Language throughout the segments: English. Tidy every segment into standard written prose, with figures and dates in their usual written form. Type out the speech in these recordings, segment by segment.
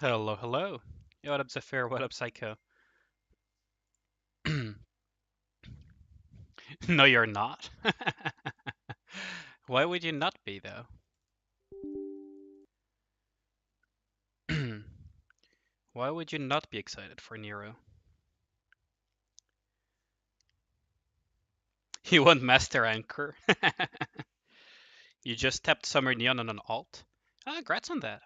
Hello, hello. Yo, what up, Zephyr? What up, Psycho? No, you're not. Why would you not be, though? Why would you not be excited for Nero? You want Master Anchor? You just tapped Summer Neon on an alt? Ah, congrats on that.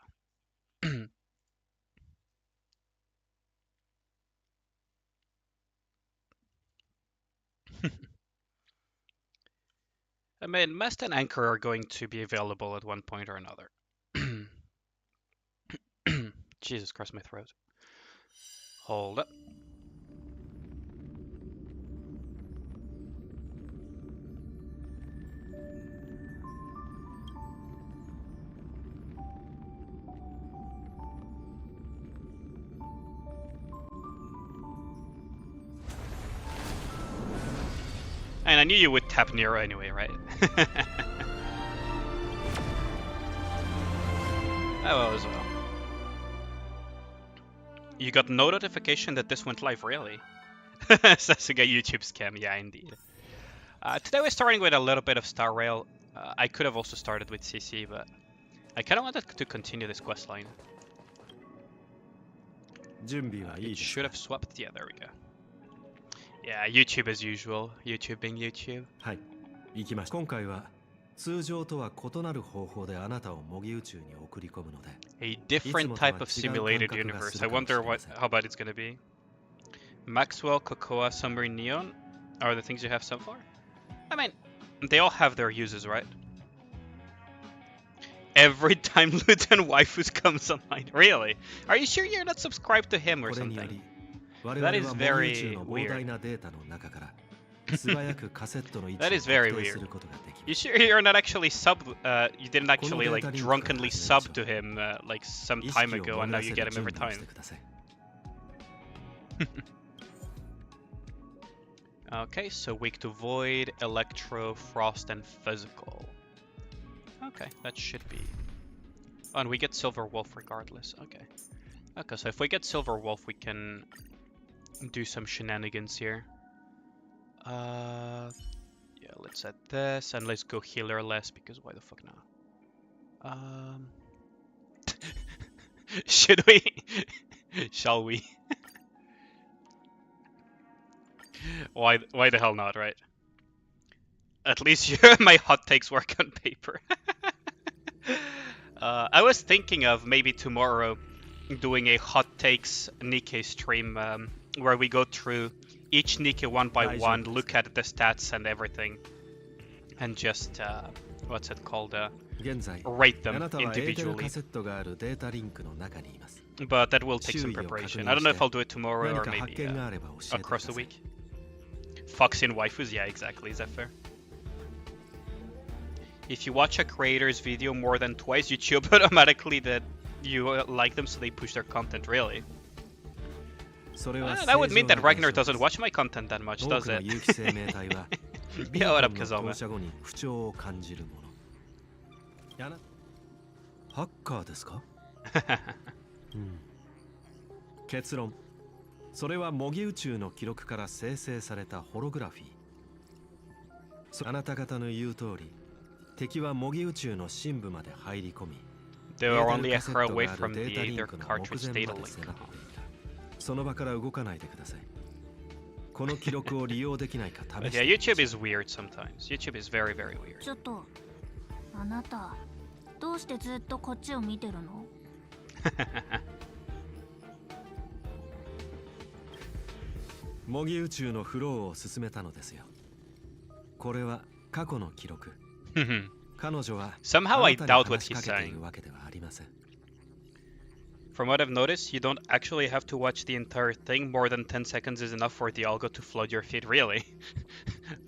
I mean, Master and Anchor are going to be available at one point or another. Jesus Christ, my throat. Hold up. And I knew you would tap Nero anyway, right? Oh, well, as well. You got no notification that this went live, really? That's a YouTube scam, yeah, indeed. Today we're starting with a little bit of Star Rail. I could have also started with CC, but I kind of wanted to continue this quest line. It should have swapped. Yeah, there we go. Yeah, YouTube as usual. YouTube being YouTube. はい、行きましょう。今回は通常とは異なる方法であなたを模擬宇宙に送り込むので。A different type of simulated universe. I wonder how bad it's gonna be. Maxwell, Cocoa, Summer, Neon are the things you have so far. I mean, they all have their uses, right? Every time Lieutenant Waifus comes online. Really? Are you sure you're not subscribed to him or something? That is very weird. That is very weird. You sure you're not actually you didn't actually like drunkenly sub to him like some time ago and now you get him every time? Okay, so weak to void, electro, frost, and physical. Okay, that should be. Oh, and we get Silver Wolf regardless. Okay. Okay, so if we get Silver Wolf, we can do some shenanigans here. Yeah, let's add this, and let's go healer less, because why the fuck not? Should we? Shall we? Why the hell not, right? At least my hot takes work on paper. I was thinking of maybe tomorrow doing a hot takes Nikke stream where we go through each Nikke one by one, look at the stats and everything, and just what's it called? Rate them individually. But that will take some preparation. I don't know if I'll do it tomorrow or maybe across the week. Fox in waifus, yeah, exactly. Is that fair? If you watch a creator's video more than twice, YouTube automatically that you like them, so they push their content, really. That would mean that Ragnar doesn't watch my content that much, does it? Yeah, what up, Kazama? ハッカーですか？結論、それは模擬宇宙の記録から生成されたホログラフィー。あなた方の言う通り、敵は模擬宇宙の深部まで入り込み、 They were only a hair away from their cartridge data link. その場から動かないでください。この記録を利用できないか試して。Yeah, YouTube is weird sometimes. YouTube is very, very weird. ちょっと、あなた、どうしてずっとこっちを見てるの？模擬宇宙のフローを進めたのですよ。これは過去の記録。彼女は Somehow I doubt what he's 話しかけてい saying. るわけではありません。 From what I've noticed, you don't actually have to watch the entire thing. More than 10 seconds is enough for the algo to flood your feed, really.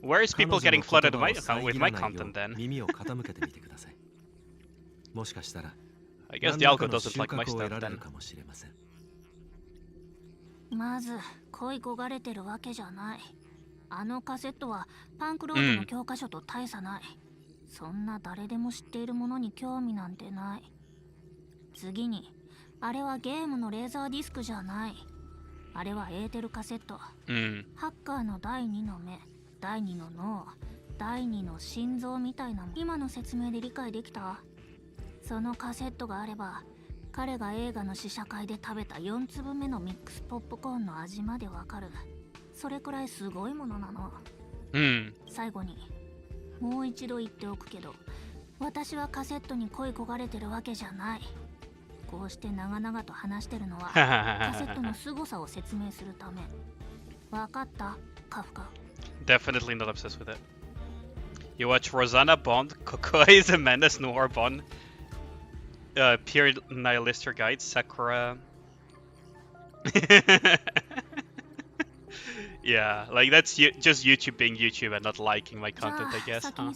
Where is people getting flooded with my content then? 耳を傾けてみてください。もしかしたら I guess the algo doesn't like my 収穫を得 stuff られ then. るかもしれません。まず恋焦がれてるわけじゃない。あのカセットはパンクロードの教科書と大差ない。そんな誰でも知っているものに興味なんてない。次にあれはゲームのレーザーディスクじゃない。あれはエーテルカセット。ハッカーの第2の目、第2の脳、第2の心臓みたいなもん。今の説明で理解できた？そのカセットがあれば、彼が映画の試写会で食べた4粒目のミックスポップコーンの味までわかる。それくらいすごいものなの。最後にもう一度言っておくけど、私はカセットに恋焦がれてるわけじゃない。こうして長々と話してるのはカセットの凄さを説明するため。わかった、カフカ。Definitely not obsessed with it. You watch Rosanna Bond, Cocoa is a Menace Noir Bond, Pure Nihilister Guide, Sakura. Yeah, like that's just YouTube being YouTube and not liking my content, I guess. Huh?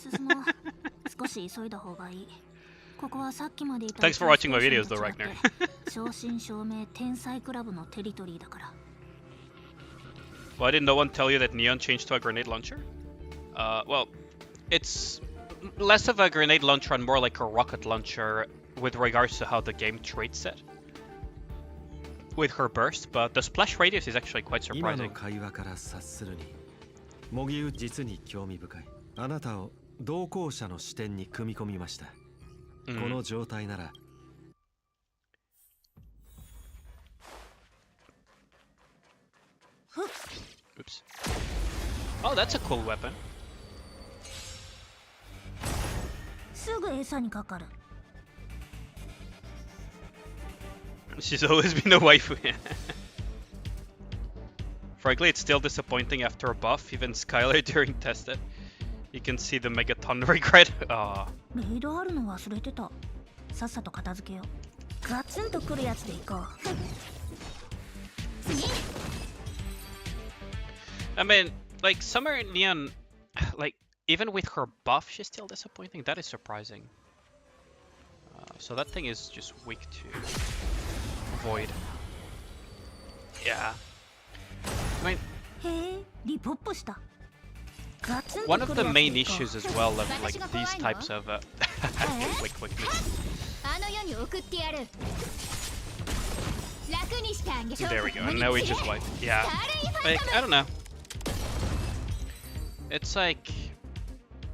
Thanks for watching my videos though, Ragnar. Why did no one tell you that Neon changed to a grenade launcher? Well, it's less of a grenade launcher and more like a rocket launcher with regards to how the game treats it. With her burst, but the splash radius is actually quite surprising. 実に興味深い。あなたを同行者の視点に組み込みました。この状態なら。Oops. Oh, that's a cool weapon. すぐ餌にかかる。She's always been a waifu. Frankly, it's still disappointing after a buff, even Skylar during tested. You can see the megaton regret. Ah. レイドあるの忘れてた。さっさと片付けよう。ガツンとくるやつでいこう。I mean, like Summer Neon, like even with her buff, she's still disappointing. That is surprising. So that thing is just weak to Void. Yeah. I mean, one of the main issues as well of like these types of wait. There we go. And now we just like, yeah. Like, I don't know. It's like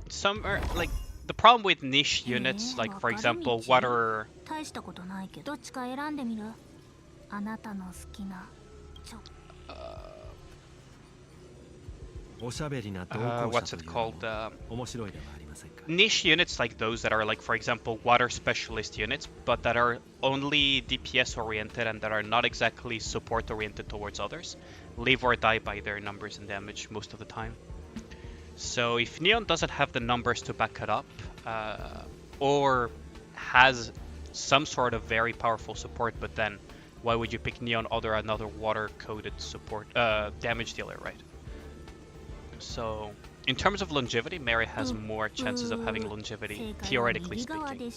some like the problem with niche units, like for example, water. What's it called? Niche units like those that are like, for example, water specialist units, but that are only DPS oriented and that are not exactly support oriented towards others, live or die by their numbers and damage most of the time. So if Neon doesn't have the numbers to back it up, or has some sort of very powerful support, but then why would you pick Neon over another water-coded support damage dealer, right? So in terms of longevity, Mary has more chances of having longevity, theoretically speaking.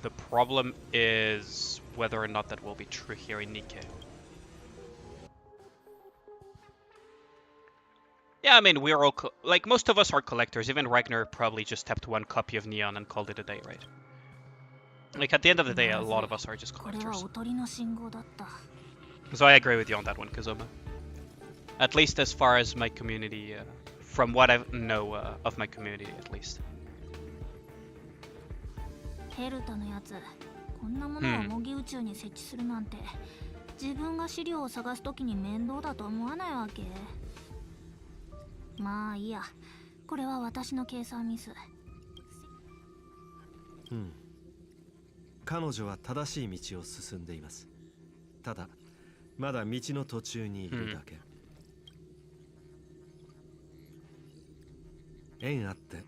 The problem is whether or not that will be true here in Nikke. Yeah, I mean, we're all like most of us are collectors. Even Ragnar probably just tapped one copy of Neon and called it a day, right? Like at the end of the day, a lot of us are just collectors. So I agree with you on that one, Kazuma. At least as far as my community, from what I know of my community, at least. ヘルタのやつ、こんなものを模擬宇宙に設置するなんて、自分が資料を探すときに面倒だと思わないわけ。まあいいや、これは私の計算ミス。彼女は正しい道を進んでいます。ただ、まだ道の途中にいるだけ。縁あって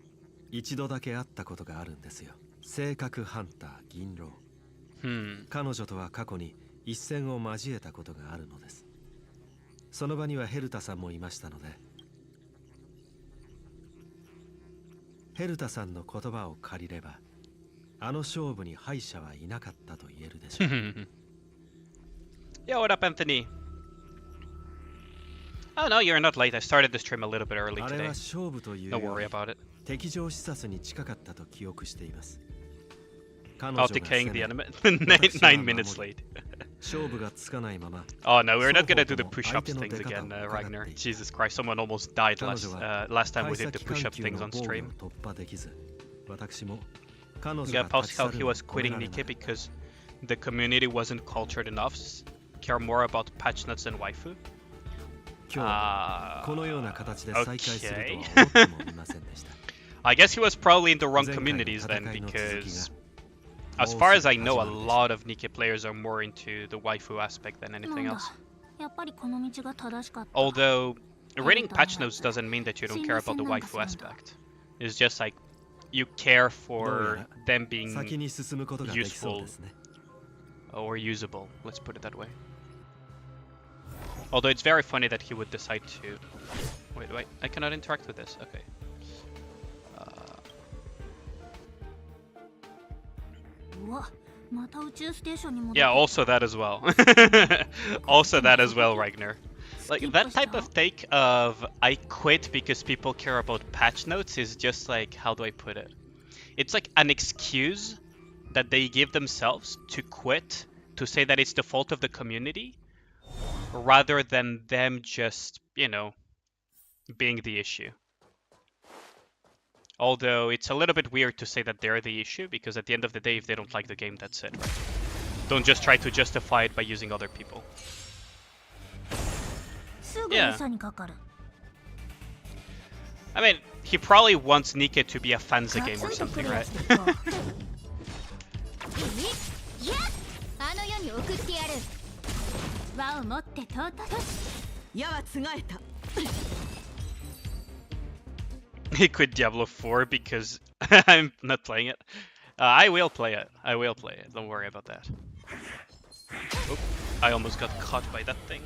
一度だけ会ったことがあるんですよ。性格ハンター銀狼。彼女とは過去に一戦を交えたことがあるのです。その場にはヘルタさんもいましたので、ヘルタさんの言葉を借りれば、あの勝負に敗者はいなかったと言えるでしょう。Yo, what up, Anthony? Oh no, you're not late. I started the stream a little bit early today. Don't worry about it. 敵情視察に近かったと記憶しています。Oh, decaying the enemy. 9 minutes late. Oh no, we're not gonna do the push-up things again, Ragnar. Jesus Christ, someone almost died last time we did the push-up things on stream. Yeah, post how he was quitting Nikke because the community wasn't cultured enough. Care more about patch notes than waifu. Okay. I guess he was probably in the wrong communities then, because as far as I know, a lot of Nikke players are more into the waifu aspect than anything else. Although, reading patch notes doesn't mean that you don't care about the waifu aspect. It's just like, you care for them being useful or usable, let's put it that way. Although it's very funny that he would decide to... Wait, I cannot interact with this, okay. Yeah, also that as well. Also that as well, Ragnar. Like, that type of take of I quit because people care about patch notes is just like, how do I put it? It's like an excuse that they give themselves to quit, to say that it's the fault of the community, rather than them just, you know, being the issue. Although it's a little bit weird to say that they're the issue, because at the end of the day, if they don't like the game, that's it, right? Don't just try to justify it by using other people. Yeah. I mean, he probably wants Nikke to be a Fanza game or something, right? He quit Diablo 4 because I'm not playing it. I will play it. I will play it. Don't worry about that. Oop, I almost got caught by that thing.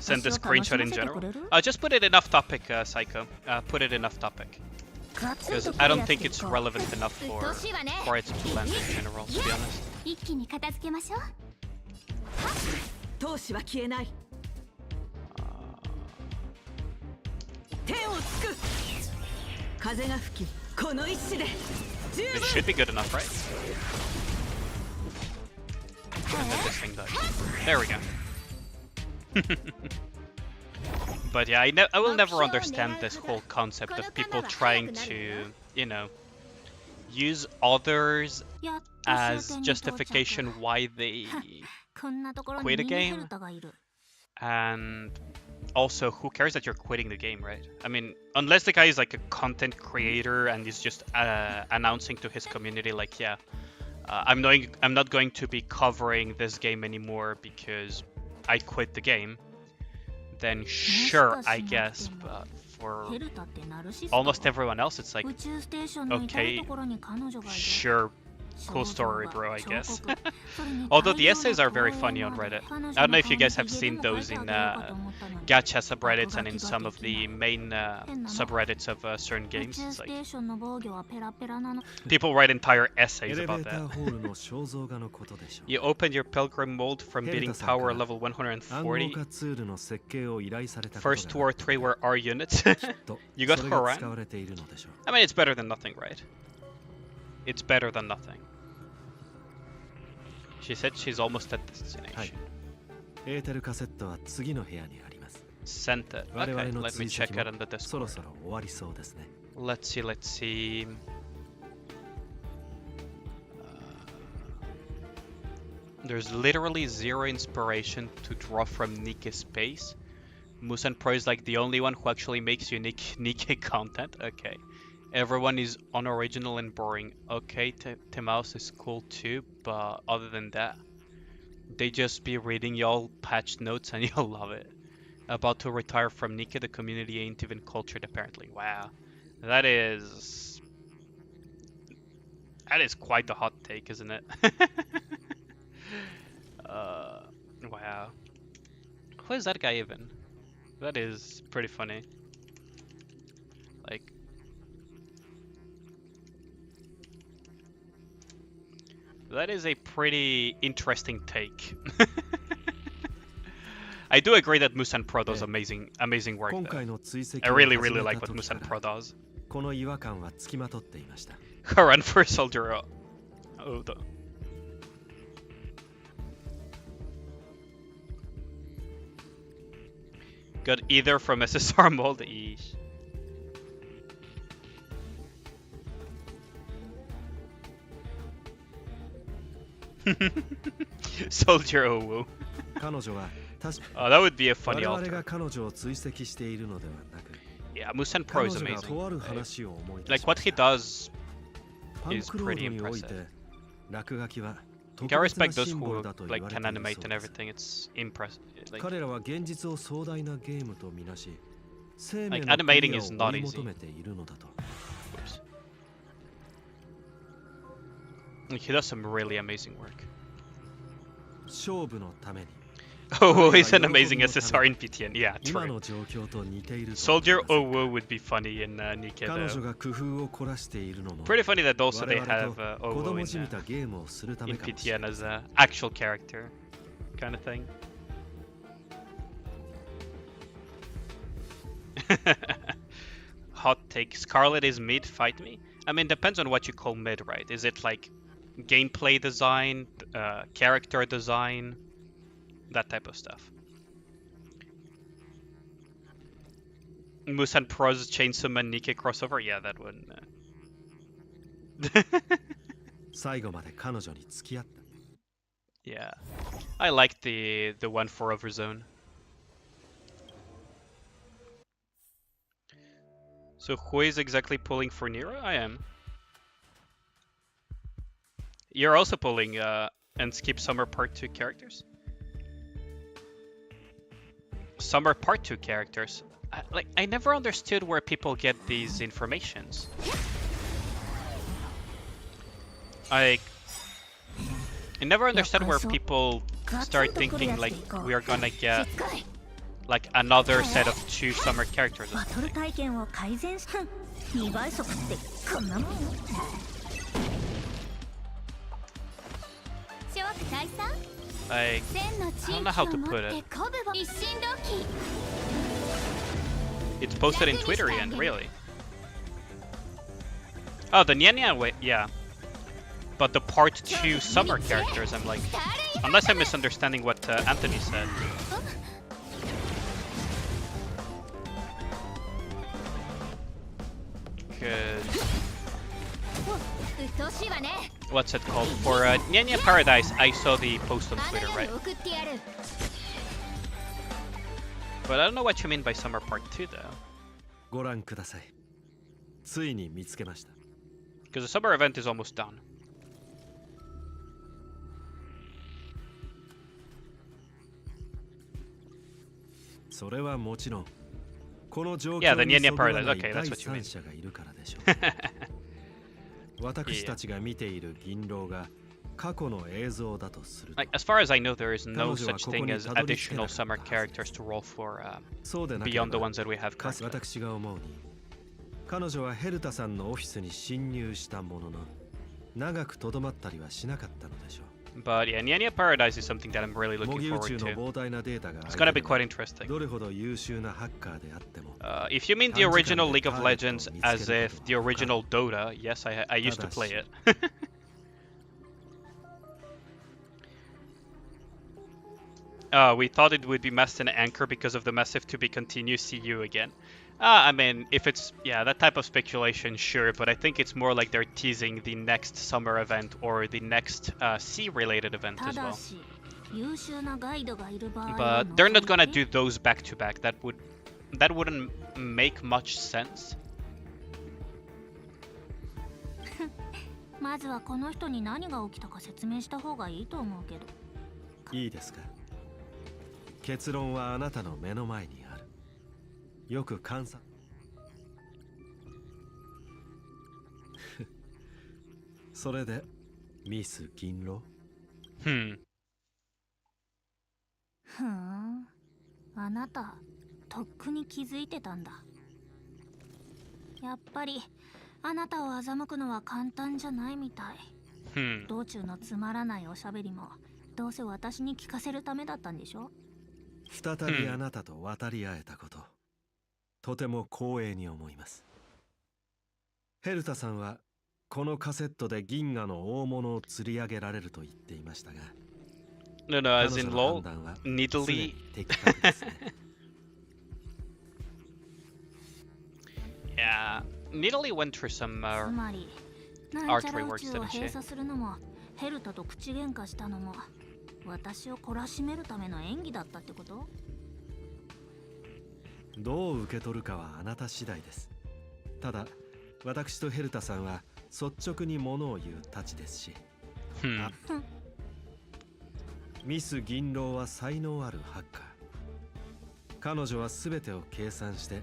Send the screenshot in general. Just put it in off topic, Psycho. Put it in off topic. Because I don't think it's relevant enough for it to land in general, to be honest. It should be good enough, right? And then this thing dies. There we go. But yeah, I will never understand this whole concept of people trying to, you know, use others as justification why they quit a game. And also, who cares that you're quitting the game, right? I mean, unless the guy is like a content creator and is just announcing to his community like, yeah, I'm not going to be covering this game anymore because I quit the game, then sure, I guess, but for almost everyone else, it's like, okay, sure, cool story, bro, I guess. Although the essays are very funny on Reddit. I don't know if you guys have seen those in gacha subreddits and in some of the main subreddits of certain games. It's like, people write entire essays about that. You opened your pilgrim mold from beating power level 140. First 2 or 3 were R units. You got Horan. I mean, it's better than nothing, right? It's better than nothing. She said she's almost at destination. Sent it. Okay, let me check it on the Discord. Let's see. There's literally 0 inspiration to draw from Nikke space. Musan Pro is like the only one who actually makes unique Nikke content. Okay. Everyone is unoriginal and boring. Okay, Temaus is cool too, but other than that, they just be reading y'all patch notes and you'll love it. About to retire from Nikke, the community ain't even cultured apparently. Wow. That is quite the hot take, isn't it? Wow. Who is that guy even? That is pretty funny. Like, that is a pretty interesting take. I do agree that Musan Pro does amazing work though. I really like what Musan Pro does. この違和感はつきまとっていました。Run for soldier. Oh, got either from SSR mold. Eesh. Soldier Owo. Oh, that would be a funny alter. Yeah, Musen Pro is amazing. Like what he does is pretty impressive. Like, I respect those who like can animate and everything. It's impressive. Like animating is not easy. Oops. Like, he does some really amazing work. Oh, he's an amazing SSR in PTN. Yeah, true. Soldier Owo would be funny in Nikke though. Pretty funny that also they have Owo in PTN as an actual character kind of thing. Hot take. Scarlet is mid, fight me? I mean, depends on what you call mid, right? Is it like gameplay design, character design? That type of stuff. Musan Pro's Chainsaw and Nikke crossover? Yeah, that one. Yeah. I like the one for Overzone. So who is exactly pulling for Nero? I am. You're also pulling and skip Summer Part 2 characters? Summer Part 2 characters. I never understood where people get these informations. I never understood where people start thinking like we are gonna get like another set of 2 summer characters or something. I don't know how to put it. It's posted in Twitter again, really. Oh, the Nyan way, yeah. But the part 2 summer characters, I'm like, unless I'm misunderstanding what Anthony said. Cause what's it called? For Nyan Paradise, I saw the post on Twitter, right? But I don't know what you mean by Summer Part 2, though. Because the summer event is almost done. Yeah, the Nyan Paradise. Okay, that's what you mean. Like, as far as I know, there is no such thing as additional summer characters to roll for beyond the ones that we have currently. But yeah, Nyan Paradise is something that I'm really looking forward to. It's gonna be quite interesting. If you mean the original League of Legends as if the original Dota, yes, I used to play it. We thought it would be Mast and Anchor because of the massive to be continued. See you again. I mean, if it's, yeah, that type of speculation, sure, but I think it's more like they're teasing the next summer event or the next sea-related event as well. But they're not gonna do those back to back. That wouldn't make much sense. まずはこの人に何が起きたか説明した方がいいと思うけど。いいですか。結論はあなたの目の前にある。よく観察。それでミス銀狼？ふん、あなたとっくに気づいてたんだ。やっぱりあなたを欺くのは簡単じゃないみたい。道中のつまらないおしゃべりもどうせ私に聞かせるためだったんでしょ？再びあなたと渡り合えたこと、とても光栄に思います。ヘルタさんはこのカセットで銀河の大物を釣り上げられると言っていましたが、No, no, as in lol. Nidalee. Yeah, Nidalee went through some archery works, didn't she? ヘルタと口喧嘩したのも私を懲らしめるための演技だったってこと？どう受け取るかはあなた次第です。ただ私とヘルタさんは率直に物を言うたちですし、ミス銀狼は才能あるハッカー。彼女は全てを計算して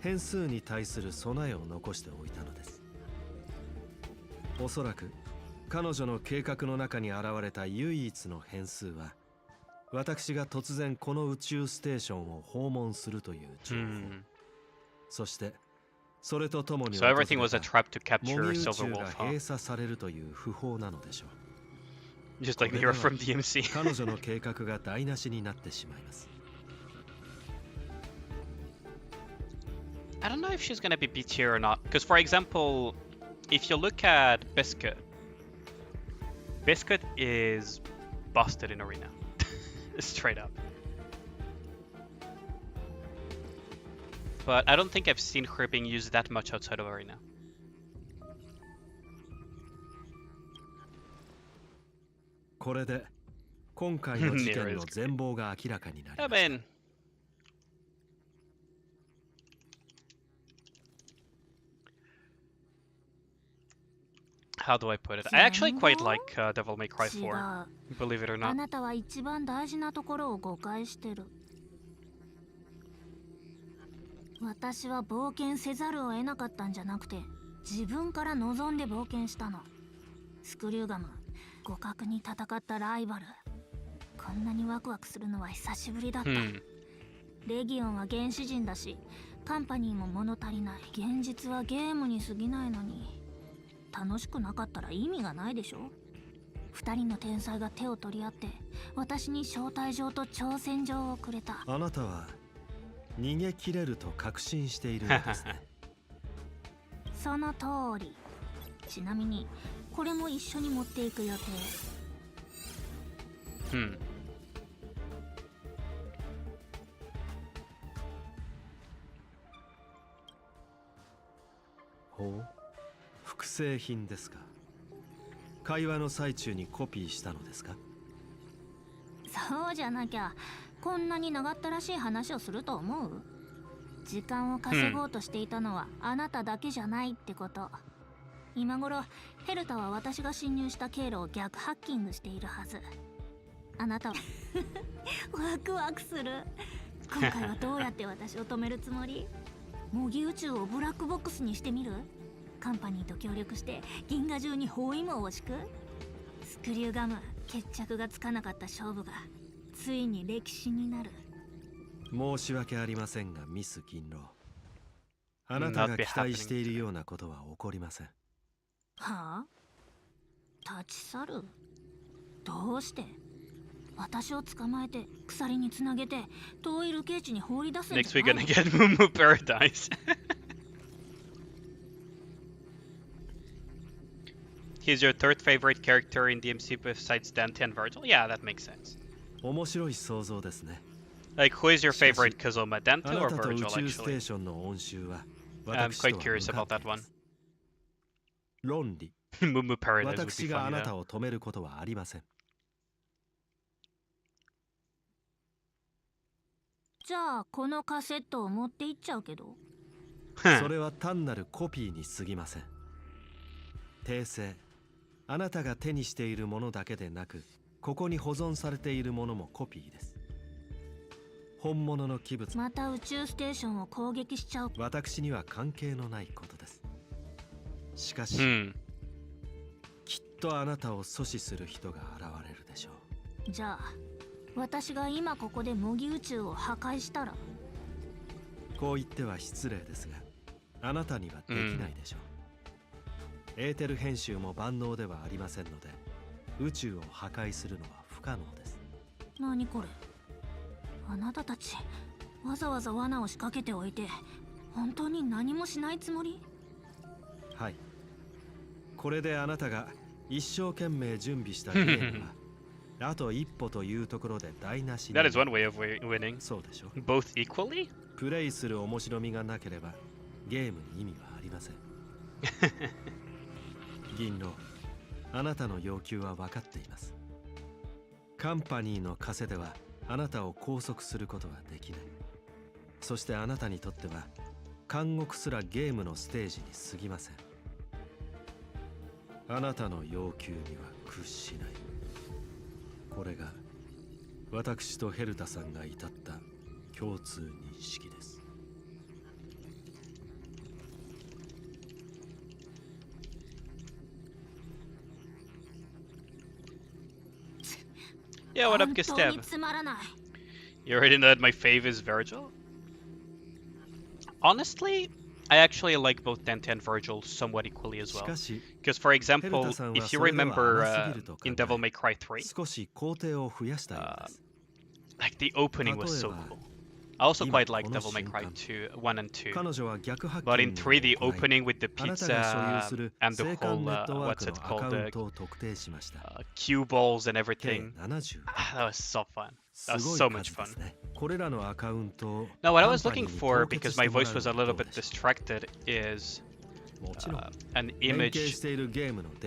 変数に対する備えを残しておいたのです。おそらく彼女の計画の中に現れた唯一の変数は、私が突然この宇宙ステーションを訪問するという情報。そしてそれとともにSo everything was a trap to capture 模擬宇 Silver 宙が Wolf, 閉 huh? 鎖されるという不法なのでしょう。 Just like Nero from DMC. 彼女の計画が台無しになってしまいます。I don't know if she's gonna be B tier or not. Because, for example, if you look at Biscuit, Biscuit is busted in Arena. Straight up. But I don't think I've seen her being used that much outside of Arena. これで今回の事件の全貌が明らかになり I ました。 mean, how do I put it? I actually quite like Devil May Cry 4, believe it or あ not. なたは一番大事なところを誤解してる。私は冒険せざるを得なかったんじゃなくて、自分から望んで冒険したの。スクリューガム、互角に戦ったライバル。こんなにワクワクするのは久しぶりだった。レギオンは原始人だし、カンパニーも物足りない。現実はゲームに過ぎないのに、楽しくなかったら意味がないでしょ。二人の天才が手を取り合って、私に招待状と挑戦状をくれた。あなたは逃げ切れると確信しているのですね。その通り。ちなみにこれも一緒に持っていく予定。ほう、複製品ですか。会話の最中にコピーしたのですか。そうじゃなきゃこんなに長ったらしい話をすると思う？時間を稼ごうとしていたのはあなただけじゃないってこと。今頃ヘルタは私が侵入した経路を逆ハッキングしているはず。あなたはワクワクする。今回はどうやって私を止めるつもり？模擬宇宙をブラックボックスにしてみる？カンパニーと協力して銀河中に包囲網を敷く？スクリューガム、決着がつかなかった勝負がついに歴史になる。申し訳ありませんがミス銀狼、あなたが期待しているようなことは起こりません。はあ？立ち去る？どうして？私を捕まえて鎖につなげて遠い流刑地に放り出すんじゃない？ Next we're gonna get Mumu Paradise. He's your third favorite character in DMC besides Dante and Virgil? Yeah, that makes sense. 面白い想像ですね。 Like, who is your favorite Kazuma, Dante あな or たと宇 Virgil, 宙ステー actually? ションの音集は I'm 私と quite は curious 向か about ってい that ま one. す。論理、 Mumu Paradise would be 私があ funny なた though. を止めることはありません。じゃあこのカセットを持って行っちゃうけど。それは単なるコピーに過ぎません。訂正、あなたが手にしているものだけでなく、ここに保存されているものもコピーです。本物の器物、また宇宙ステーションを攻撃しちゃう。私には関係のないことです。しかし、きっとあなたを阻止する人が現れるでしょう。じゃあ私が今ここで模擬宇宙を破壊したら？こう言っては失礼ですが、あなたにはできないでしょう。エーテル編集も万能ではありませんので、宇宙を破壊するのは不可能です。何これ？あなたたちわざわざ罠を仕掛けておいて本当に何もしないつもり？はい。これであなたが一生懸命準備したゲームはあと一歩というところで台無しに。 That is one way of winning. そうでしょ。 Both equally? プレイする面白みがなければゲームに意味はありません。銀狼、あなたの要求は分かっています。カンパニーの枷ではあなたを拘束することはできない。そしてあなたにとっては監獄すらゲームのステージに過ぎません。あなたの要求には屈しない。これが私とヘルタさんが至った共通認識です。Yeah, what up, Gustav? You already know that my fave is Virgil? Honestly, I actually like both Dante and Virgil somewhat equally as well. Because, for example, if you remember in Devil May Cry 3, like the opening was so cool. I also quite like Devil May Cry 1 and 2. But in 3, the opening with the pizza and the whole, what's it called, cue balls and everything. That was so fun. That was so much fun. Now, what I was looking for, because my voice was a little bit distracted, is an image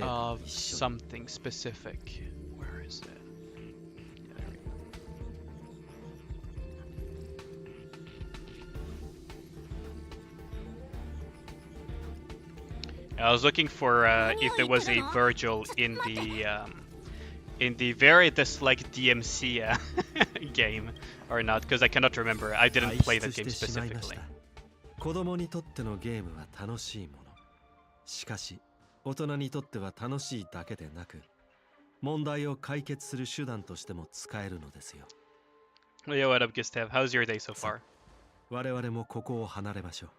of something specific. Where is it? I was looking for if there was a Virgil in the very disliked DMC game or not, because I cannot remember. I didn't play that game specifically. 子供にとってのゲームは楽しいもの。しかし、大人にとっては楽しいだけでなく、問題を解決する手段としても使えるのですよ。Yo, what up, Gustav? How's your day so far? 我々もここを離れましょう。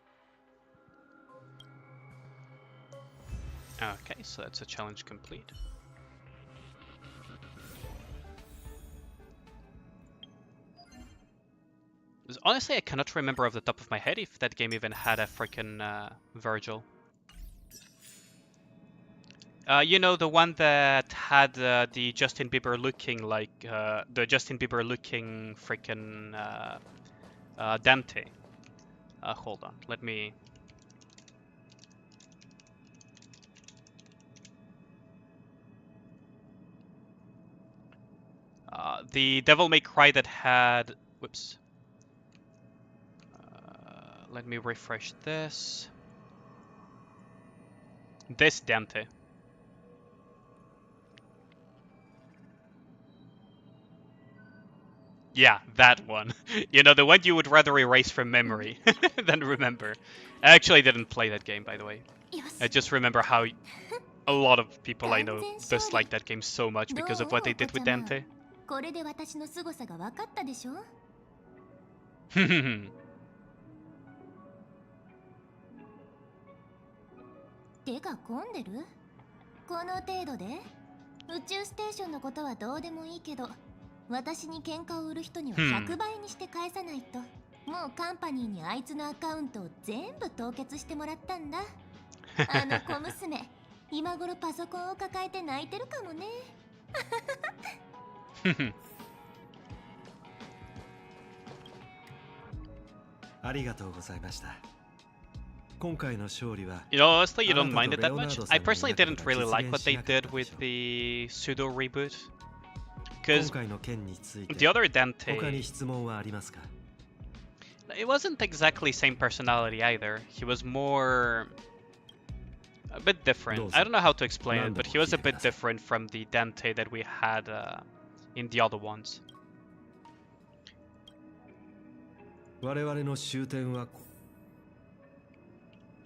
Okay, so that's a challenge complete. Honestly, I cannot remember off the top of my head if that game even had a freaking Virgil. You know, the one that had the Justin Bieber looking like the Justin Bieber looking freaking Dante. Hold on, let me. The Devil May Cry that had. Whoops. Let me refresh this. This Dante. Yeah, that one. You know, the one you would rather erase from memory than remember. I actually didn't play that game, by the way. I just remember how a lot of people I know dislike that game so much because of what they did with Dante. これで私の凄さが分かったでしょ。手が込んでる？この程度で？宇宙ステーションのことはどうでもいいけど、私に喧嘩を売る人には100倍にして返さないと。もうカンパニーにあいつのアカウントを全部凍結してもらったんだ。あの小娘、今頃パソコンを抱えて泣いてるかもね。ありがとうございました。今回の勝利は You know, honestly, you don't mind it that much. I personally didn't really like what they did with the pseudo reboot. Because the other Dante, 他に質問はありますか? it wasn't exactly same personality either. He was more a bit different. I don't know how to explain it, but he was a bit different from the Dante that we had in the other ones. 我々の終点は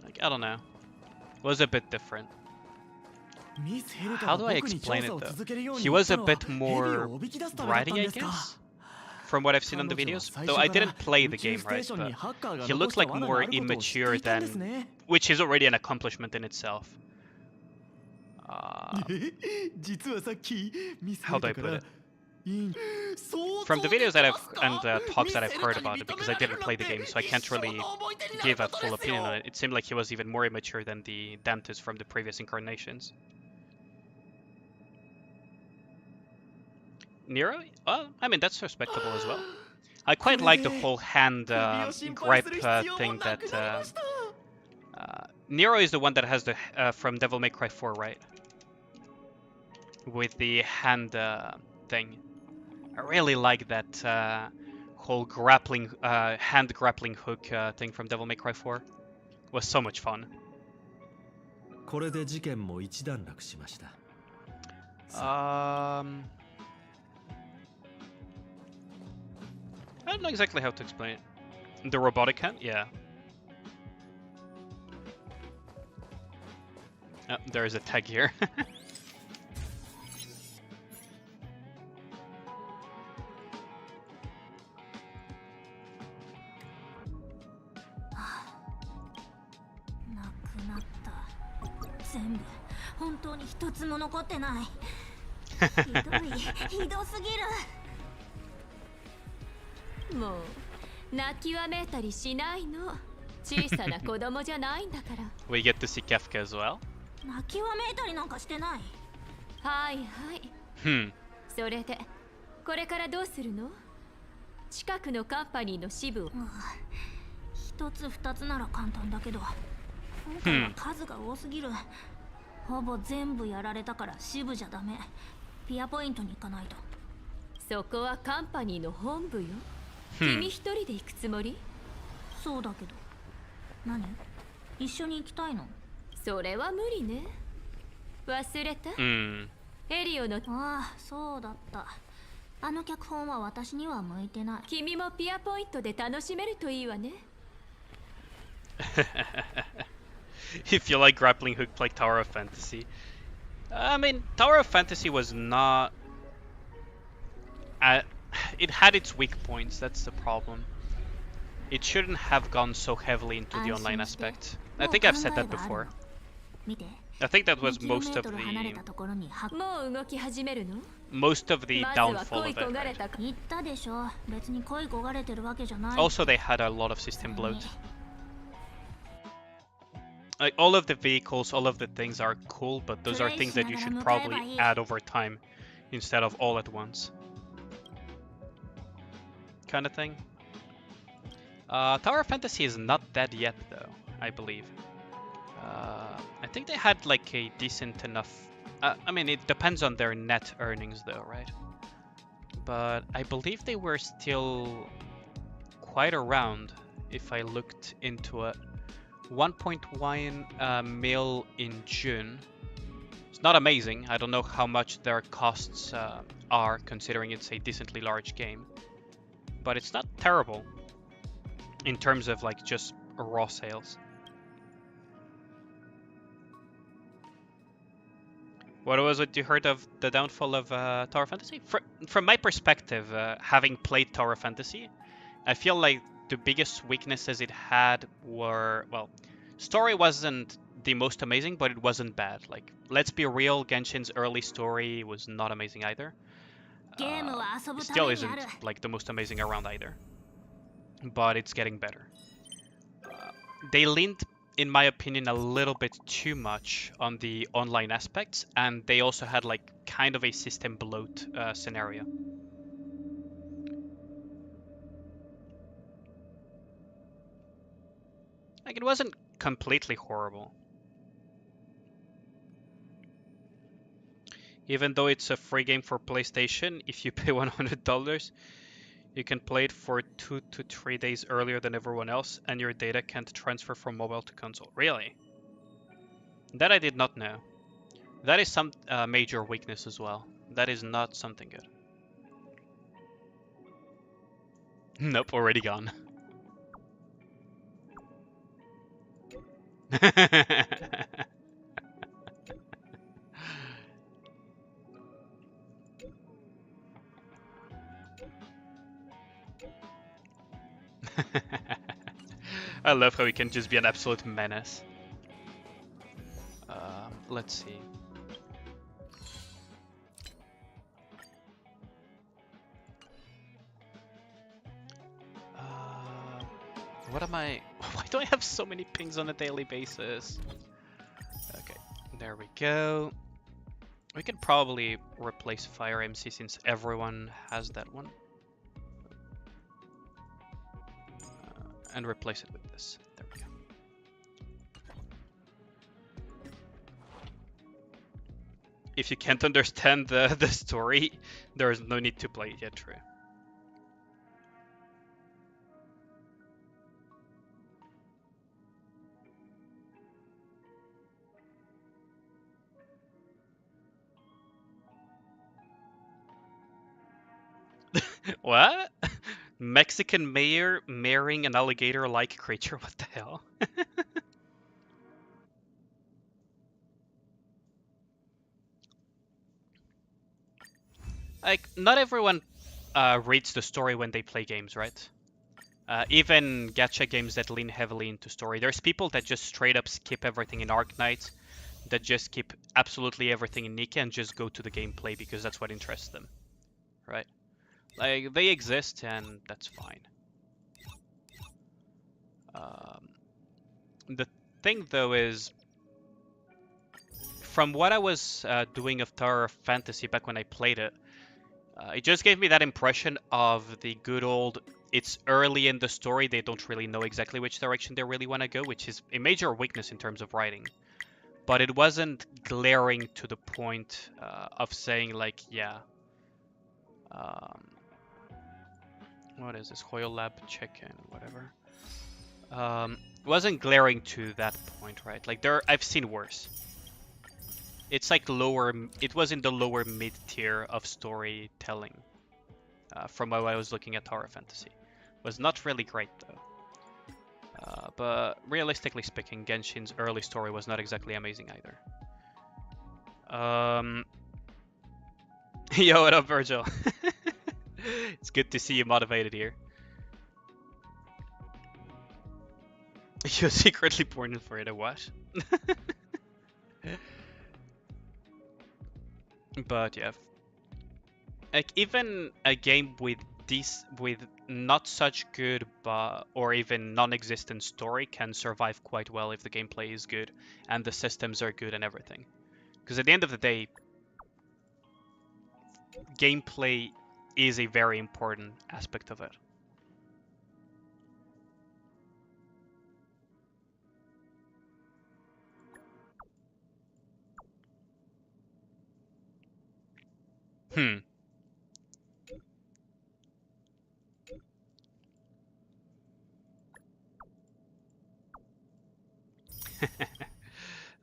Like, I don't know. It was a bit different. How do I explain it though? He was a bit more bratty, I guess, from what I've seen on the videos. Though I didn't play the game, right? But he looks like more immature than, which is already an accomplishment in itself. How do I put it? From the videos that talks that I've heard about it, because I didn't play the game, so I can't really give a full opinion on it. It seemed like he was even more immature than the dentist from the previous incarnations. Nero? Well, I mean, that's respectable as well. I quite like the whole hand gripe thing that... Nero is the one that has the from Devil May Cry 4, right? With the hand thing. I really like that whole grappling, hand grappling hook thing from Devil May Cry 4. It was so much fun. I don't know exactly how to explain it. The robotic hand? Yeah. Oh, there is a tag here. We get to see Kefka as well. If you like grappling hook, play Tower of Fantasy. I mean, Tower of Fantasy was not... it had its weak points, that's the problem. It shouldn't have gone so heavily into the online aspect. I think I've said that before. I think that was most of the downfall of it. Right? Also, they had a lot of system bloat. Like, all of the vehicles, all of the things are cool, but those are things that you should probably add over time instead of all at once. Kind of thing. Tower of Fantasy is not dead yet, though, I believe. I think they had like a decent enough... I mean, it depends on their net earnings, though, right? But I believe they were still quite around if I looked into it. 1.1 mil in June. It's not amazing. I don't know how much their costs are, considering it's a decently large game. But it's not terrible in terms of like just raw sales. What was it you heard of the downfall of Tower Fantasy? From my perspective, having played Tower Fantasy, I feel like the biggest weaknesses it had were, well, story wasn't the most amazing, but it wasn't bad. Like, let's be real, Genshin's early story was not amazing either. It still isn't like the most amazing around either, but it's getting better. They leaned, in my opinion, a little bit too much on the online aspects, and they also had like kind of a system bloat scenario. Like, it wasn't completely horrible. Even though it's a free game for PlayStation, if you pay $100, you can play it for 2 to 3 days earlier than everyone else, and your data can't transfer from mobile to console. Really? That I did not know. That is some major weakness as well. That is not something good. Nope, already gone. I love how he can just be an absolute menace. Let's see. What am I... Why do I have so many pings on a daily basis? Okay, there we go. We can probably replace Fire MC since everyone has that one. And replace it with this. There we go. If you can't understand the story, there's no need to play it yet, true. What? Mexican mayor marrying an alligator-like creature? What the hell? Like, not everyone reads the story when they play games, right? Even gacha games that lean heavily into story. There's people that just straight up skip everything in Arknight, that just skip absolutely everything in Nikke and just go to the gameplay because that's what interests them, right? Like, they exist and that's fine. The thing though is, from what I was doing of Tower Fantasy back when I played it, it just gave me that impression of the good old, it's early in the story, they don't really know exactly which direction they really want to go, which is a major weakness in terms of writing. But it wasn't glaring to the point of saying like, yeah, what is this, Hoyle Lab check-in, whatever. It wasn't glaring to that point, right? Like, I've seen worse. It's like lower, it was in the lower mid tier of storytelling from what I was looking at Tower Fantasy. It was not really great though. But realistically speaking, Genshin's early story was not exactly amazing either. Yo, what up, Virgil? It's good to see you motivated here. You're secretly born for it, what? But yeah, like even a game with not such good or even non-existent story can survive quite well if the gameplay is good and the systems are good and everything. Because at the end of the day, gameplay is a very important aspect of it.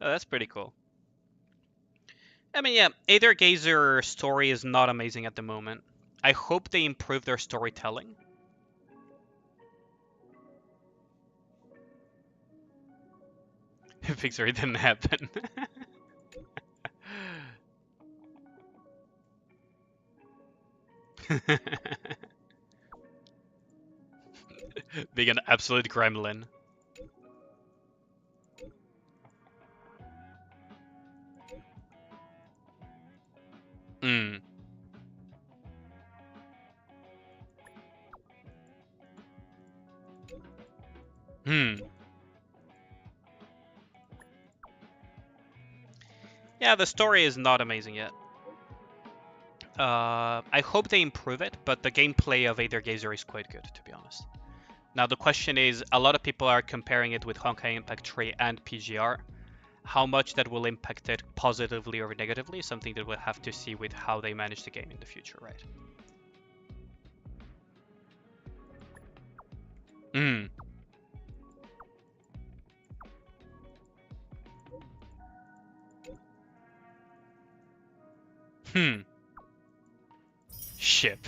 Oh, that's pretty cool. I mean, yeah, Aether Gazer story is not amazing at the moment. I hope they improve their storytelling. Victory didn't happen. Being an absolute gremlin. Hmm. Yeah, the story is not amazing yet. I hope they improve it, but the gameplay of Aether Gazer is quite good, to be honest. Now the question is, a lot of people are comparing it with Honkai Impact 3 and PGR. How much that will impact it positively or negatively is something that we'll have to see with how they manage the game in the future, right? Ship.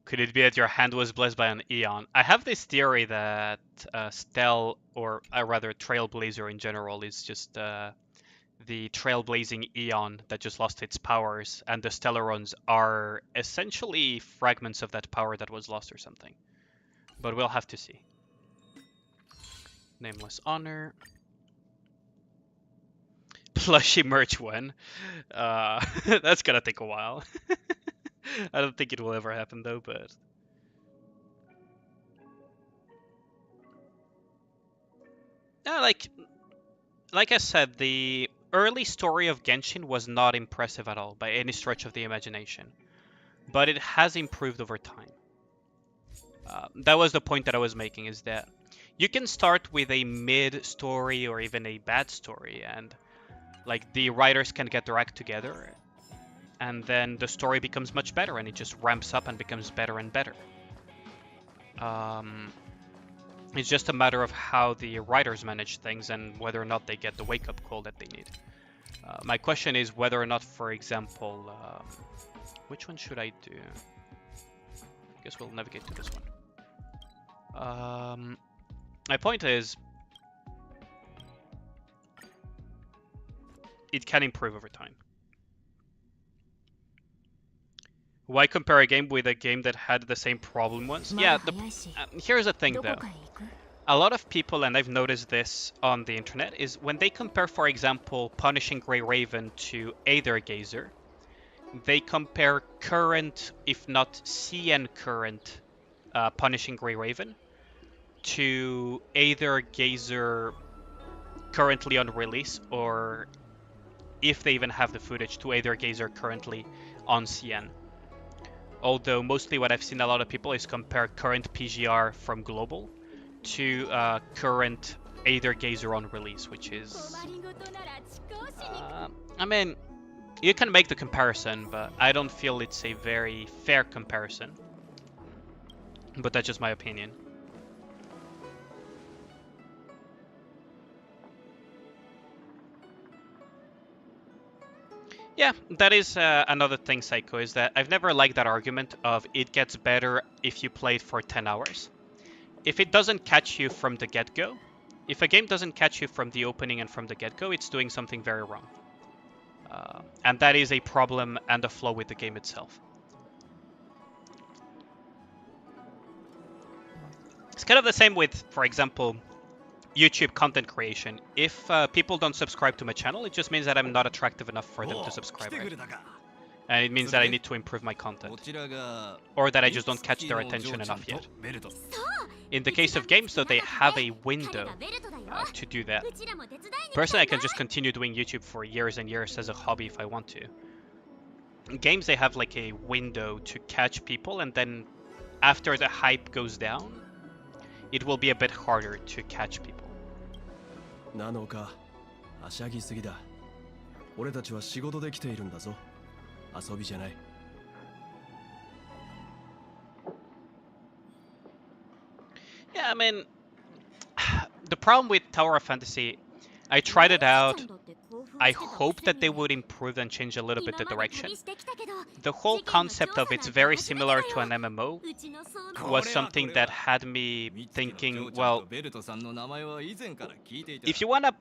Could it be that your hand was blessed by an Eon? I have this theory that Stel, or rather Trailblazer in general, is just the trailblazing Eon that just lost its powers, and the Stellarons are essentially fragments of that power that was lost or something. But we'll have to see. Nameless Honor. Plushie merch when? That's gonna take a while. I don't think it will ever happen though, but... Yeah, like I said, the early story of Genshin was not impressive at all by any stretch of the imagination. But it has improved over time. That was the point that I was making, is that you can start with a mid story or even a bad story, and like the writers can get their act together, and then the story becomes much better and it just ramps up and becomes better and better. It's just a matter of how the writers manage things and whether or not they get the wake-up call that they need. My question is whether or not, for example, which one should I do? I guess we'll navigate to this one. My point is, it can improve over time. Why compare a game with a game that had the same problem once? Yeah, here's the thing though. A lot of people, and I've noticed this on the internet, is when they compare, for example, Punishing Grey Raven to Aether Gazer, they compare current, if not CN current, Punishing Grey Raven to Aether Gazer currently on release, or if they even have the footage, to Aether Gazer currently on CN. Although mostly what I've seen a lot of people is compare current PGR from global to current Aether Gazer on release, which is... I mean, you can make the comparison, but I don't feel it's a very fair comparison. But that's just my opinion. Yeah, that is another thing, Psycho, is that I've never liked that argument of it gets better if you play it for 10 hours. If it doesn't catch you from the get-go, if a game doesn't catch you from the opening and from the get-go, it's doing something very wrong. And that is a problem and a flaw with the game itself. It's kind of the same with, for example, YouTube content creation. If people don't subscribe to my channel, it just means that I'm not attractive enough for them to subscribe, right? And it means that I need to improve my content. Or that I just don't catch their attention enough yet. In the case of games, though, they have a window to do that. Personally, I can just continue doing YouTube for years and years as a hobby if I want to. In games, they have like a window to catch people, and then after the hype goes down, it will be a bit harder to catch people. なのか、はしゃぎすぎだ。俺たちは仕事で来ているんだぞ。遊びじゃない。Yeah, I mean, the problem with Tower of Fantasy, I tried it out. I hope that they would improve and change a little bit the direction. The whole concept of it's very similar to an MMO was something that had me thinking, well, if you want to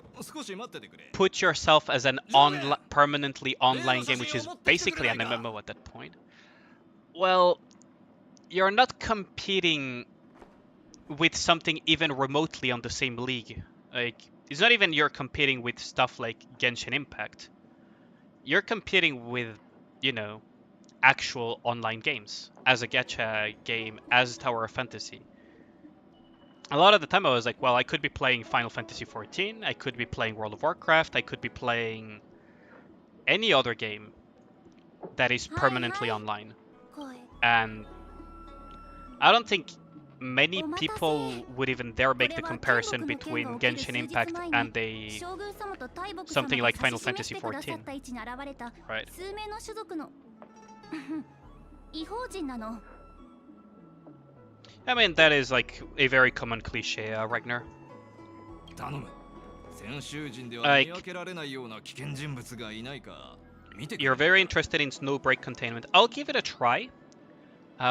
put yourself as an permanently online game, which is basically an MMO at that point, well, you're not competing with something even remotely on the same league. Like, it's not even you're competing with stuff like Genshin Impact. You're competing with, you know, actual online games. As a gacha game, as Tower of Fantasy. A lot of the time I was like, well, I could be playing Final Fantasy XIV, I could be playing World of Warcraft, I could be playing any other game that is permanently online. And I don't think many people would even dare make the comparison between Genshin Impact and something like Final Fantasy XIV. Right. I mean, that is like a very common cliche, Ragnar. Like, you're very interested in Snowbreak Containment. I'll give it a try.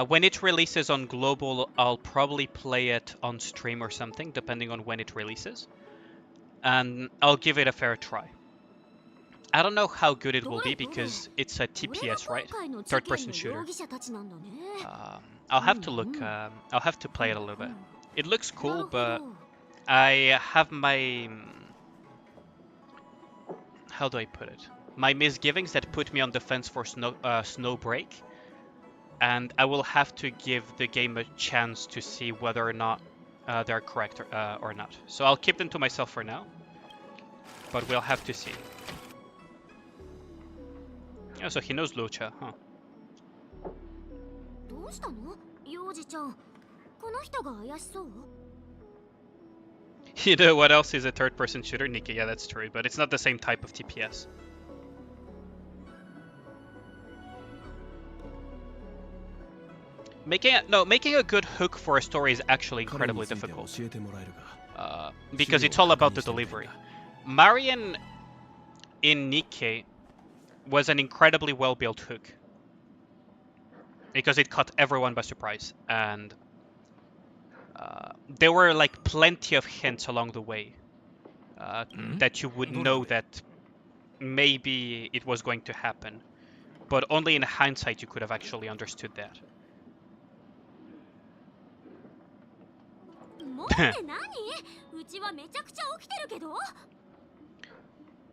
When it releases on global, I'll probably play it on stream or something, depending on when it releases. And I'll give it a fair try. I don't know how good it will be because it's a TPS, right? Third-person shooter. I'll have to look. I'll have to play it a little bit. It looks cool, but I have my... How do I put it? My misgivings that put me on the fence for Snowbreak, and I will have to give the game a chance to see whether or not they're correct or not. So I'll keep them to myself for now, but we'll have to see. Oh, so he knows Lucha, huh? You know what else is a third-person shooter? Nikke, yeah, that's true, but it's not the same type of TPS. Making a good hook for a story is actually incredibly difficult. Because it's all about the delivery. Marion in Nikke was an incredibly well-built hook. Because it caught everyone by surprise, and there were like plenty of hints along the way that you would know that maybe it was going to happen, but only in hindsight you could have actually understood that.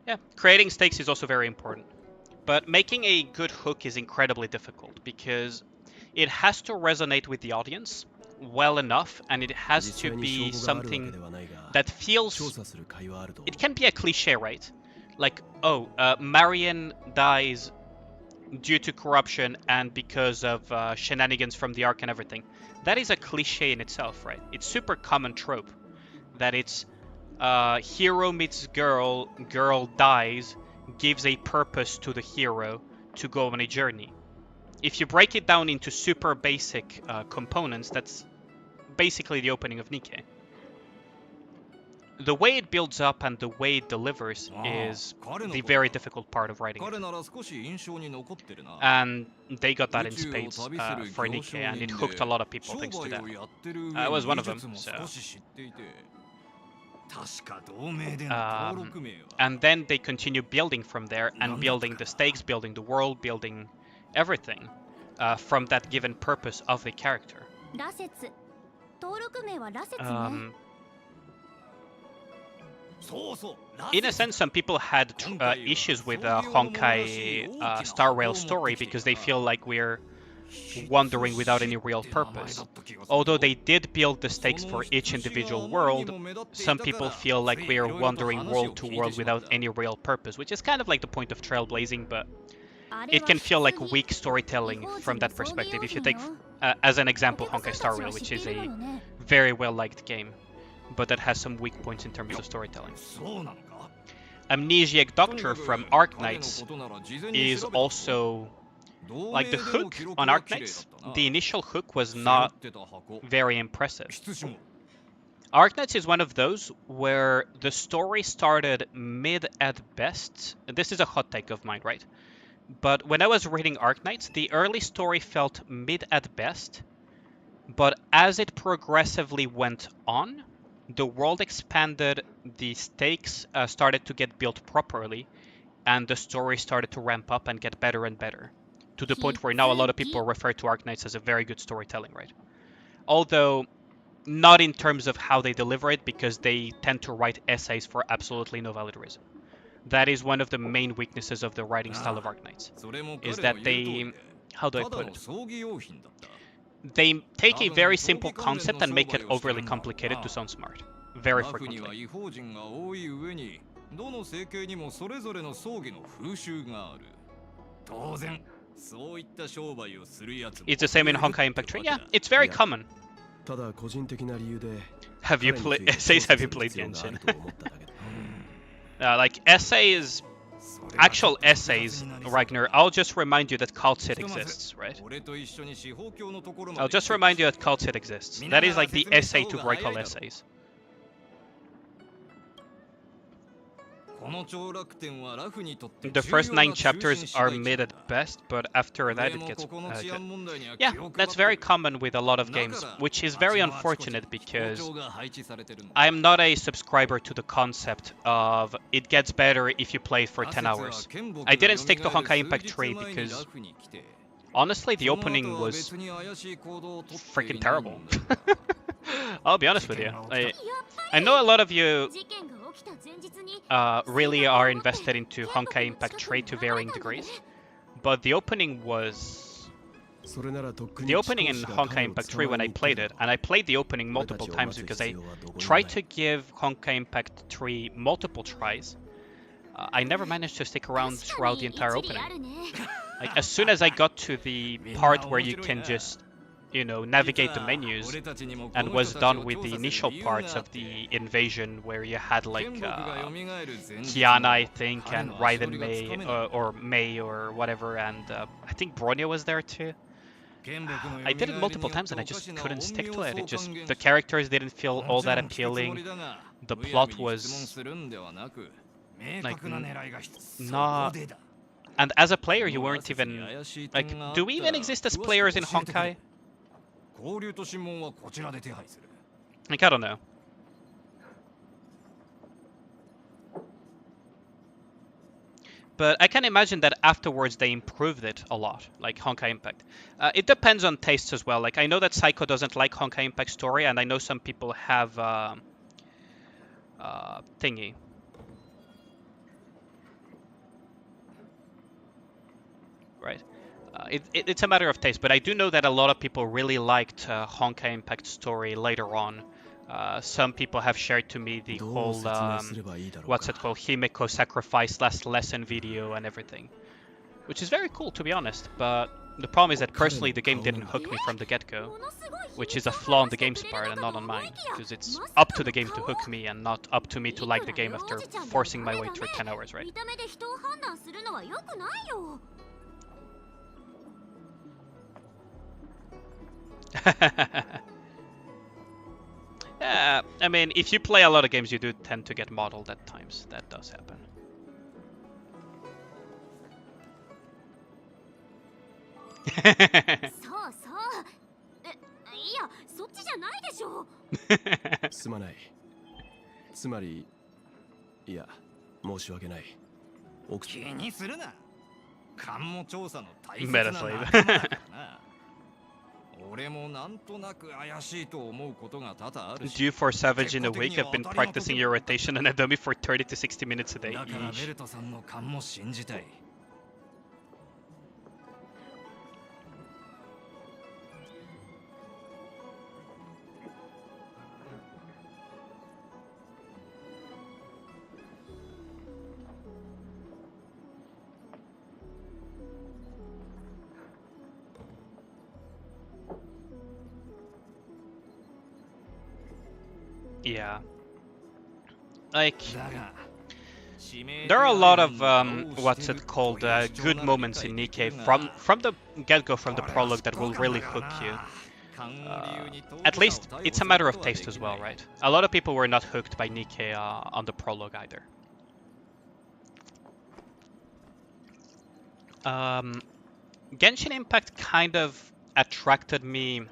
Yeah, creating stakes is also very important, but making a good hook is incredibly difficult because it has to resonate with the audience well enough, and it has to be something that feels... It can be a cliche, right? Like, oh, Marion dies due to corruption and because of shenanigans from the Ark and everything. That is a cliche in itself, right? It's super common trope that it's hero meets girl, girl dies, gives a purpose to the hero to go on a journey. If you break it down into super basic components, that's basically the opening of Nikke. The way it builds up and the way it delivers is the very difficult part of writing it. And they got that in spades for Nikke, and it hooked a lot of people thanks to that. I was one of them, so... and then they continue building from there, and building the stakes, building the world, building everything from that given purpose of the character. In a sense, some people had issues with Honkai Star Rail story because they feel like we're wandering without any real purpose. Although they did build the stakes for each individual world, some people feel like we are wandering world to world without any real purpose, which is kind of like the point of trailblazing, but it can feel like weak storytelling from that perspective. If you take, as an example, Honkai Star Rail, which is a very well-liked game, but that has some weak points in terms of storytelling. Amnesiac Doctor from Arknights is also... Like, the hook on Arknights, the initial hook was not very impressive. Arknights is one of those where the story started mid at best. This is a hot take of mine, right? But when I was reading Arknights, the early story felt mid at best, but as it progressively went on, the world expanded, the stakes started to get built properly, and the story started to ramp up and get better and better. To the point where now a lot of people refer to Arknights as a very good storytelling, right? Although, not in terms of how they deliver it, because they tend to write essays for absolutely no valid reason. That is one of the main weaknesses of the writing style of Arknights, is that they... How do I put it? They take a very simple concept and make it overly complicated to sound smart. Very frequently. It's the same in Honkai Impact 3? Yeah, it's very common. Have you played essays? Have you played Genshin? Like essays, actual essays, Ragnar, I'll just remind you that Kaltsit exists, right? I'll just remind you that Kaltsit exists. That is like the essay to break all essays. The first 9 chapters are mid at best, but after that it gets good. Yeah, that's very common with a lot of games, which is very unfortunate because I'm not a subscriber to the concept of it gets better if you play for 10 hours. I didn't stick to Honkai Impact 3 because honestly the opening was freaking terrible. I'll be honest with you. I know a lot of you really are invested into Honkai Impact 3 to varying degrees, but the opening was... The opening in Honkai Impact 3 when I played it, and I played the opening multiple times because I tried to give Honkai Impact 3 multiple tries, I never managed to stick around throughout the entire opening. Like, as soon as I got to the part where you can just, you know, navigate the menus and was done with the initial parts of the invasion where you had like Kiana, I think, and Raiden Mei, or Mei or whatever, and I think Bronya was there too. I did it multiple times and I just couldn't stick to it. It just, the characters didn't feel all that appealing. The plot was like not... And as a player, you weren't even like, do we even exist as players in Honkai? Like, I don't know. But I can imagine that afterwards they improved it a lot, like Honkai Impact. It depends on tastes as well. Like, I know that Psycho doesn't like Honkai Impact story, and I know some people have thingy. Right. It's a matter of taste, but I do know that a lot of people really liked Honkai Impact story later on. Some people have shared to me the whole, what's it called, Himeko sacrifice last lesson video and everything. Which is very cool, to be honest, but the problem is that personally the game didn't hook me from the get-go. Which is a flaw on the game's part and not on mine, because it's up to the game to hook me and not up to me to like the game after forcing my way through 10 hours, right? Yeah, I mean, if you play a lot of games, you do tend to get modeled at times. That does happen. Metaslave. Due for Savage in a week, I've been practicing your rotation on a dummy for 30 to 60 minutes a day. Yeah. Like, there are a lot of, what's it called, good moments in Nikke from the get-go, from the prologue, that will really hook you. At least, it's a matter of taste as well, right? A lot of people were not hooked by Nikke on the prologue either. Genshin Impact kind of attracted me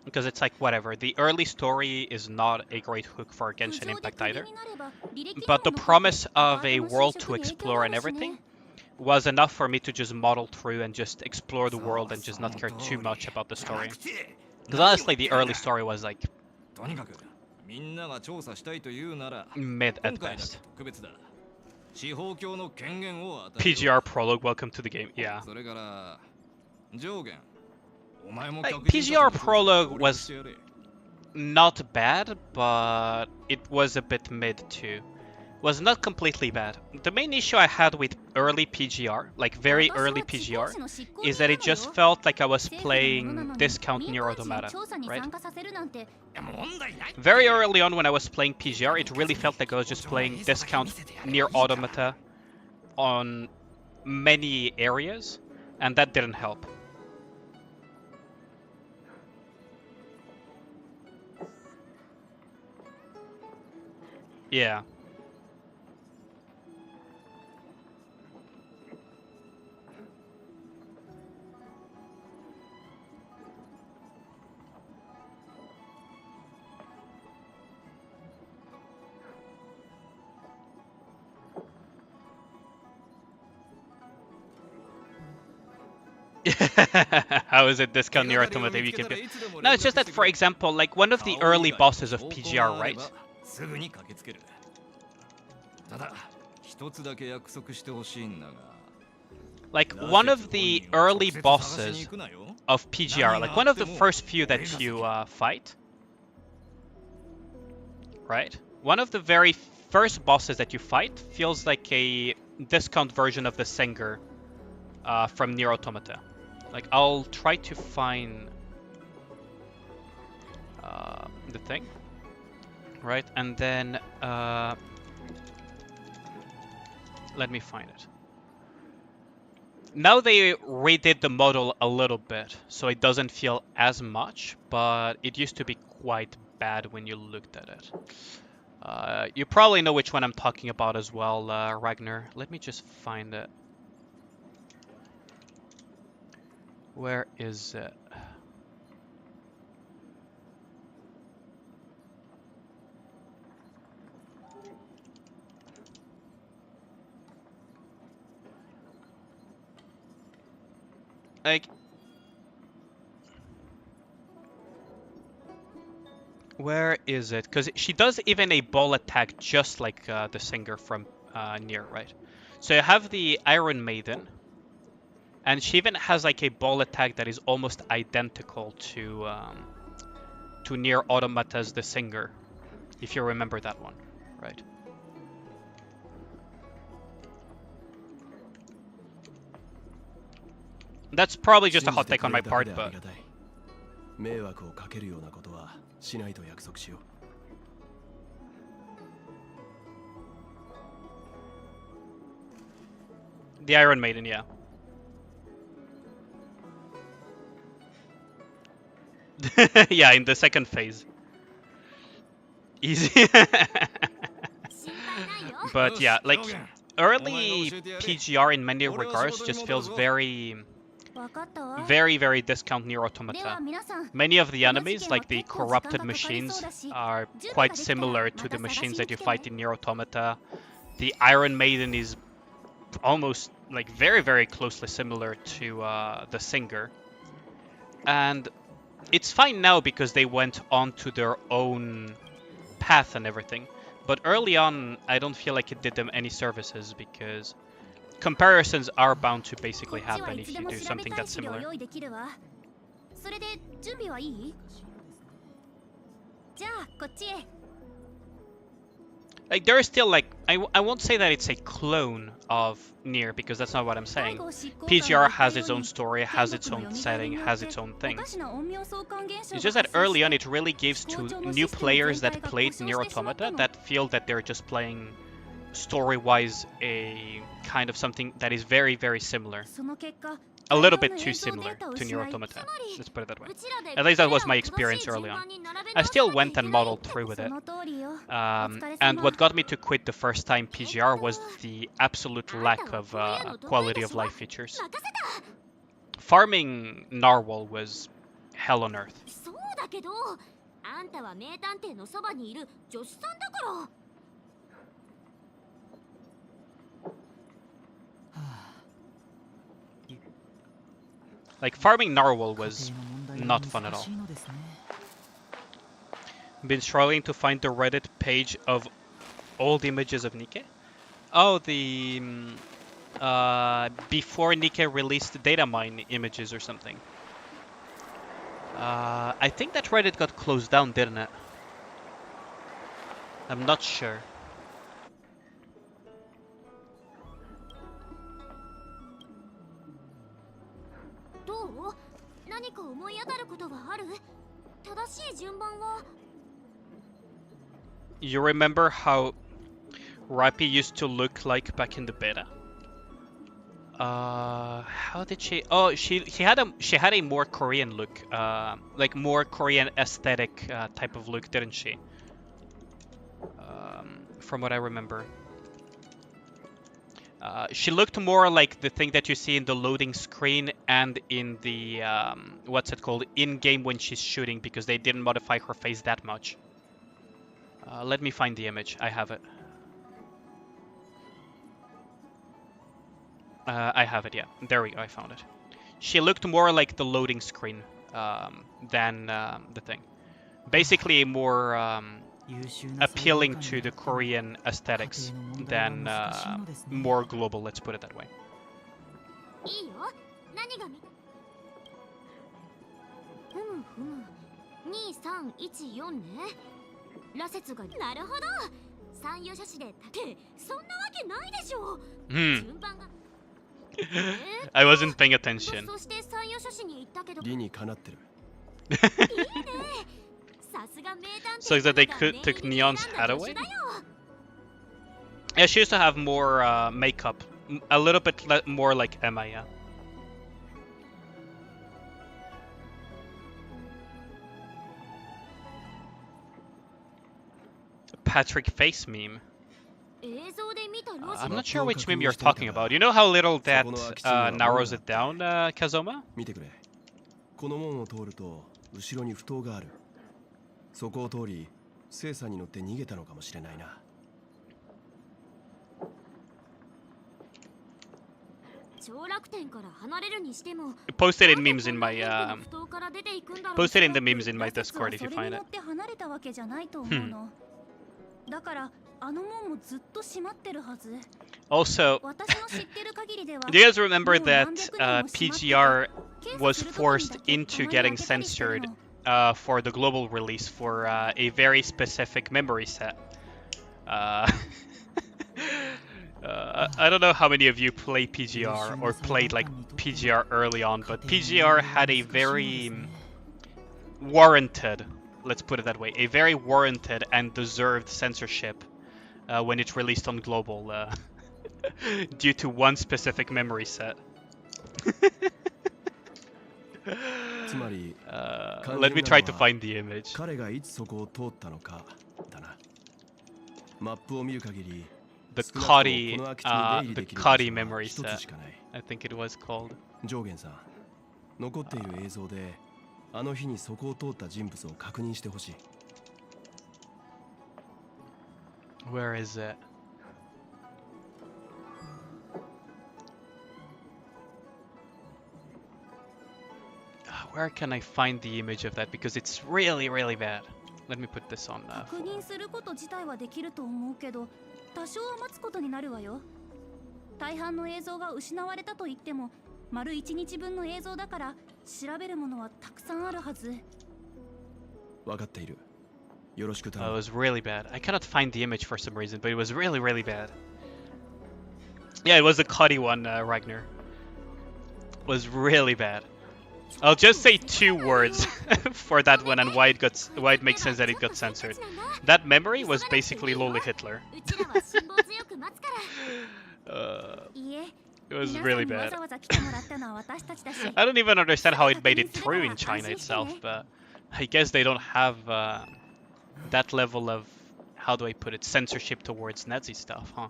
because it's like, whatever, the early story is not a great hook for Genshin Impact either, but the promise of a world to explore and everything was enough for me to just model through and just explore the world and just not care too much about the story. Because honestly, the early story was like mid at best. PGR prologue, welcome to the game. Yeah. Like, PGR prologue was not bad, but it was a bit mid too. Was not completely bad. The main issue I had with early PGR, like very early PGR, is that it just felt like I was playing Discount Nier Automata, right? Very early on when I was playing PGR, it really felt like I was just playing Discount Nier Automata on many areas, and that didn't help. Yeah. How is it discount Nero Automata if you can feel? No, it's just that, for example, like one of the early bosses of PGR, right? Like one of the early bosses of PGR, like one of the first few that you fight, right? One of the very first bosses that you fight feels like a discount version of the singer from Nier Automata. Like, I'll try to find the thing, right? And then let me find it. Now they redid the model a little bit, so it doesn't feel as much, but it used to be quite bad when you looked at it. You probably know which one I'm talking about as well, Ragnar. Let me just find it. Where is it? Like, where is it? Because she does even a ball attack just like the singer from Nier, right? So you have the Iron Maiden, and she even has like a ball attack that is almost identical to Nier Automata's the singer, if you remember that one, right? That's probably just a hot take on my part, but... The Iron Maiden, yeah. Yeah, in the second phase. Easy. But yeah, like, early PGR in many regards just feels very discount Nier Automata. Many of the enemies, like the corrupted machines, are quite similar to the machines that you fight in Nier Automata. The Iron Maiden is almost like very closely similar to the singer. And it's fine now because they went on to their own path and everything. But early on, I don't feel like it did them any services because comparisons are bound to basically happen if you do something that's similar. Like, there is still, like, I won't say that it's a clone of Nier, because that's not what I'm saying. PGR has its own story, has its own setting, has its own thing. It's just that early on it really gives to new players that played Nier Automata that feel that they're just playing story-wise a kind of something that is very similar. A little bit too similar to Nier Automata, let's put it that way. At least that was my experience early on. I still went and modeled through with it. And what got me to quit the first time PGR was the absolute lack of quality of life features. Farming Narwhal was hell on earth. Like, farming Narwhal was not fun at all. Been struggling to find the Reddit page of old images of Nikke. Oh, the before Nikke released data mine images or something. I think that Reddit got closed down, didn't it? I'm not sure. You remember how Rappi used to look like back in the beta? How did she? Oh, she had a more Korean look, like more Korean aesthetic type of look, didn't she? From what I remember. She looked more like the thing that you see in the loading screen and in the, what's it called, in-game when she's shooting, because they didn't modify her face that much. Let me find the image. I have it. I have it, yeah. There we go, I found it. She looked more like the loading screen than the thing. Basically, a more appealing to the Korean aesthetics than more global. Let's put it that way. いいよ。何が見た？ふむふむ。2314ね。羅刹がなるほど。三余写真でってそんなわけないでしょ。順番が。I wasn't paying attention. そして三余写真に行ったけど。理にかなってる。いいね。さすが名探偵。So that they took Nyan's hat away? Yeah, she used to have more makeup. A little bit more like Emma, yeah. Patrick face meme. I'm not sure which meme you're talking about. You know how little that narrows it down, Kazoma? 見てくれ。この門を通ると後ろに埠頭がある。そこを通り、聖さんに乗って逃げたのかもしれないな。Posted in memes in my posted in the memes in my Discord if you find it. だからあの門もずっと閉まってるはず。 Also, do you guys remember that PGR was forced into getting censored for the global release for a very specific memory set? I don't know how many of you play PGR or played like PGR early on, but PGR had a very warranted, let's put it that way, a very warranted and deserved censorship when it released on global due to one specific memory set. Let me try to find the image. The Cuddy memory set, I think it was called. 残っている映像であの日にそこを通った人物を確認してほしい。 Where is it? Where can I find the image of that? Because it's really, really bad. Let me put this on. 確認すること自体はできると思うけど、多少は待つことになるわよ。大半の映像が失われたと言っても、丸1日分の映像だから調べるものはたくさんあるはず。分かっている。よろしく頼む。 It was really bad. I cannot find the image for some reason, but it was really, really bad. Yeah, it was the Cuddy one, Ragnar. It was really bad. I'll just say 2 words for that one and why it makes sense that it got censored. That memory was basically Loli Hitler. It was really bad. I don't even understand how it made it through in China itself, but I guess they don't have that level of, how do I put it, censorship towards Nazi stuff, huh?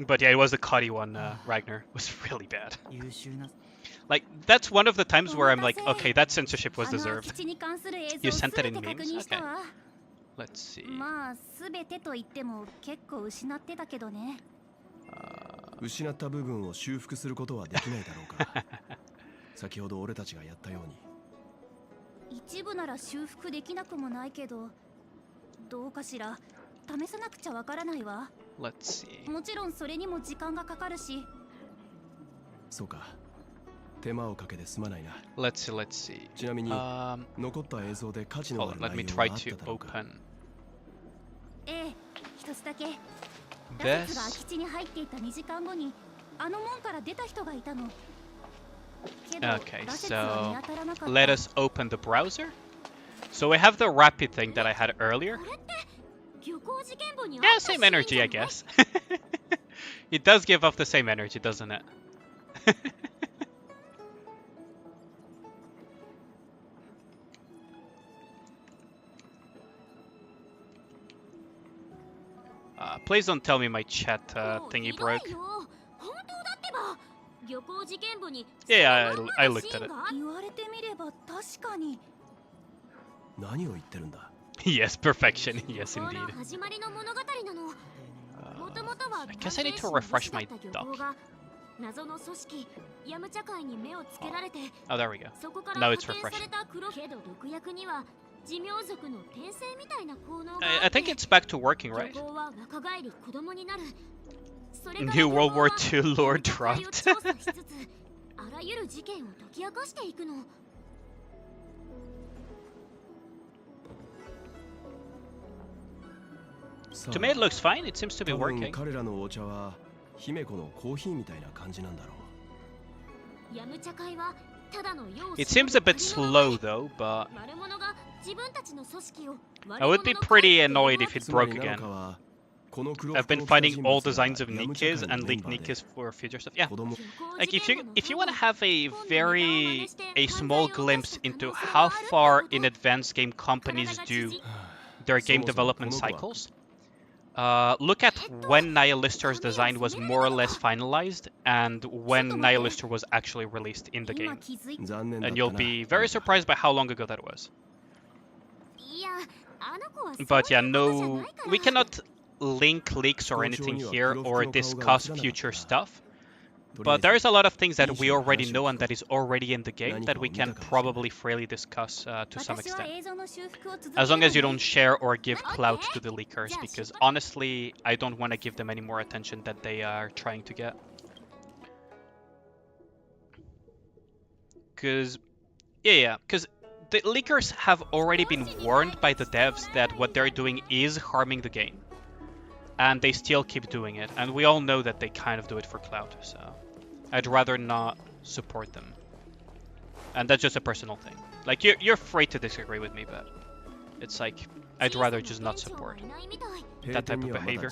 But yeah, it was the Cuddy one, Ragnar. It was really bad. Like, that's one of the times where I'm like, okay, that censorship was deserved. You sent it in memes? Okay. Let's see. 失った部分を修復することはできないだろうか。先ほど俺たちがやったように。一部なら修復できなくもないけど、どうかしら。試さなくちゃわからないわ。Let's see. もちろんそれにも時間がかかるし。そうか。手間をかけてすまないな。Let's see. ちなみに、残った映像で価値のある Let me 内容があ try っ to ただろうか。 open 一つだけ。 this. ラセツが空き地に入っていた2時間後に、あの門から出た人がいたの。Okay, so let us open the browser. So we have the rapid thing that I had earlier. Yeah, same energy, I guess. It does give off the same energy, doesn't it? Please don't tell me my chat thingy broke. Yeah, I looked at it. 言われてみれば確かに。何を言ってるんだ。 Yes, perfection. Yes, indeed. I guess I need to refresh my dock. Oh, there we go. Now it's refreshing. I think it's back to working, right? New World War II lore dropped. To me it looks fine, it seems to be working. It seems a bit slow though, but I would be pretty annoyed if it broke again. I've been finding all designs of Nikkes and leaked Nikkes for future stuff. Yeah, like if you want to have a small glimpse into how far in advance game companies do their game development cycles, look at when Nihilister's design was more or less finalized and when Nihilister was actually released in the game, and you'll be very surprised by how long ago that was. But yeah, no, we cannot link leaks or anything here or discuss future stuff, but there is a lot of things that we already know and that is already in the game that we can probably freely discuss to some extent, as long as you don't share or give clout to the leakers, because honestly I don't want to give them any more attention that they are trying to get. Because the leakers have already been warned by the devs that what they're doing is harming the game, and they still keep doing it, and we all know that they kind of do it for clout, so I'd rather not support them. And that's just a personal thing. Like, you're free to disagree with me, but it's like, I'd rather just not support that type of behavior.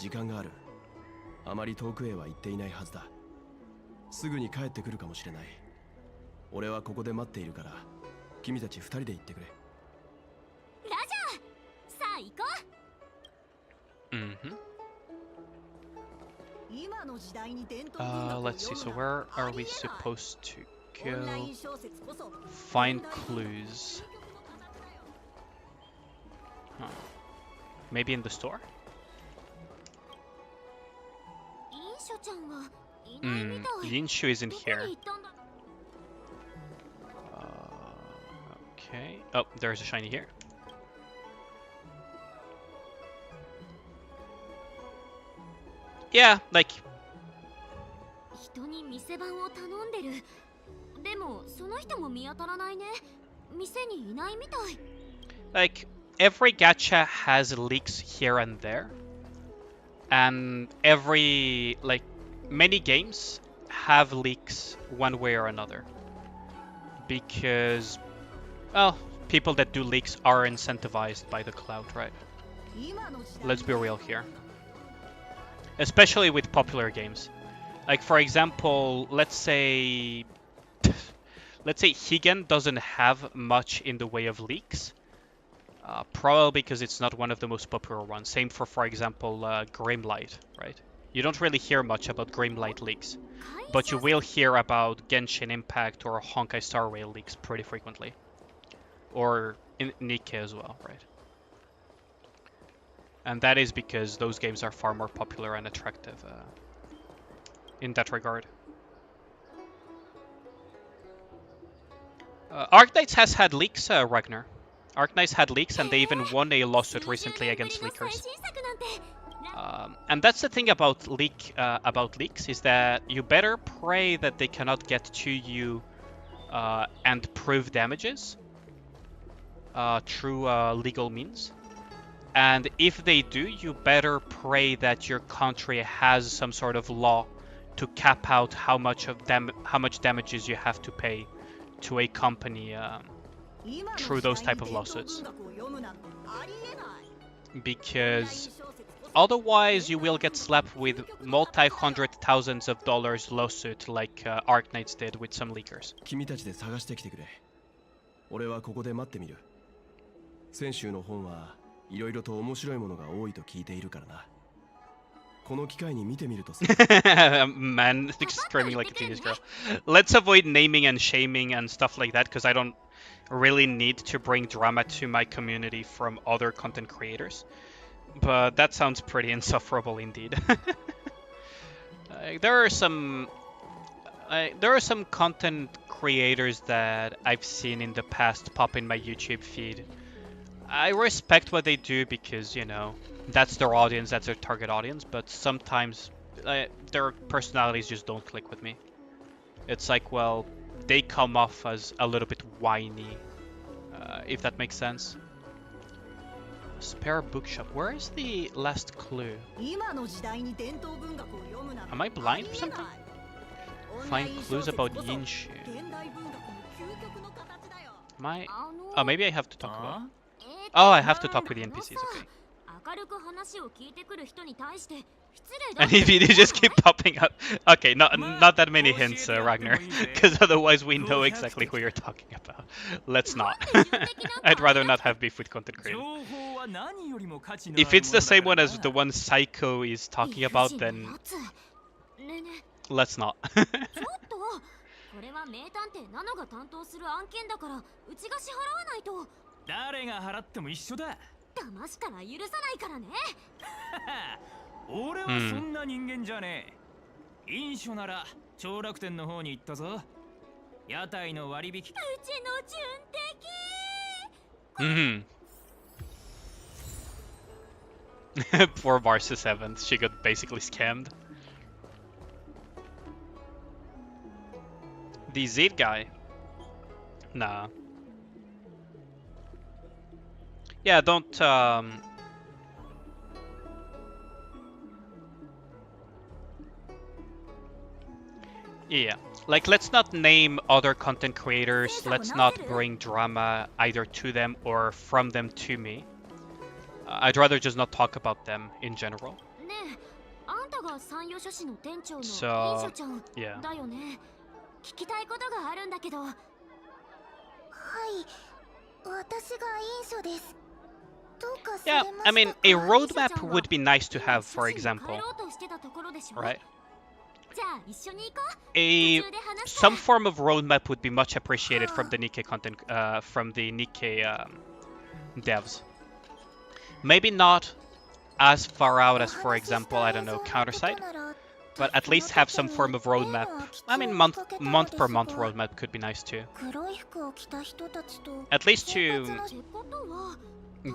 Let's see, so where are we supposed to go? Find clues. Huh. Maybe in the store? Yinshu isn't here. Okay. Oh, there's a shiny here. Yeah, like... Like, every gacha has leaks here and there. And many games have leaks one way or another. Because, well, people that do leaks are incentivized by the cloud, right? Let's be real here. Especially with popular games. Like, for example, let's say Higen doesn't have much in the way of leaks. Probably because it's not one of the most popular ones. Same for example, Grimlight, right? You don't really hear much about Grimlight leaks, but you will hear about Genshin Impact or Honkai Star Rail leaks pretty frequently. Or in Nikke as well, right? And that is because those games are far more popular and attractive in that regard. Arknights has had leaks, Ragnar. Arknights had leaks, and they even won a lawsuit recently against leakers. And that's the thing about leaks, is that you better pray that they cannot get to you and prove damages through legal means. And if they do, you better pray that your country has some sort of law to cap out how much damages you have to pay to a company through those type of lawsuits. Because otherwise you will get slapped with multi-hundred thousands of dollars lawsuit like Arknights did with some leakers. いろいろと面白いものが多いと聞いているからな。この機会に見てみるとさ。Man, screaming like a teenage girl. Let's avoid naming and shaming and stuff like that, because I don't really need to bring drama to my community from other content creators. But that sounds pretty insufferable indeed. There are some content creators that I've seen in the past pop in my YouTube feed. I respect what they do because, you know, that's their audience, that's their target audience, but sometimes their personalities just don't click with me. It's like, well, they come off as a little bit whiny, if that makes sense. Spare bookshop. Where is the last clue? Am I blind or something? Find clues about Yinshu. Am I... Oh, maybe I have to talk about... Oh, I have to talk with the NPCs, okay. And if you just keep popping up... Okay, not that many hints, Ragnar. Because otherwise we know exactly who you're talking about. Let's not. I'd rather not have beef with content creators. If it's the same one as the one Psycho is talking about, then... Let's not. Poor Marcia 7th, she got basically scammed. The Z guy? Nah. Yeah, don't yeah, like, let's not name other content creators, let's not bring drama either to them or from them to me. I'd rather just not talk about them in general. So, yeah. Yeah, I mean, a roadmap would be nice to have, for example, right? Some form of roadmap would be much appreciated from the Nikke content, from the Nikke devs. Maybe not as far out as, for example, I don't know, Counterside, but at least have some form of roadmap. I mean, month per month roadmap could be nice too. At least to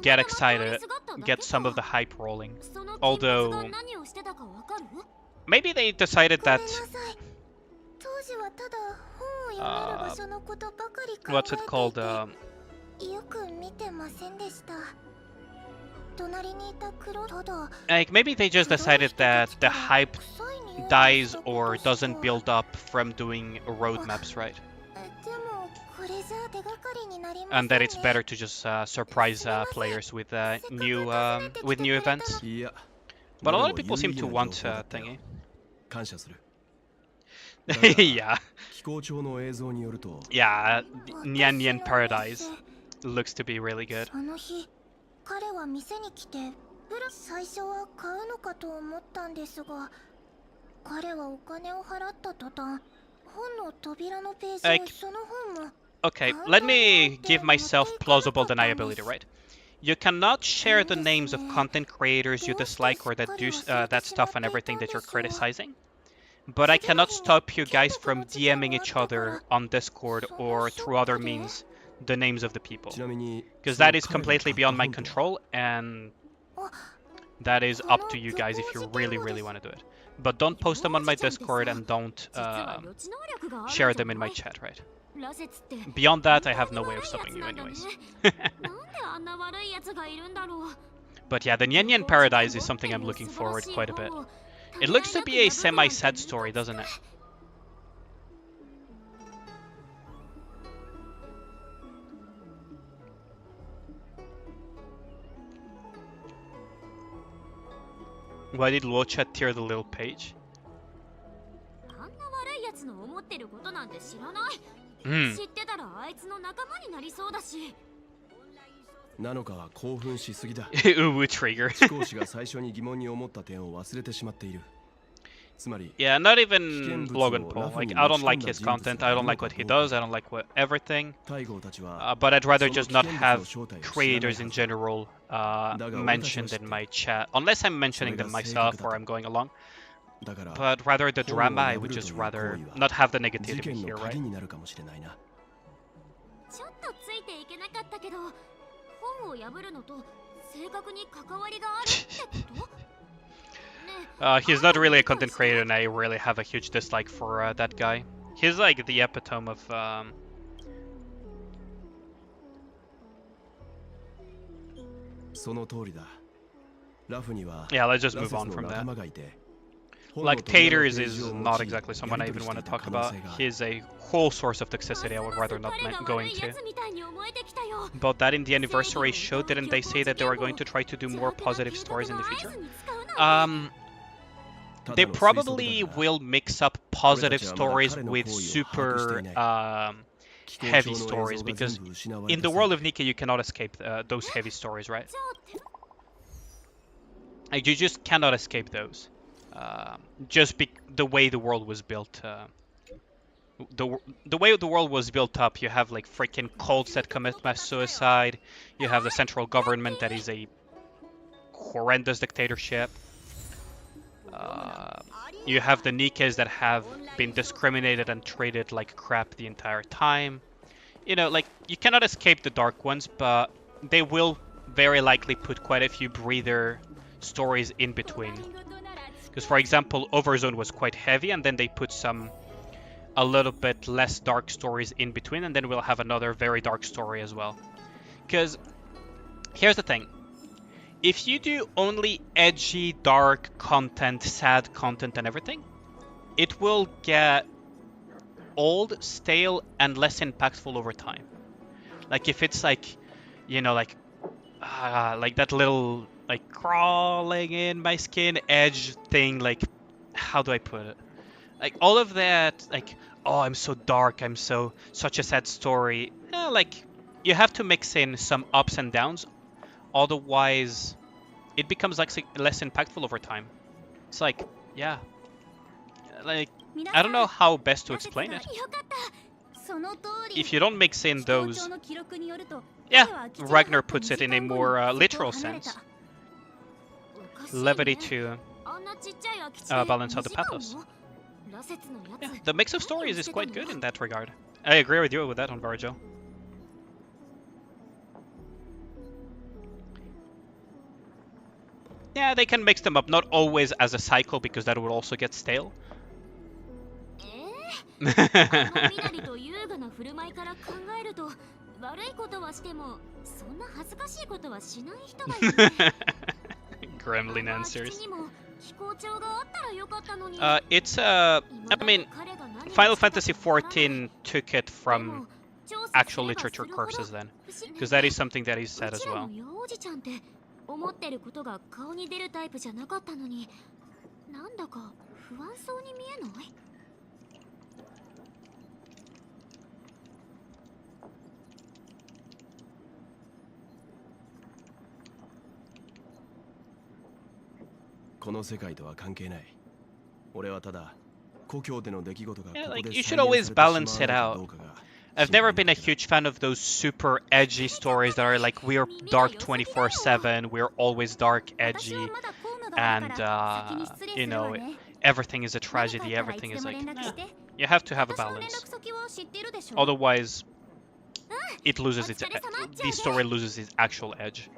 get excited, get some of the hype rolling. Although, maybe they decided that... what's it called? Like, maybe they just decided that the hype dies or doesn't build up from doing roadmaps, right? And that it's better to just surprise players with new events. But a lot of people seem to want thingy. Yeah. Yeah, Nyan Paradise looks to be really good. Like, okay, let me give myself plausible deniability, right? You cannot share the names of content creators you dislike or that do that stuff and everything that you're criticizing. But I cannot stop you guys from DMing each other on Discord or through other means the names of the people. Because that is completely beyond my control, and that is up to you guys if you really, really want to do it. But don't post them on my Discord and don't share them in my chat, right? Beyond that, I have no way of stopping you anyways. But yeah, the Nyan Paradise is something I'm looking forward quite a bit. It looks to be a semi-sad story, doesn't it? Why did Locha tear the little page? Uwu trigger. Yeah, not even Logan Paul. Like, I don't like his content, I don't like what he does, I don't like everything. But I'd rather just not have creators in general mentioned in my chat, unless I'm mentioning them myself or I'm going along. But rather the drama, I would just rather not have the negativity here, right? He's not really a content creator, and I really have a huge dislike for that guy. He's like the epitome of yeah, let's just move on from that. Like, Taters is not exactly someone I even want to talk about. He's a whole source of toxicity I would rather not go into. But that in the anniversary show, didn't they say that they were going to try to do more positive stories in the future? They probably will mix up positive stories with super heavy stories, because in the world of Nikke you cannot escape those heavy stories, right? Like, you just cannot escape those. Just the way the world was built. The way the world was built up, you have like freaking cults that commit mass suicide. You have the central government that is a horrendous dictatorship. You have the Nikkes that have been discriminated and treated like crap the entire time. You know, like, you cannot escape the dark ones, but they will very likely put quite a few breather stories in between. Because, for example, Overzone was quite heavy, and then they put a little bit less dark stories in between, and then we'll have another very dark story as well. Because here's the thing. If you do only edgy, dark content, sad content and everything, it will get old, stale, and less impactful over time. Like, if it's like, you know, like that little, like, crawling in my skin edge thing, like, how do I put it? Like, all of that, like, oh, I'm so dark, I'm such a sad story. Like, you have to mix in some ups and downs, otherwise it becomes like less impactful over time. It's like, yeah, like, I don't know how best to explain it. If you don't mix in those, yeah, Ragnar puts it in a more literal sense. Levity to balance out the pathos. Yeah, the mix of stories is quite good in that regard. I agree with you with that one, Varjo. Yeah, they can mix them up, not always as a cycle, because that would also get stale. Gremlin answers. It's I mean, Final Fantasy XIV took it from actual literature courses then, because that is something that is said as well. Yeah, like, you should always balance it out. I've never been a huge fan of those super edgy stories that are like, we're dark 24/7, we're always dark, edgy, and you know, everything is a tragedy, everything is like, you have to have a balance. Otherwise, it loses its, the story loses its actual edge.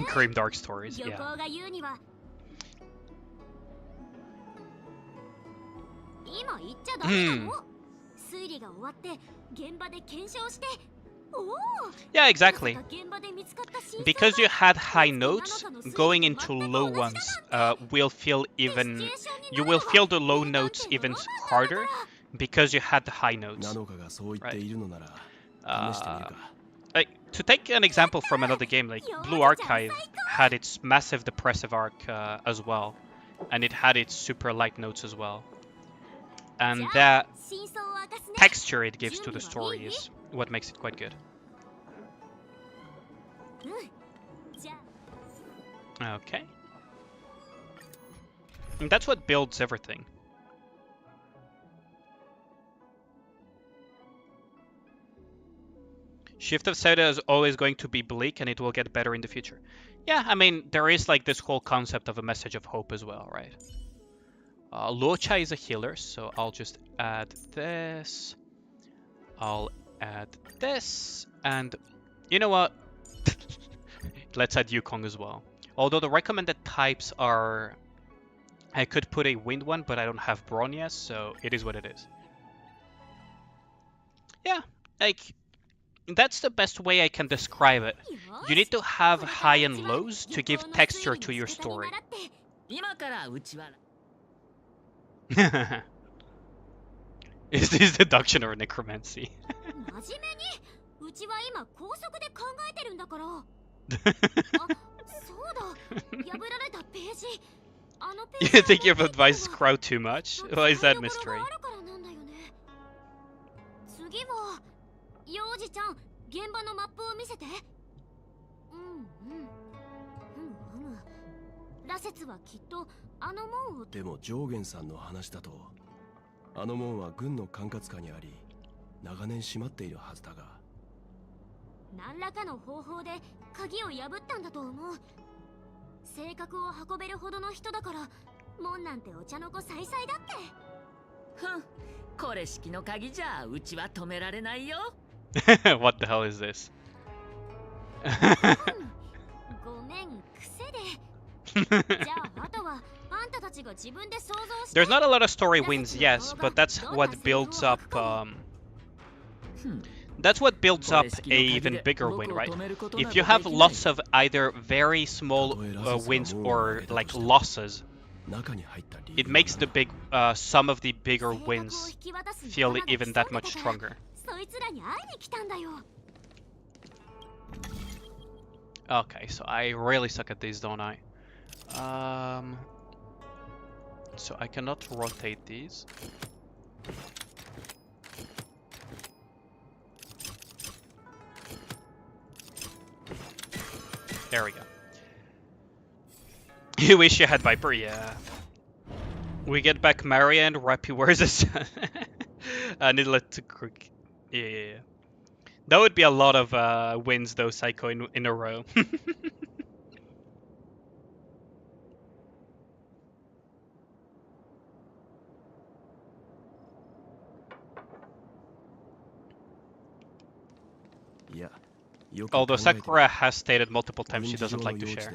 Grim dark stories, yeah. Yeah, exactly. Because you had high notes, going into low ones will feel even... You will feel the low notes even harder because you had the high notes. Right? Like, to take an example from another game, like Blue Archive had its massive depressive arc as well. and it had its super light notes as well. And that texture it gives to the story is what makes it quite good. Okay. And that's what builds everything. Shift of Zelda is always going to be bleak, and it will get better in the future. Yeah, I mean, there is like this whole concept of a message of hope as well, right? Luocha is a healer, so I'll just add this. I'll add this, and you know what? Let's add Yukong as well. Although the recommended types are... I could put a wind one, but I don't have Bronya, so it is what it is. Yeah, like... That's the best way I can describe it. You need to have high and lows to give texture to your story. Is this deduction or necromancy? You think your advice crowd too much? Why is that mystery? 幼児ちゃん、現場のマップを見せて。羅刹はきっとあの門を。でも上元さんの話だと、あの門は軍の管轄下にあり、長年閉まっているはずだが。何らかの方法で鍵を破ったんだと思う。性格を運べるほどの人だから、門なんてお茶の子さいさいだって。ふん、これ式の鍵じゃうちは止められないよ。What the hell is this? There's not a lot of story wins, yes, but that's what builds up. That's what builds up a even bigger win, right? If you have lots of either very small wins or like losses, it makes the big some of the bigger wins feel even that much stronger. Okay, so I really suck at these, don't I? So I cannot rotate these. There we go. You wish you had Viper, yeah. We get back Maria and Rappy, where's this? Needlet to cook. Yeah. That would be a lot of wins though, Psycho, in a row. Although Sakura has stated multiple times she doesn't like to share.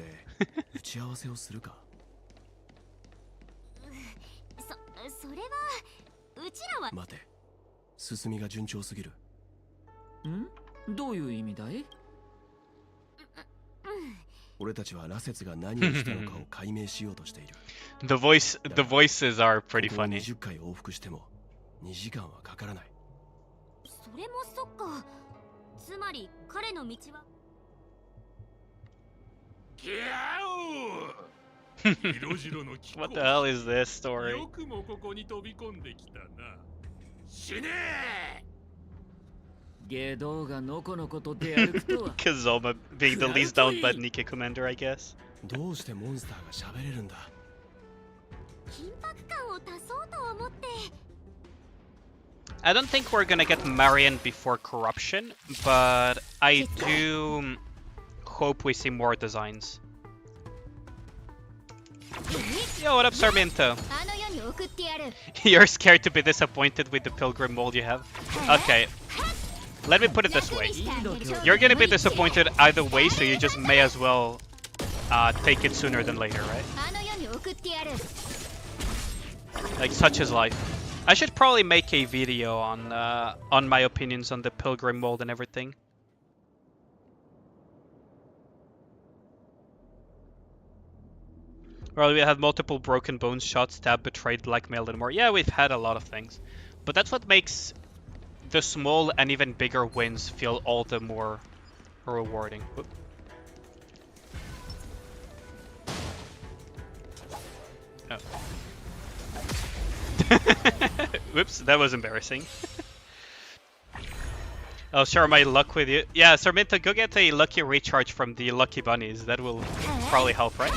The voices are pretty funny. What the hell is this story? Kazoma being the least down bad Nikke commander, I guess. I don't think we're gonna get Marian before Corruption, but I do hope we see more designs. Yo, what up, Sarmiento? You're scared to be disappointed with the Pilgrim mold you have? Okay, let me put it this way. You're gonna be disappointed either way, so you just may as well take it sooner than later, right? Like, such is life. I should probably make a video on my opinions on the Pilgrim mold and everything. Well, we had multiple broken bones, shots, stabbed, betrayed, blackmailed, and more. Yeah, we've had a lot of things. But that's what makes the small and even bigger wins feel all the more rewarding. Whoop. Oh. Whoops, that was embarrassing. I'll share my luck with you. Yeah, Sarminta, go get a lucky recharge from the lucky bunnies. That will probably help, right?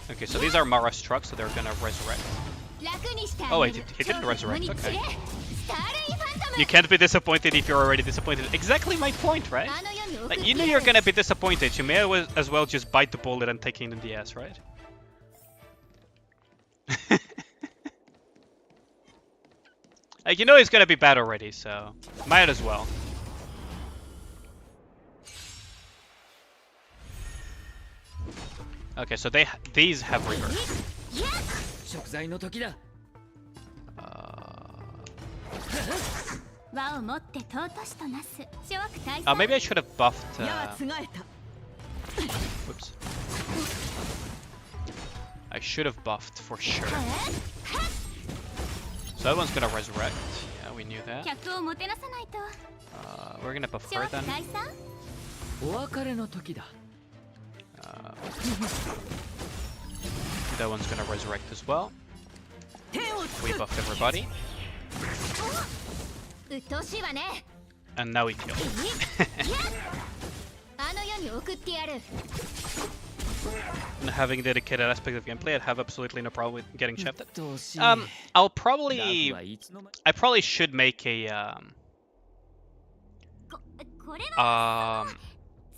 Okay, so these are Mara's trucks, so they're gonna resurrect. Oh wait, he didn't resurrect, okay. You can't be disappointed if you're already disappointed. Exactly my point, right? Like, you know you're gonna be disappointed. You may as well just bite the bullet and take it in the ass, right? Like, you know it's gonna be bad already, so might as well. Okay, so these have reverse. Maybe I should have buffed. Whoops. I should have buffed for sure. So that one's gonna resurrect. Yeah, we knew that. We're gonna buff her then. That one's gonna resurrect as well. We buffed everybody. And now we kill. And having dedicated aspect of gameplay, I'd have absolutely no problem with getting shafted. I probably should make a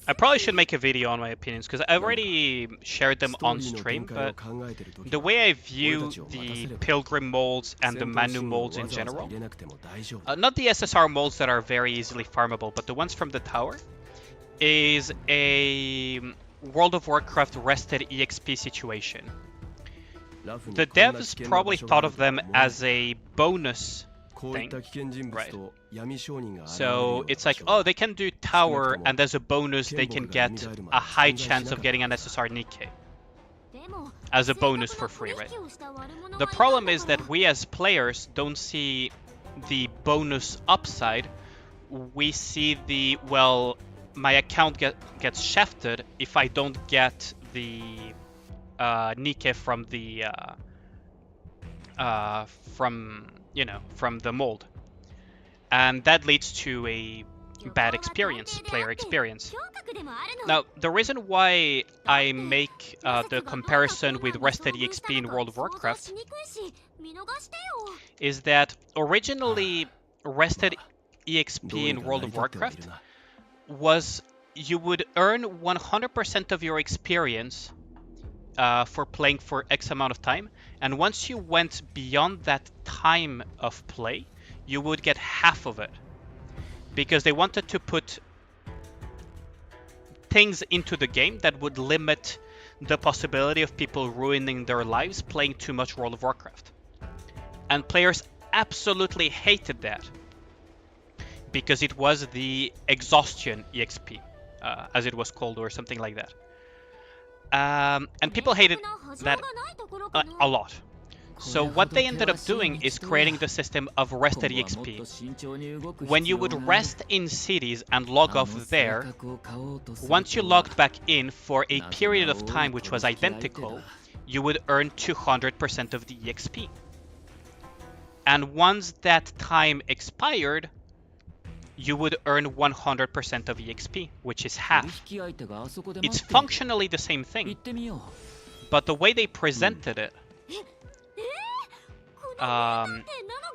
I probably should make a video on my opinions, because I've already shared them on stream, but the way I view the Pilgrim molds and the Manu molds in general, not the SSR molds that are very easily farmable, but the ones from the tower, is a World of Warcraft rested EXP situation. The devs probably thought of them as a bonus thing, right? So it's like, oh, they can do tower, and as a bonus they can get a high chance of getting an SSR Nikke as a bonus for free, right? The problem is that we as players don't see the bonus upside. We see the, well, my account gets shafted if I don't get the Nikke from the from the mold, and that leads to a bad experience, player experience. Now, the reason why I make the comparison with rested EXP in World of Warcraft is that originally rested EXP in World of Warcraft was you would earn 100% of your experience for playing for X amount of time, and once you went beyond that time of play, you would get half of it, because they wanted to put things into the game that would limit the possibility of people ruining their lives playing too much World of Warcraft. And players absolutely hated that, because it was the exhaustion EXP, as it was called, or something like that. And people hated that a lot. So what they ended up doing is creating the system of rested EXP. When you would rest in cities and log off there, once you logged back in for a period of time which was identical, you would earn 200% of the EXP. And once that time expired, you would earn 100% of EXP, which is half. It's functionally the same thing, but the way they presented it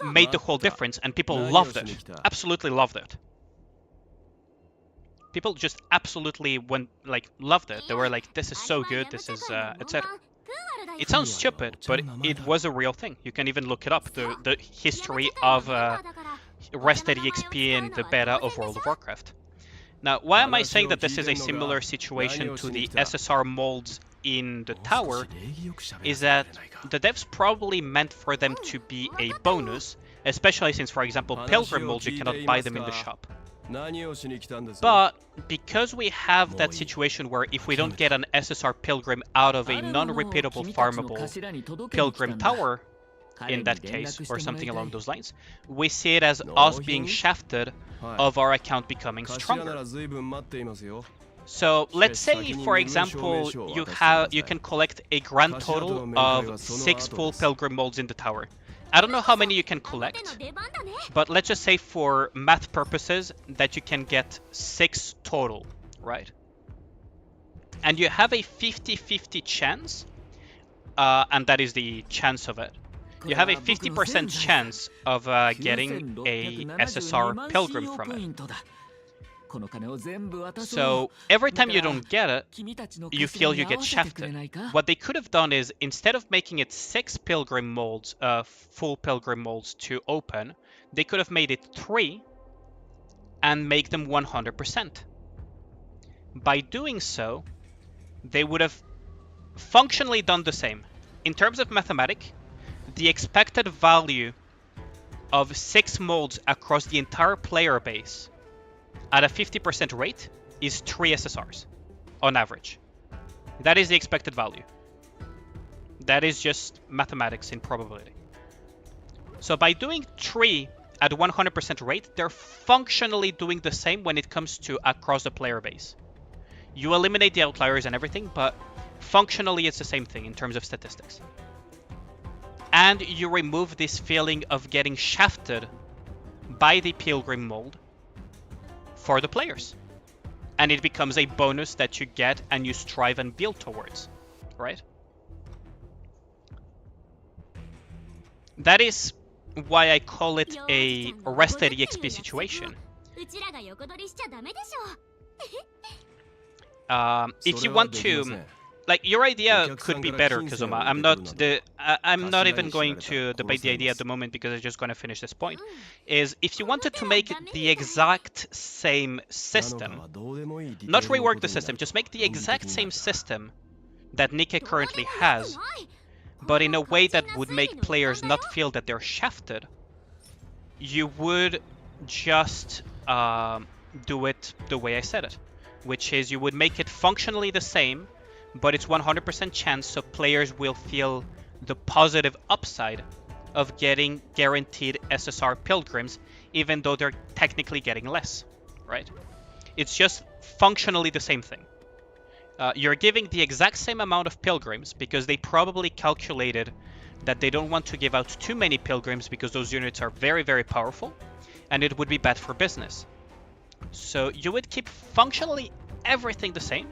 made the whole difference, and people loved it. Absolutely loved it. People just absolutely loved it. They were like, this is so good, this is etc. It sounds stupid, but it was a real thing. You can even look it up, the history of rested EXP in the beta of World of Warcraft. Now, why am I saying that this is a similar situation to the SSR molds in the tower, is that the devs probably meant for them to be a bonus, especially since, for example, Pilgrim molds, you cannot buy them in the shop. But because we have that situation where if we don't get an SSR Pilgrim out of a non-repeatable farmable Pilgrim tower, in that case, or something along those lines, we see it as us being shafted of our account becoming stronger. So let's say, for example, you can collect a grand total of 6 full pilgrim molds in the tower. I don't know how many you can collect, but let's just say for math purposes that you can get 6 total, right? And you have a 50-50 chance, and that is the chance of it. You have a 50% chance of getting a SSR pilgrim from it. So every time you don't get it, you feel you get shafted. What they could have done is, instead of making it 6 pilgrim molds, full pilgrim molds to open, they could have made it 3 and make them 100%. By doing so, they would have functionally done the same. In terms of mathematics, the expected value of 6 molds across the entire player base at a 50% rate is 3 SSRs on average. That is the expected value. That is just mathematics in probability. So by doing 3 at 100% rate, they're functionally doing the same when it comes to across the player base. You eliminate the outliers and everything, but functionally it's the same thing in terms of statistics. And you remove this feeling of getting shafted by the pilgrim mold for the players. And it becomes a bonus that you get and you strive and build towards, right? That is why I call it a rested EXP situation. If you want to, like, your idea could be better, Kazuma. I'm not even going to debate the idea at the moment because I'm just going to finish this point. Is if you wanted to make the exact same system, not rework the system, just make the exact same system that Nikke currently has, but in a way that would make players not feel that they're shafted, you would just do it the way I said it, which is you would make it functionally the same, but it's 100% chance, so players will feel the positive upside of getting guaranteed SSR pilgrims, even though they're technically getting less, right? It's just functionally the same thing. You're giving the exact same amount of pilgrims because they probably calculated that they don't want to give out too many pilgrims because those units are very, very powerful, and it would be bad for business. So you would keep functionally everything the same,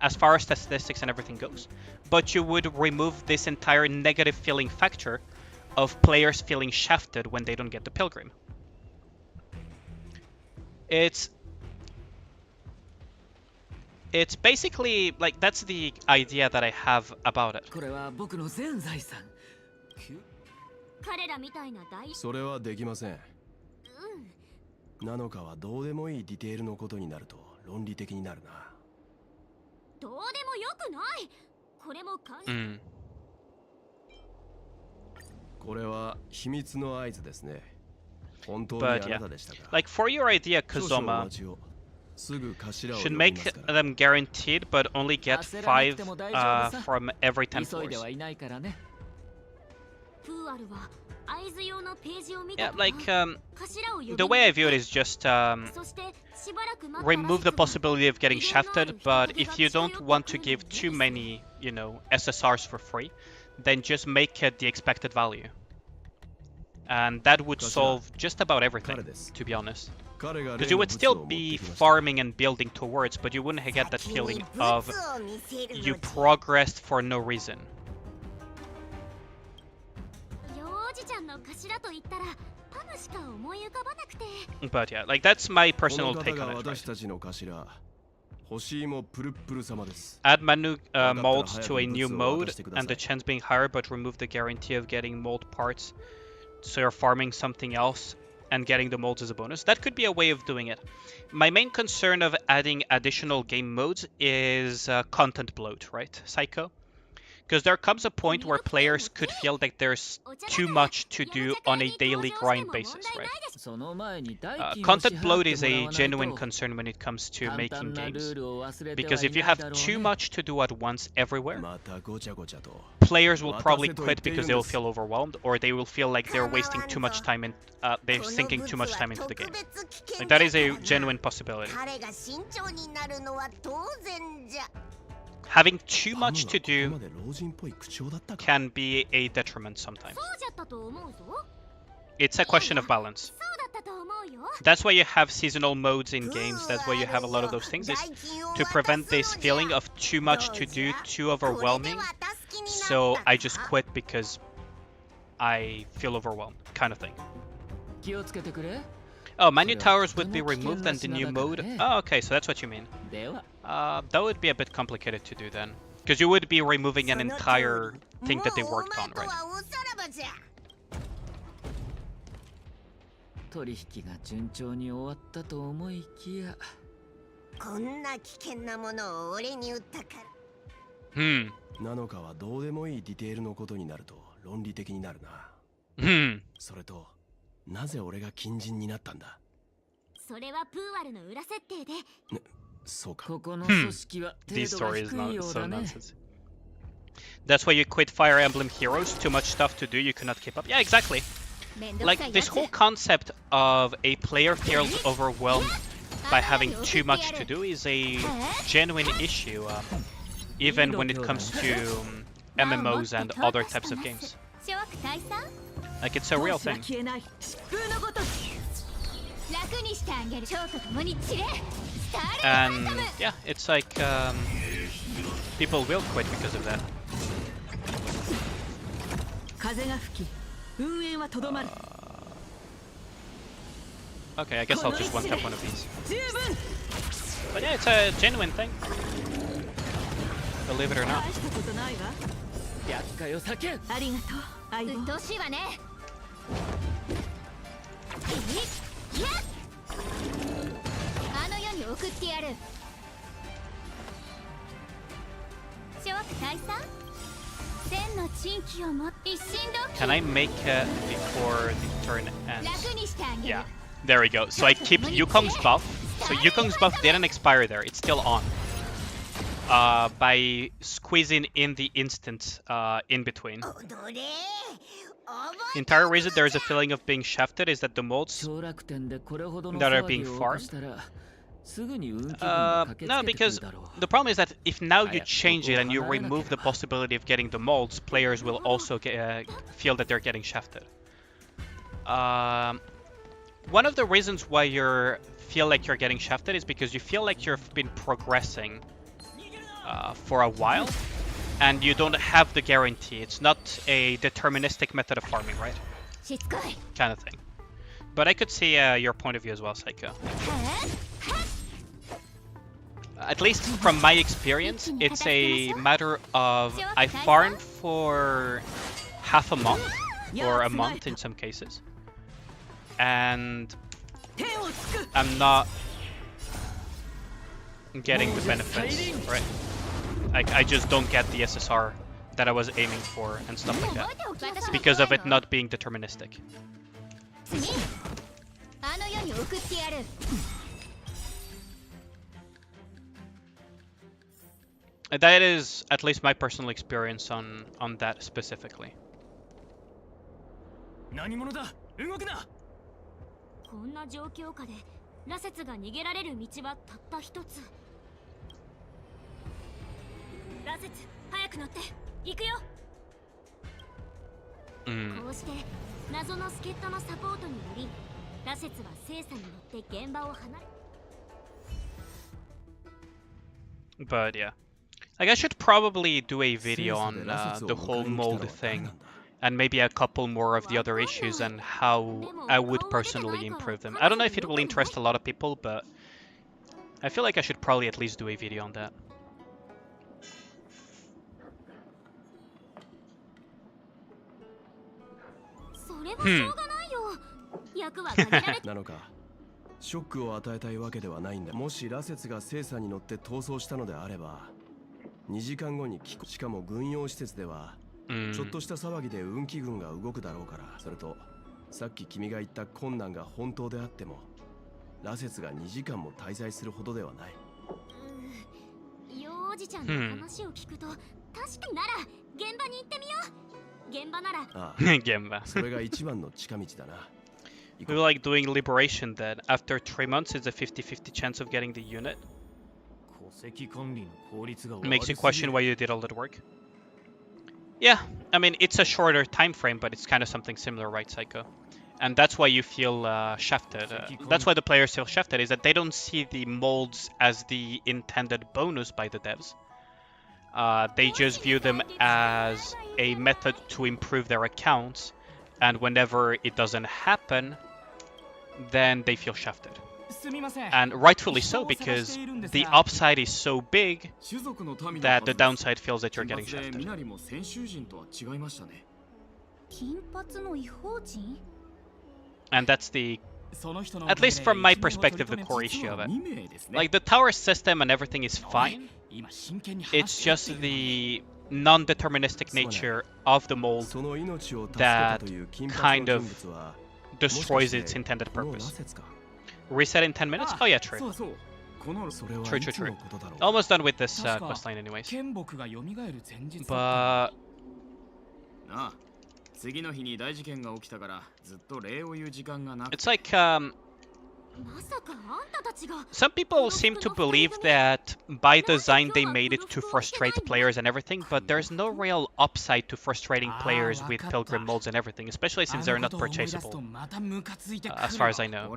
as far as statistics and everything goes, but you would remove this entire negative feeling factor of players feeling shafted when they don't get the pilgrim. It's basically like, that's the idea that I have about it. それはできません。なのかはどうでもいいディテールのことになると論理的になるな。どうでもよくない。これもこれは秘密の合図ですね。本当にあなたでしたか。Like, for your idea, Kazuma should make them guaranteed, but only get 5 from every 10 floors. Yeah, like, the way I view it is just remove the possibility of getting shafted, but if you don't want to give too many, you know, SSRs for free, then just make it the expected value. And that would solve just about everything, to be honest. Because you would still be farming and building towards, but you wouldn't get that feeling of you progressed for no reason. But yeah, like, that's my personal take on it. Right? Add Manu molds to a new mode and the chance being higher, but remove the guarantee of getting mold parts, so you're farming something else and getting the molds as a bonus. That could be a way of doing it. My main concern of adding additional game modes is content bloat, right, Psycho? Because there comes a point where players could feel that there's too much to do on a daily grind basis, right? Content bloat is a genuine concern when it comes to making games. Because if you have too much to do at once everywhere, players will probably quit because they will feel overwhelmed, or they will feel like they're wasting too much time and they're sinking too much time into the game. Like, that is a genuine possibility. Having too much to do can be a detriment sometimes. It's a question of balance. That's why you have seasonal modes in games, that's why you have a lot of those things, is to prevent this feeling of too much to do, too overwhelming, so I just quit because I feel overwhelmed, kind of thing. Oh, menu towers would be removed and the new mode. Oh, okay, so that's what you mean. That would be a bit complicated to do then. Because you would be removing an entire thing that they worked on, right? This story is not so nonsense. That's why you quit Fire Emblem Heroes. Too much stuff to do, you cannot keep up. Yeah, exactly. Like, this whole concept of a player feels overwhelmed by having too much to do is a genuine issue, even when it comes to MMOs and other types of games. Like, it's a real thing. And yeah, it's like people will quit because of that. Okay, I guess I'll just one-tap one of these. But yeah, it's a genuine thing. Believe it or not. Can I make it before the turn ends? Yeah, there we go. So I keep Yukong's buff. So Yukong's buff didn't expire there, it's still on. By squeezing in the instant in between. The entire reason there is a feeling of being shafted is that the molds that are being farmed. No, because the problem is that if now you change it and you remove the possibility of getting the molds, players will also feel that they're getting shafted. One of the reasons why you feel like you're getting shafted is because you feel like you've been progressing for a while, and you don't have the guarantee. It's not a deterministic method of farming, right? Kind of thing. But I could see your point of view as well, Psycho. At least from my experience, it's a matter of I farmed for half a month, or a month in some cases, and I'm not getting the benefits, right? Like, I just don't get the SSR that I was aiming for and stuff like that, because of it not being deterministic. That is at least my personal experience on that specifically. 何者だ動くなこんな状況下で羅刹が逃げられる道はたった一つ羅刹早く乗って行くよ、こうして謎の助っ人のサポートにより羅刹は聖査に乗って現場を離れ But yeah, like I should probably do a video on the whole mold thing, and maybe a couple more of the other issues and how I would personally improve them. I don't know if it will interest a lot of people, but I feel like I should probably at least do a video on that. Hmm. なのかショックを与えたいわけではないんだ。もし羅刹が聖査に乗って逃走したのであれば2時間後に帰国、しかも軍用施設ではちょっとした騒ぎで運気軍が動くだろうから。それとさっき君が言った困難が本当であっても羅刹が2時間も滞在するほどではない。おじちゃんの話を聞くと確かになら現場に行ってみよう。現場なら。ああ、現場。それが一番の近道だな。We were like doing liberation then. After 3 months, it's a 50-50 chance of getting the unit. Makes you question why you did all that work. Yeah, I mean, it's a shorter time frame, but it's kind of something similar, right, Psycho? And that's why you feel shafted. That's why the players feel shafted, is that they don't see the molds as the intended bonus by the devs. They just view them as a method to improve their accounts, and whenever it doesn't happen, then they feel shafted. And rightfully so, because the upside is so big that the downside feels that you're getting shafted. And that's the, at least from my perspective, the core issue of it. Like, the tower system and everything is fine. It's just the non-deterministic nature of the mold that kind of destroys its intended purpose. Reset in 10 minutes? Oh yeah, true. True. Almost done with this questline anyways. But... it's like, some people seem to believe that by design they made it to frustrate players and everything, but there's no real upside to frustrating players with pilgrim molds and everything, especially since they're not purchasable, as far as I know.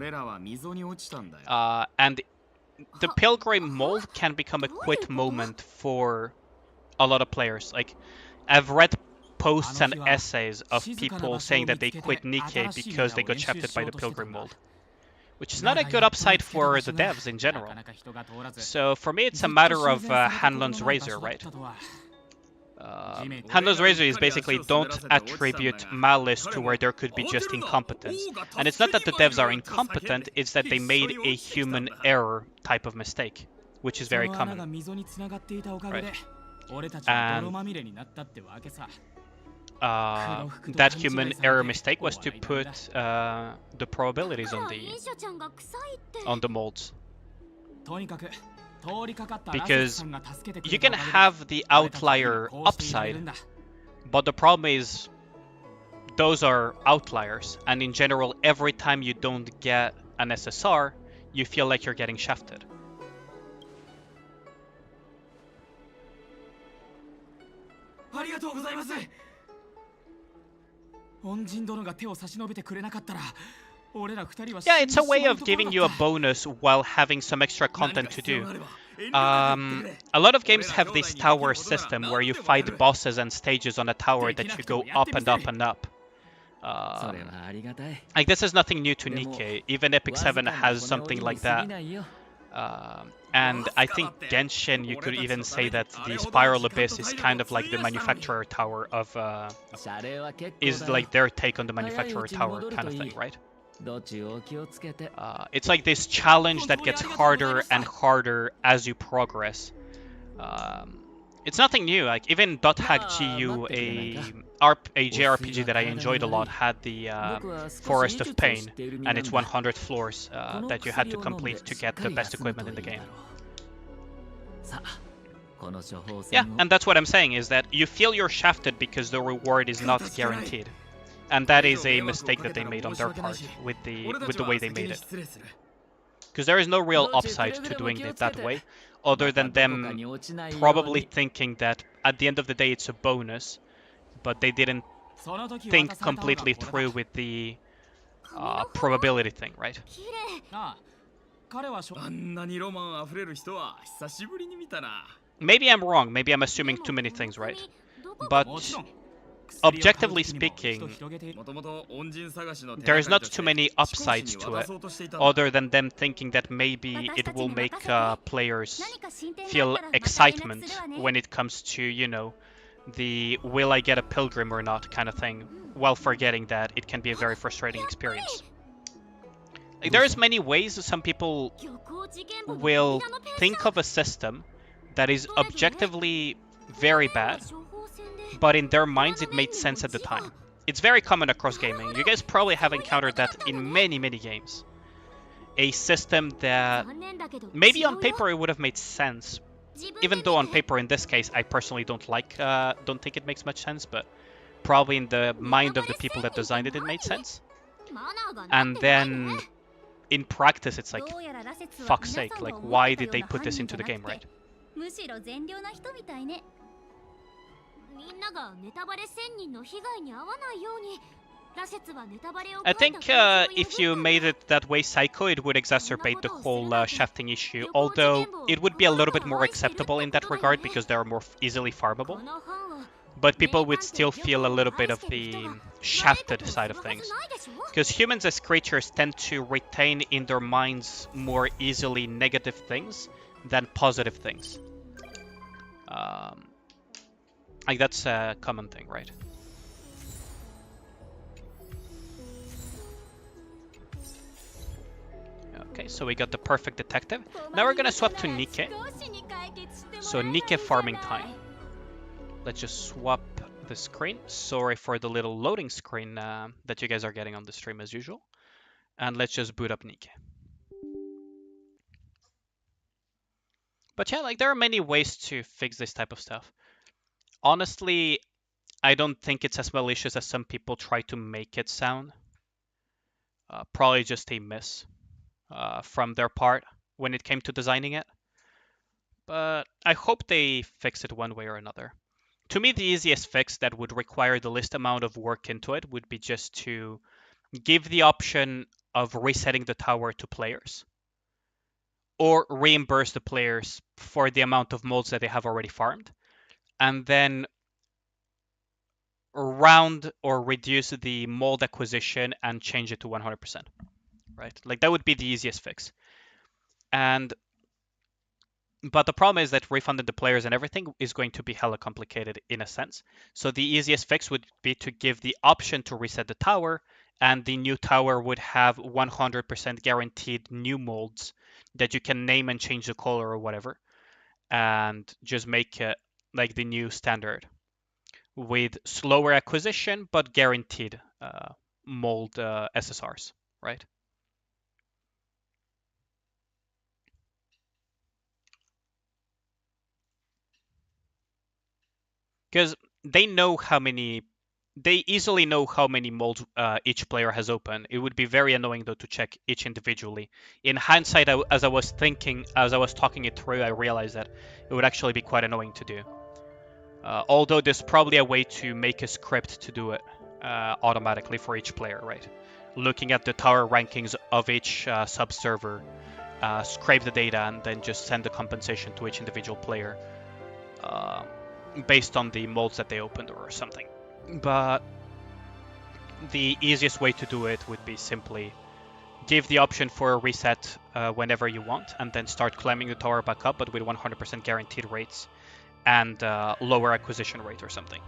And the pilgrim mold can become a quit moment for a lot of players. Like, I've read posts and essays of people saying that they quit Nikke because they got shafted by the pilgrim mold, which is not a good upside for the devs in general. So for me, it's a matter of Hanlon's razor, right? Hanlon's razor is basically don't attribute malice to where there could be just incompetence. And it's not that the devs are incompetent, it's that they made a human error type of mistake, which is very common. Right? And that human error mistake was to put the probabilities on the molds. Because you can have the outlier upside, but the problem is those are outliers, and in general every time you don't get an SSR, you feel like you're getting shafted. Yeah, it's a way of giving you a bonus while having some extra content to do. A lot of games have this tower system where you fight bosses and stages on a tower that you go up and up and up. Like, this is nothing new to Nikke. Even Epic 7 has something like that. And I think Genshin, you could even say that the Spiral Abyss is kind of like the Manufacturer Tower of... is like their take on the Manufacturer Tower kind of thing, right? It's like this challenge that gets harder and harder as you progress. It's nothing new. Like, even .hack GU, a JRPG that I enjoyed a lot, had the Forest of Pain, and it's 100 floors that you had to complete to get the best equipment in the game. Yeah, and that's what I'm saying, is that you feel you're shafted because the reward is not guaranteed. And that is a mistake that they made on their part with the way they made it. Because there is no real upside to doing it that way, other than them probably thinking that at the end of the day it's a bonus, but they didn't think completely through with the probability thing, right? Maybe I'm wrong, maybe I'm assuming too many things, right? But objectively speaking, there is not too many upsides to it, other than them thinking that maybe it will make players feel excitement when it comes to, you know, the will I get a pilgrim or not kind of thing, while forgetting that it can be a very frustrating experience. Like, there's many ways some people will think of a system that is objectively very bad, but in their minds it made sense at the time. It's very common across gaming. You guys probably have encountered that in many games. A system that maybe on paper it would have made sense, even though on paper in this case I personally don't think it makes much sense, but probably in the mind of the people that designed it, it made sense. And then in practice it's like, fuck's sake, like why did they put this into the game, right? I think if you made it that way psycho, it would exacerbate the whole shafting issue, although it would be a little bit more acceptable in that regard because they are more easily farmable. But people would still feel a little bit of the shafted side of things. Because humans as creatures tend to retain in their minds more easily negative things than positive things. Like that's a common thing, right? Okay, so we got the perfect detective. Now we're gonna swap to Nikke. So Nikke farming time. Let's just swap the screen. Sorry for the little loading screen that you guys are getting on the stream as usual. And let's just boot up Nikke. But yeah, like there are many ways to fix this type of stuff. Honestly, I don't think it's as malicious as some people try to make it sound. Probably just a miss from their part when it came to designing it. But I hope they fix it one way or another. To me, the easiest fix that would require the least amount of work into it would be just to give the option of resetting the tower to players, or reimburse the players for the amount of molds that they have already farmed, and then round or reduce the mold acquisition and change it to 100%, right? Like that would be the easiest fix. But the problem is that refunding the players and everything is going to be hella complicated in a sense. So the easiest fix would be to give the option to reset the tower, and the new tower would have 100% guaranteed new molds that you can name and change the color or whatever, and just make it like the new standard with slower acquisition but guaranteed mold SSRs, right? Because they easily know how many molds each player has open. It would be very annoying though to check each individually. In hindsight, as I was talking it through, I realized that it would actually be quite annoying to do. Although there's probably a way to make a script to do it automatically for each player, right? Looking at the tower rankings of each sub-server, scrape the data, and then just send the compensation to each individual player. Based on the molds that they opened or something. But the easiest way to do it would be simply give the option for a reset whenever you want, and then start climbing the tower back up, but with 100% guaranteed rates and lower acquisition rate or something.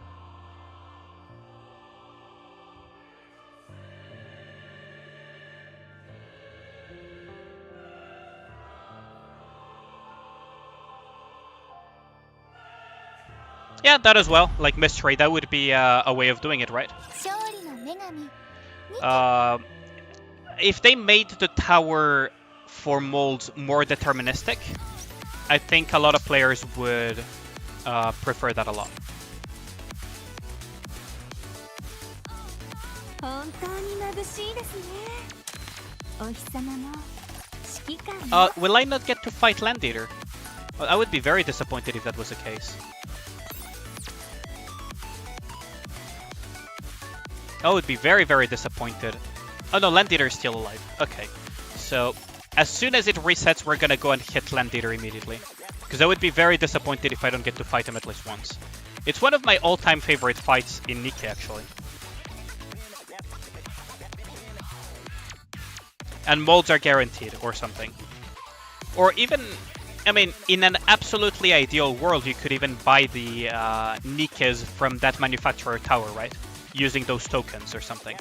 Yeah, that as well. Like mystery, that would be a way of doing it, right? If they made the tower for molds more deterministic, I think a lot of players would prefer that a lot. Will I not get to fight Land Eater? I would be very disappointed if that was the case. I would be very disappointed. Oh no, Land Eater is still alive. Okay, so as soon as it resets, we're gonna go and hit Land Eater immediately. Because I would be very disappointed if I don't get to fight him at least once. It's one of my all-time favorite fights in Nikke, actually. And molds are guaranteed, or something. Or even, I mean, in an absolutely ideal world, you could even buy the Nikkes from that manufacturer tower, right? Using those tokens or something.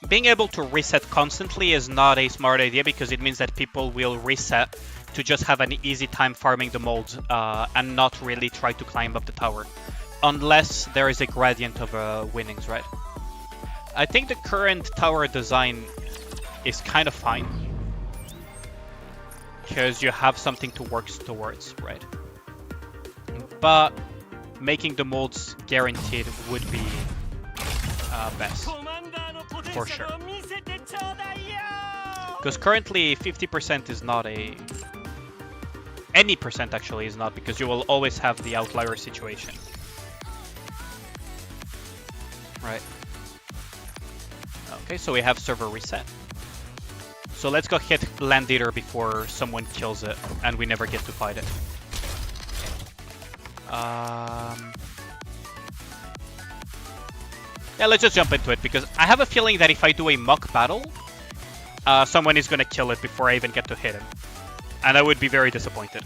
Being able to reset constantly is not a smart idea because it means that people will reset to just have an easy time farming the molds and not really try to climb up the tower. Unless there is a gradient of winnings, right? I think the current tower design is kind of fine. Because you have something to work towards, right? But making the molds guaranteed would be best. For sure. Because currently 50% is not a... Any percent actually is not, because you will always have the outlier situation. Right. Okay, so we have server reset. So let's go hit Land Eater before someone kills it and we never get to fight it. Yeah, let's just jump into it because I have a feeling that if I do a mock battle, someone is gonna kill it before I even get to hit him. And I would be very disappointed.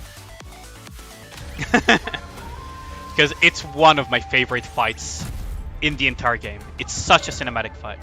Because it's one of my favorite fights in the entire game. It's such a cinematic fight.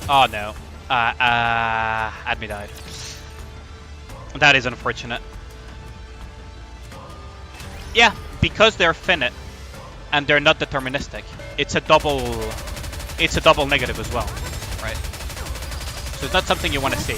Oh no. Admi died. That is unfortunate. Yeah, because they're finite and they're not deterministic. It's a double negative as well, right? So it's not something you want to see.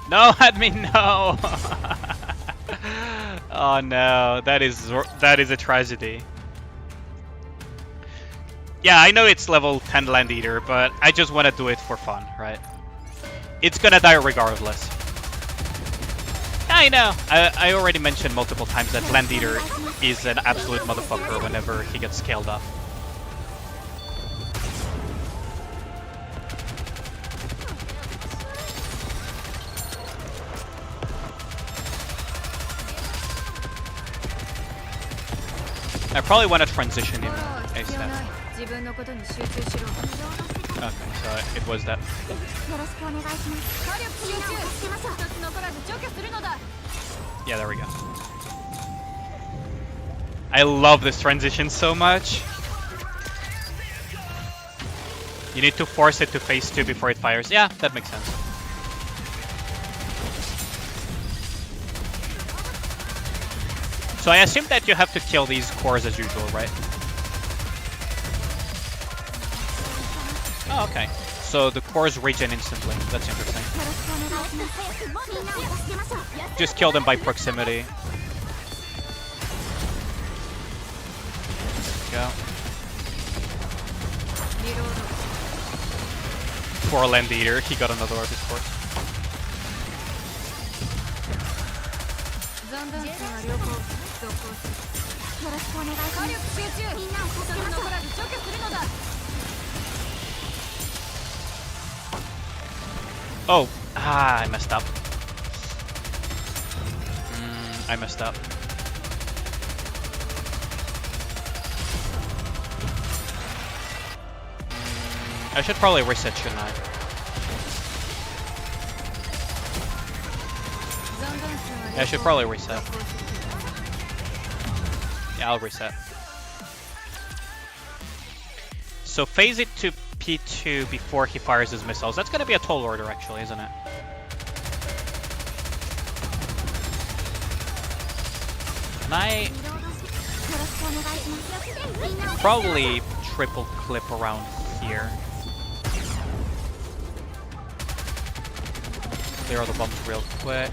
No, admin, no! Oh no, that is a tragedy. Yeah, I know it's level 10 Land Eater, but I just want to do it for fun, right? It's gonna die regardless. I know. I already mentioned multiple times that Land Eater is an absolute motherfucker whenever he gets scaled up. I probably want to transition him ASAP. Okay, so it was that. Yeah, there we go. I love this transition so much. You need to force it to phase 2 before it fires. Yeah, that makes sense. So I assume that you have to kill these cores as usual, right? Oh, okay. So the cores regen instantly. That's interesting. Just kill them by proximity. Go. Poor Land Eater, he got another of his cores. Oh, I messed up. I messed up. I should probably reset, shouldn't I? Yeah, I should probably reset. Yeah, I'll reset. So phase it to P2 before he fires his missiles. That's gonna be a tall order actually, isn't it? Can I probably triple clip around here? Clear all the bombs real quick.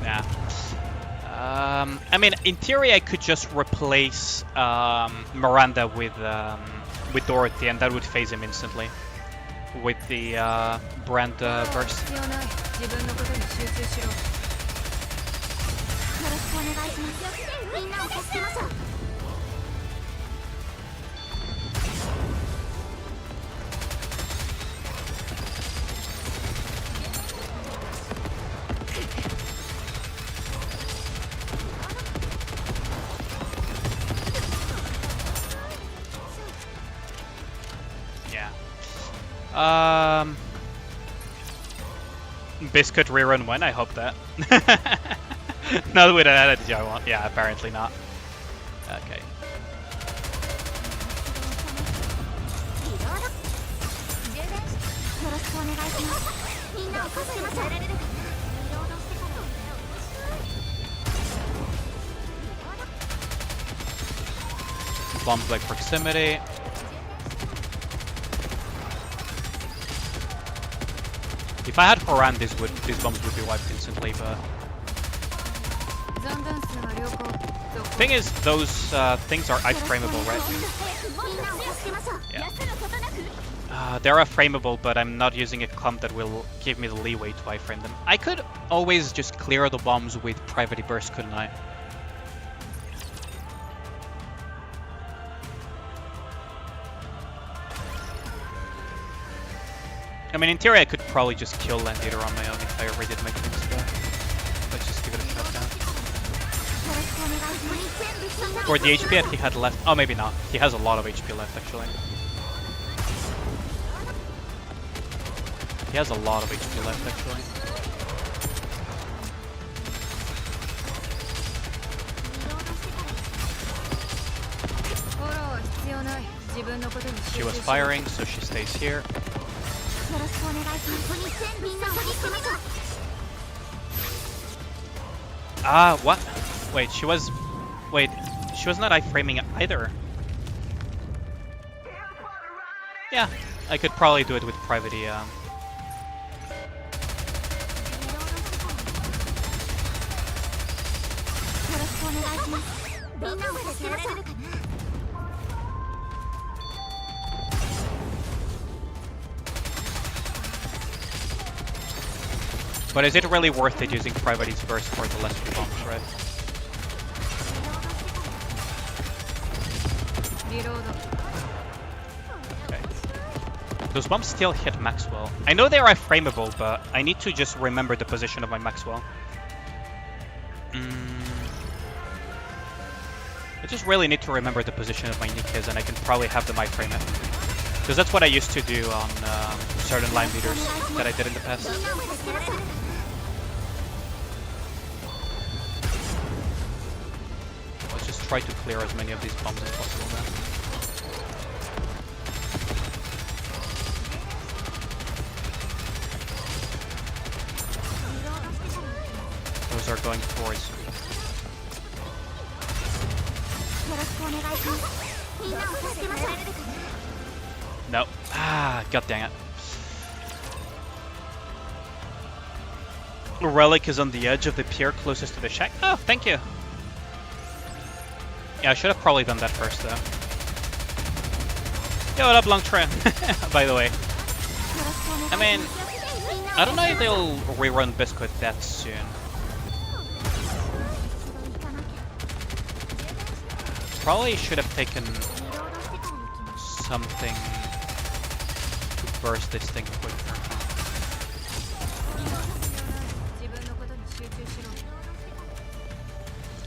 Nah. I mean, in theory, I could just replace Miranda with Dorothy, and that would phase him instantly with the brand burst. Biscuit rerun when? I hope that. Not with an energy I want. Yeah, apparently not. Okay. Bombs like proximity. If I had Horan, these bombs would be wiped instantly, but... Thing is, those things are iframeable, right? Yeah. They're iframeable, but I'm not using a comp that will give me the leeway to iframe them. I could always just clear the bombs with Private Burst, couldn't I? I mean, in theory, I could probably just kill Landator on my own if I redid my things, but let's just give it a shot now. Or the HP that he had left. Oh, maybe not. He has a lot of HP left, actually. He has a lot of HP left, actually. She was firing, so she stays here. What? Wait, she was not iframing either. Yeah, I could probably do it with Private. But is it really worth it using Private's burst for the last few bombs, right? Okay. Those bombs still hit Maxwell. I know they are iframeable, but I need to just remember the position of my Maxwell. I just really need to remember the position of my Nikkes, and I can probably have them iframe it. Because that's what I used to do on certain line leaders that I did in the past. Let's just try to clear as many of these bombs as possible now. Those are going towards me. No. God dang it. Relic is on the edge of the pier closest to the shack. Oh, thank you. Yeah, I should have probably done that first, though. Yo, what up, Longtran? By the way. I mean, I don't know if they'll rerun Biscuit that soon. Probably should have taken something to burst this thing quicker.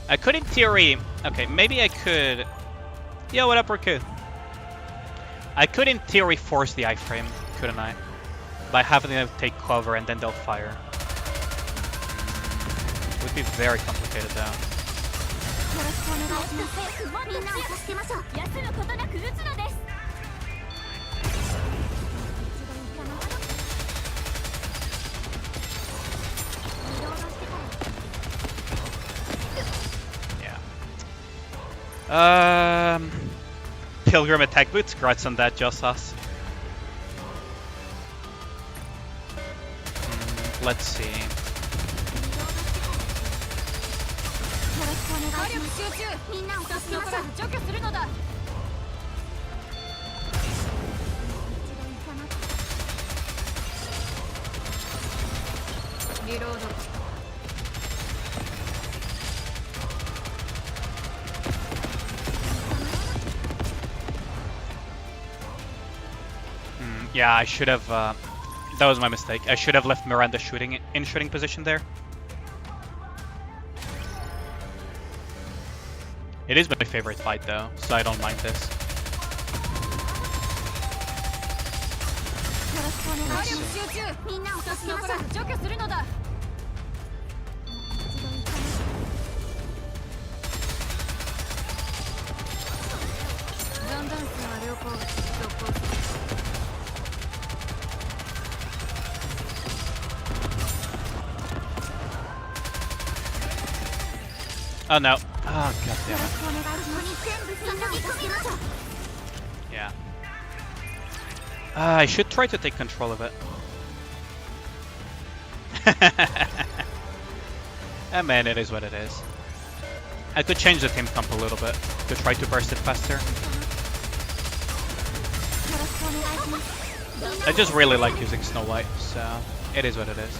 I could in theory... Okay, maybe I could... Yo, what up, Riku? I could in theory force the iframe, couldn't I? By having them take cover and then they'll fire. It would be very complicated though. Pilgrim attack boots. Congrats on that, Josas. Let's see. Yeah, I should have. That was my mistake. I should have left Miranda shooting in shooting position there. It is my favorite fight though, so I don't mind this. Oh no. Oh god damn it. Yeah. I should try to take control of it. Man, it is what it is. I could change the team comp a little bit to try to burst it faster. I just really like using Snow White, so it is what it is.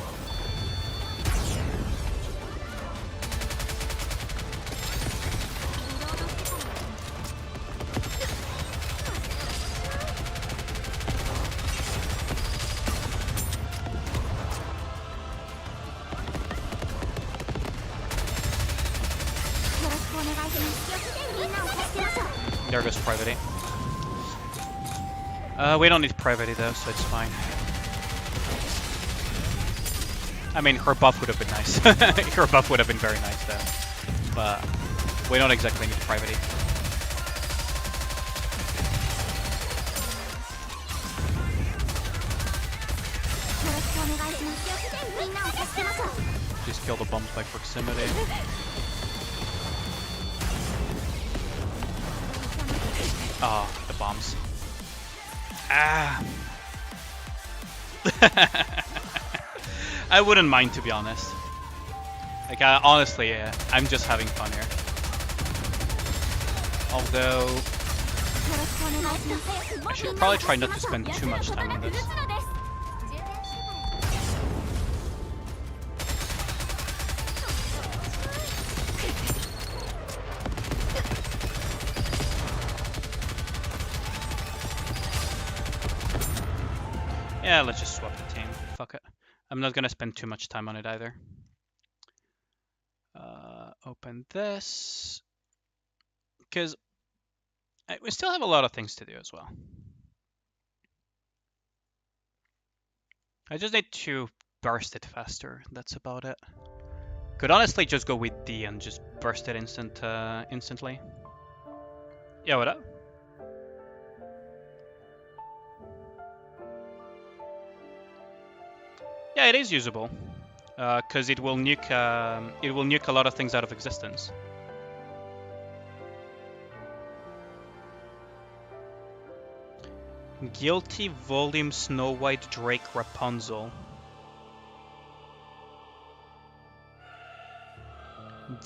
There goes Privaty. We don't need Privaty though, so it's fine. I mean, her buff would have been nice. Her buff would have been very nice though. But we don't exactly need Privaty. Just kill the bombs by proximity. Oh, the bombs. Ah. I wouldn't mind, to be honest. Like, honestly, yeah, I'm just having fun here. Although, I should probably try not to spend too much time on this. Yeah, let's just swap the team. Fuck it. I'm not gonna spend too much time on it either. Open this. Because we still have a lot of things to do as well. I just need to burst it faster. That's about it. Could honestly just go with D and just burst it instantly. Yeah, what up? Yeah, it is usable, because it will nuke a lot of things out of existence. Guilty Volume Snow White Drake Rapunzel.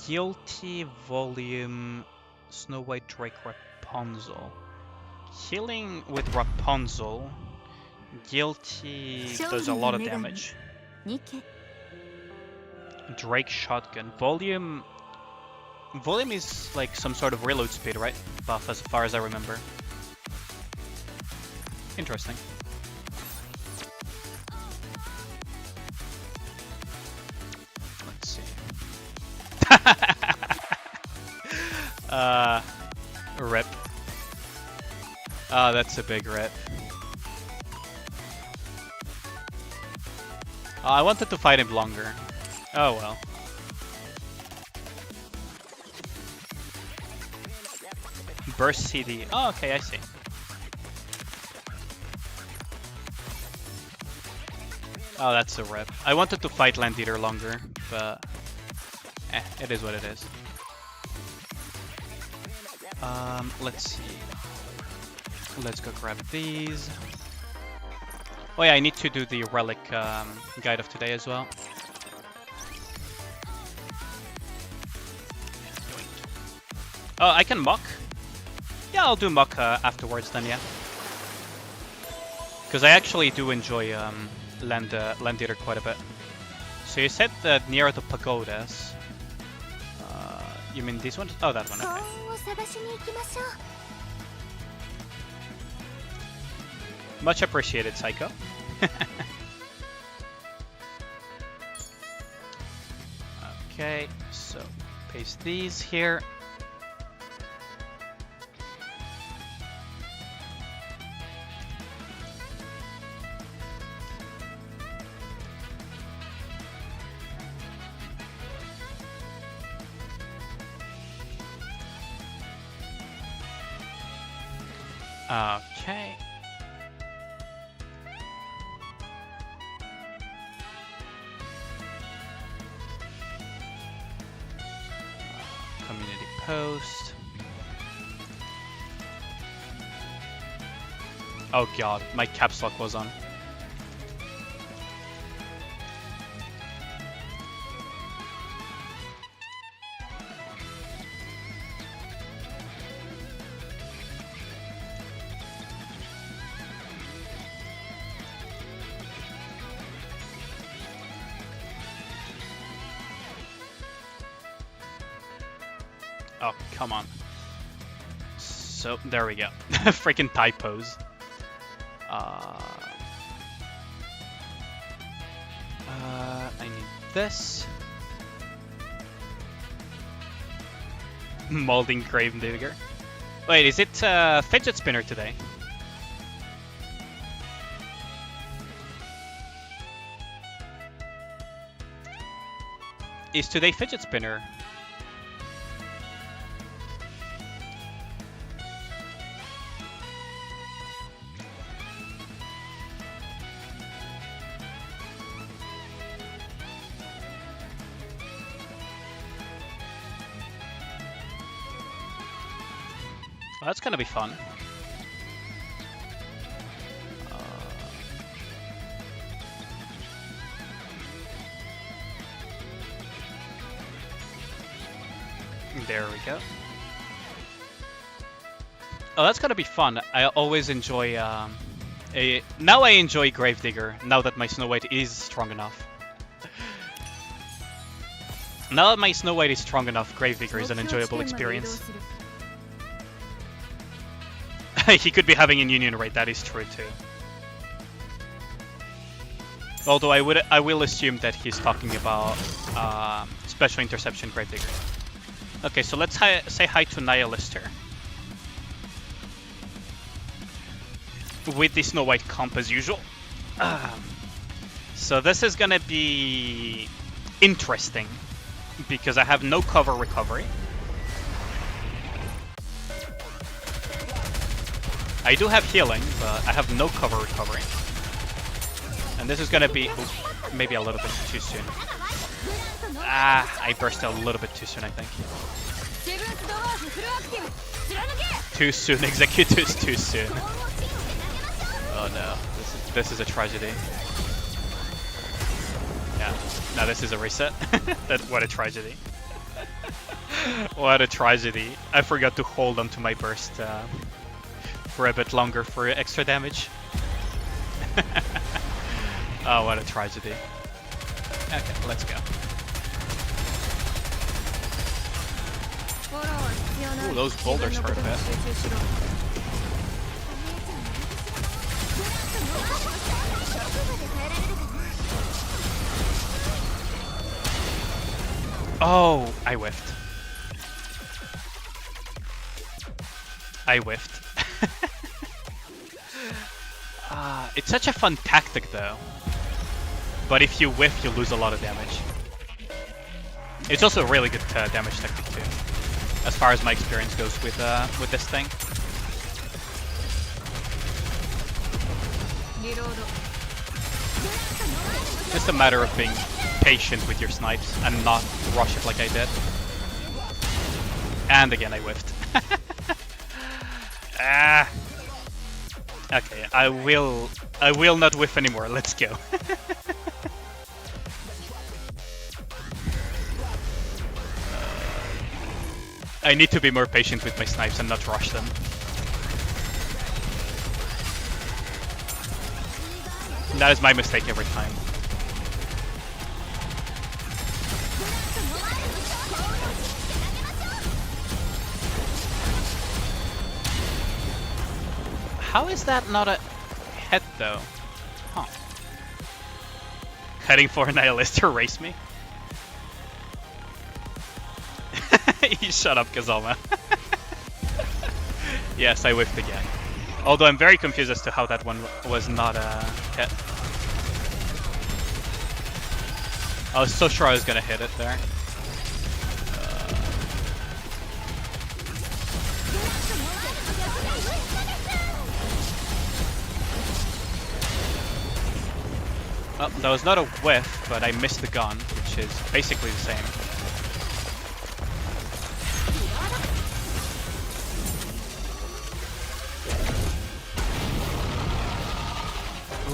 Guilty Volume Snow White Drake Rapunzel. Healing with Rapunzel. Guilty does a lot of damage. Nikke. Drake Shotgun. Volume is like some sort of reload speed, right? Buff, as far as I remember. Interesting. Let's see. Rip. Oh, that's a big rip. Oh, I wanted to fight him longer. Oh well. Burst CD. Oh, okay, I see. Oh, that's a rip. I wanted to fight Land Eater longer, but it is what it is. Let's see. Let's go grab these. Oh yeah, I need to do the relic guide of today as well. Oh, I can mock? Yeah, I'll do mock afterwards then, yeah. Because I actually do enjoy Land Eater quite a bit. So you said that near the pagodas. You mean this one? Oh, that one, okay. Much appreciated, Psycho. Okay, so paste these here. Okay. Community post. Oh god, my caps lock was on. Oh, come on. So, there we go. Freaking typos. I need this. Molding Grave Digger. Wait, is it Fidget Spinner today? Is today Fidget Spinner? Well, that's gonna be fun. There we go. Oh, that's gonna be fun. I always enjoy now I enjoy Gravedigger, now that my Snow White is strong enough. Now that my Snow White is strong enough, Gravedigger is an enjoyable experience. He could be having a union raid, that is true too. Although I will assume that he's talking about Special Interception Gravedigger. Okay, so let's say hi to Nihilister. With the Snow White comp as usual. So this is gonna be interesting because I have no cover recovery. I do have healing, but I have no cover recovery. And this is gonna be maybe a little bit too soon. I burst a little bit too soon, I think. Too soon, executors too soon. Oh no, this is a tragedy. Yeah, now this is a reset. What a tragedy. What a tragedy. I forgot to hold onto my burst for a bit longer for extra damage. Oh, what a tragedy. Okay, let's go. Ooh, those boulders hurt a bit. Oh, I whiffed. I whiffed. It's such a fun tactic though. But if you whiff, you lose a lot of damage. It's also a really good damage tactic too, as far as my experience goes with this thing. Just a matter of being patient with your snipes and not rush it like I did. And again, I whiffed. Ah. Okay, I will not whiff anymore. Let's go. I need to be more patient with my snipes and not rush them. That is my mistake every time. How is that not a hit though? Huh. Heading for a nihilist to race me? Shut up, Kazama. Yes, I whiffed again. Although I'm very confused as to how that one was not a hit. I was so sure I was gonna hit it there. Oh, that was not a whiff, but I missed the gun, which is basically the same.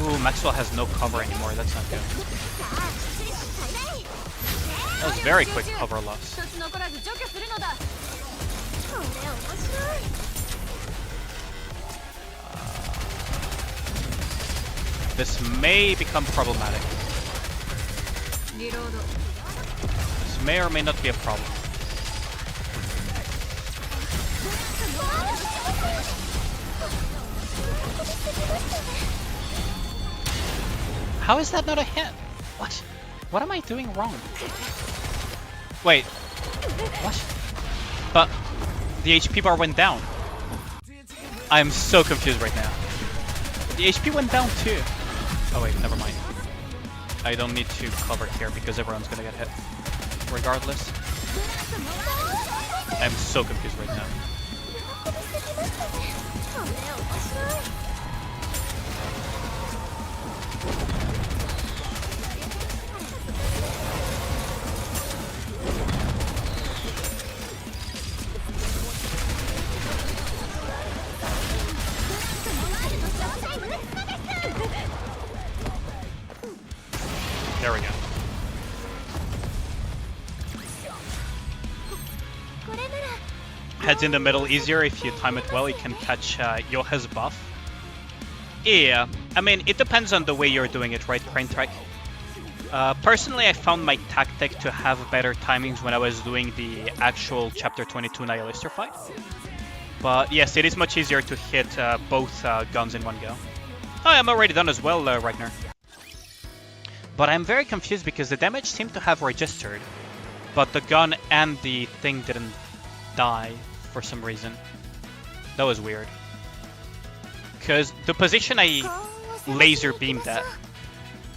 Ooh, Maxwell has no cover anymore, that's not good. That was very quick cover loss. This may become problematic. This may or may not be a problem. How is that not a hit? What? What am I doing wrong? Wait. What? But the HP bar went down. I am so confused right now. The HP went down too. Oh wait, never mind. I don't need to cover here because everyone's gonna get hit. Regardless. I'm so confused right now. There we go. Heads in the middle easier if you time it well. You can catch Yoha's buff. Yeah, I mean, it depends on the way you're doing it, right, Crane Trek? Personally, I found my tactic to have better timings when I was doing the actual Chapter 22 Nihilister fight. But yes, it is much easier to hit both guns in one go. Oh, I'm already done as well, Ragnar. But I'm very confused because the damage seemed to have registered, but the gun and the thing didn't die for some reason. That was weird. Because the position I laser beamed at,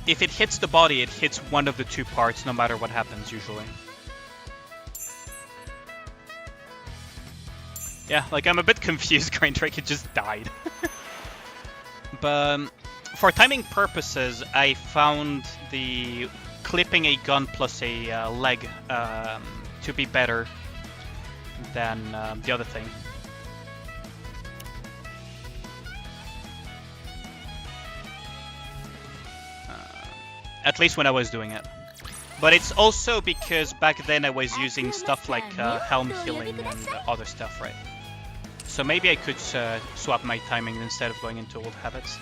if it hits the body, it hits one of the two parts no matter what happens usually. Yeah, like I'm a bit confused, Crane Trek, it just died. But for timing purposes, I found the clipping a gun plus a leg to be better than the other thing. At least when I was doing it. But it's also because back then I was using stuff like helm healing and other stuff, right? So maybe I could swap my timing instead of going into old habits.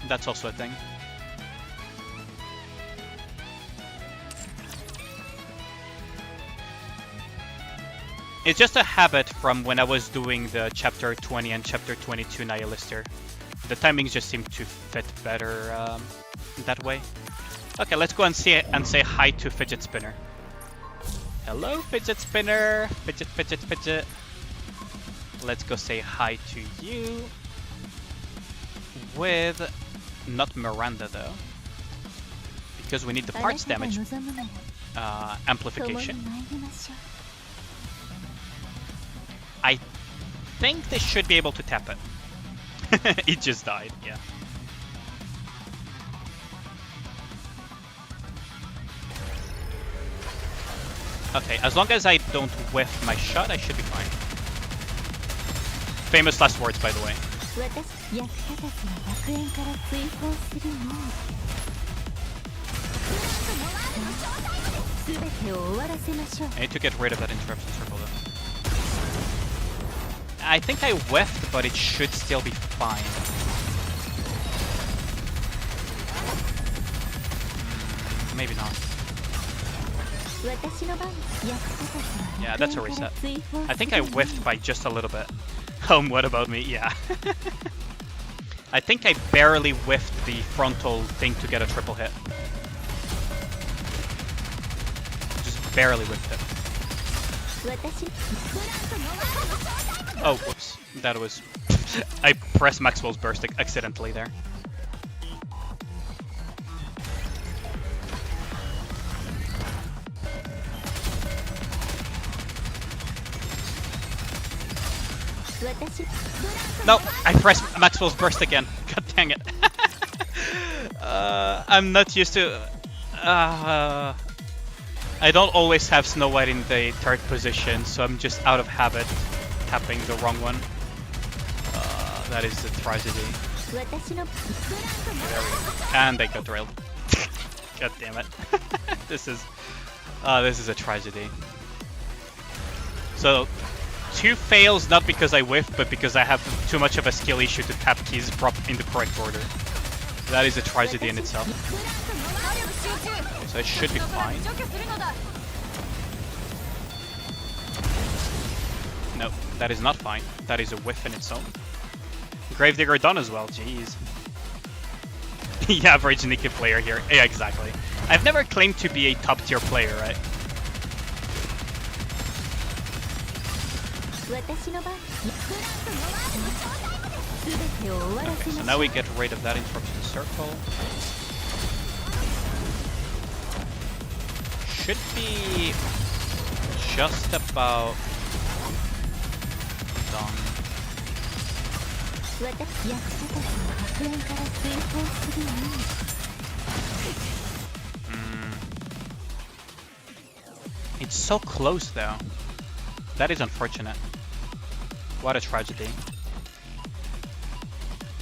That's also a thing. It's just a habit from when I was doing the Chapter 20 and Chapter 22 Nihilister. The timings just seem to fit better that way. Okay, let's go and say hi to Fidget Spinner. Hello, Fidget Spinner. Fidget, fidget, fidget. Let's go say hi to you. With not Miranda though, because we need the parts damage amplification. I think they should be able to tap it. It just died, yeah. Okay, as long as I don't whiff my shot, I should be fine. Famous last words, by the way. I need to get rid of that interruption circle though. I think I whiffed, but it should still be fine. Maybe not. Yeah, that's a reset. I think I whiffed by just a little bit. What about me? Yeah. I think I barely whiffed the frontal thing to get a triple hit. Just barely whiffed it. Oh, whoops. That was... I pressed Maxwell's burst accidentally there. No, I pressed Maxwell's burst again. God dang it. I'm not used to... I don't always have Snow White in the third position, so I'm just out of habit tapping the wrong one. That is a tragedy. There we go. And they got derailed. God damn it. This is a tragedy. So, 2 fails not because I whiffed, but because I have too much of a skill issue to tap keys in the correct order. That is a tragedy in itself. So it should be fine. No, that is not fine. That is a whiff in its own. Gravedigger done as well, jeez. The average Nikke player here. Yeah, exactly. I've never claimed to be a top tier player, right? Okay, so now we get rid of that interruption circle. Should be just about done. It's so close though. That is unfortunate. What a tragedy.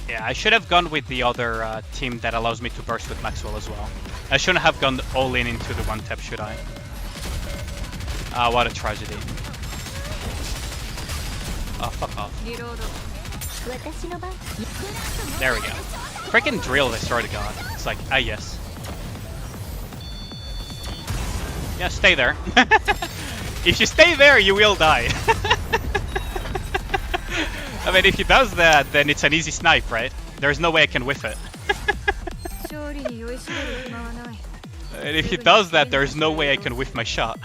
Yeah, I should have gone with the other team that allows me to burst with Maxwell as well. I shouldn't have gone all in into the one tap, should I? What a tragedy. Oh, fuck off. There we go. Freaking drill, I swear to God. It's like, yes. Yeah, stay there. If you stay there, you will die. I mean, if he does that, then it's an easy snipe, right? There's no way I can whiff it. And if he does that, there's no way I can whiff my shot.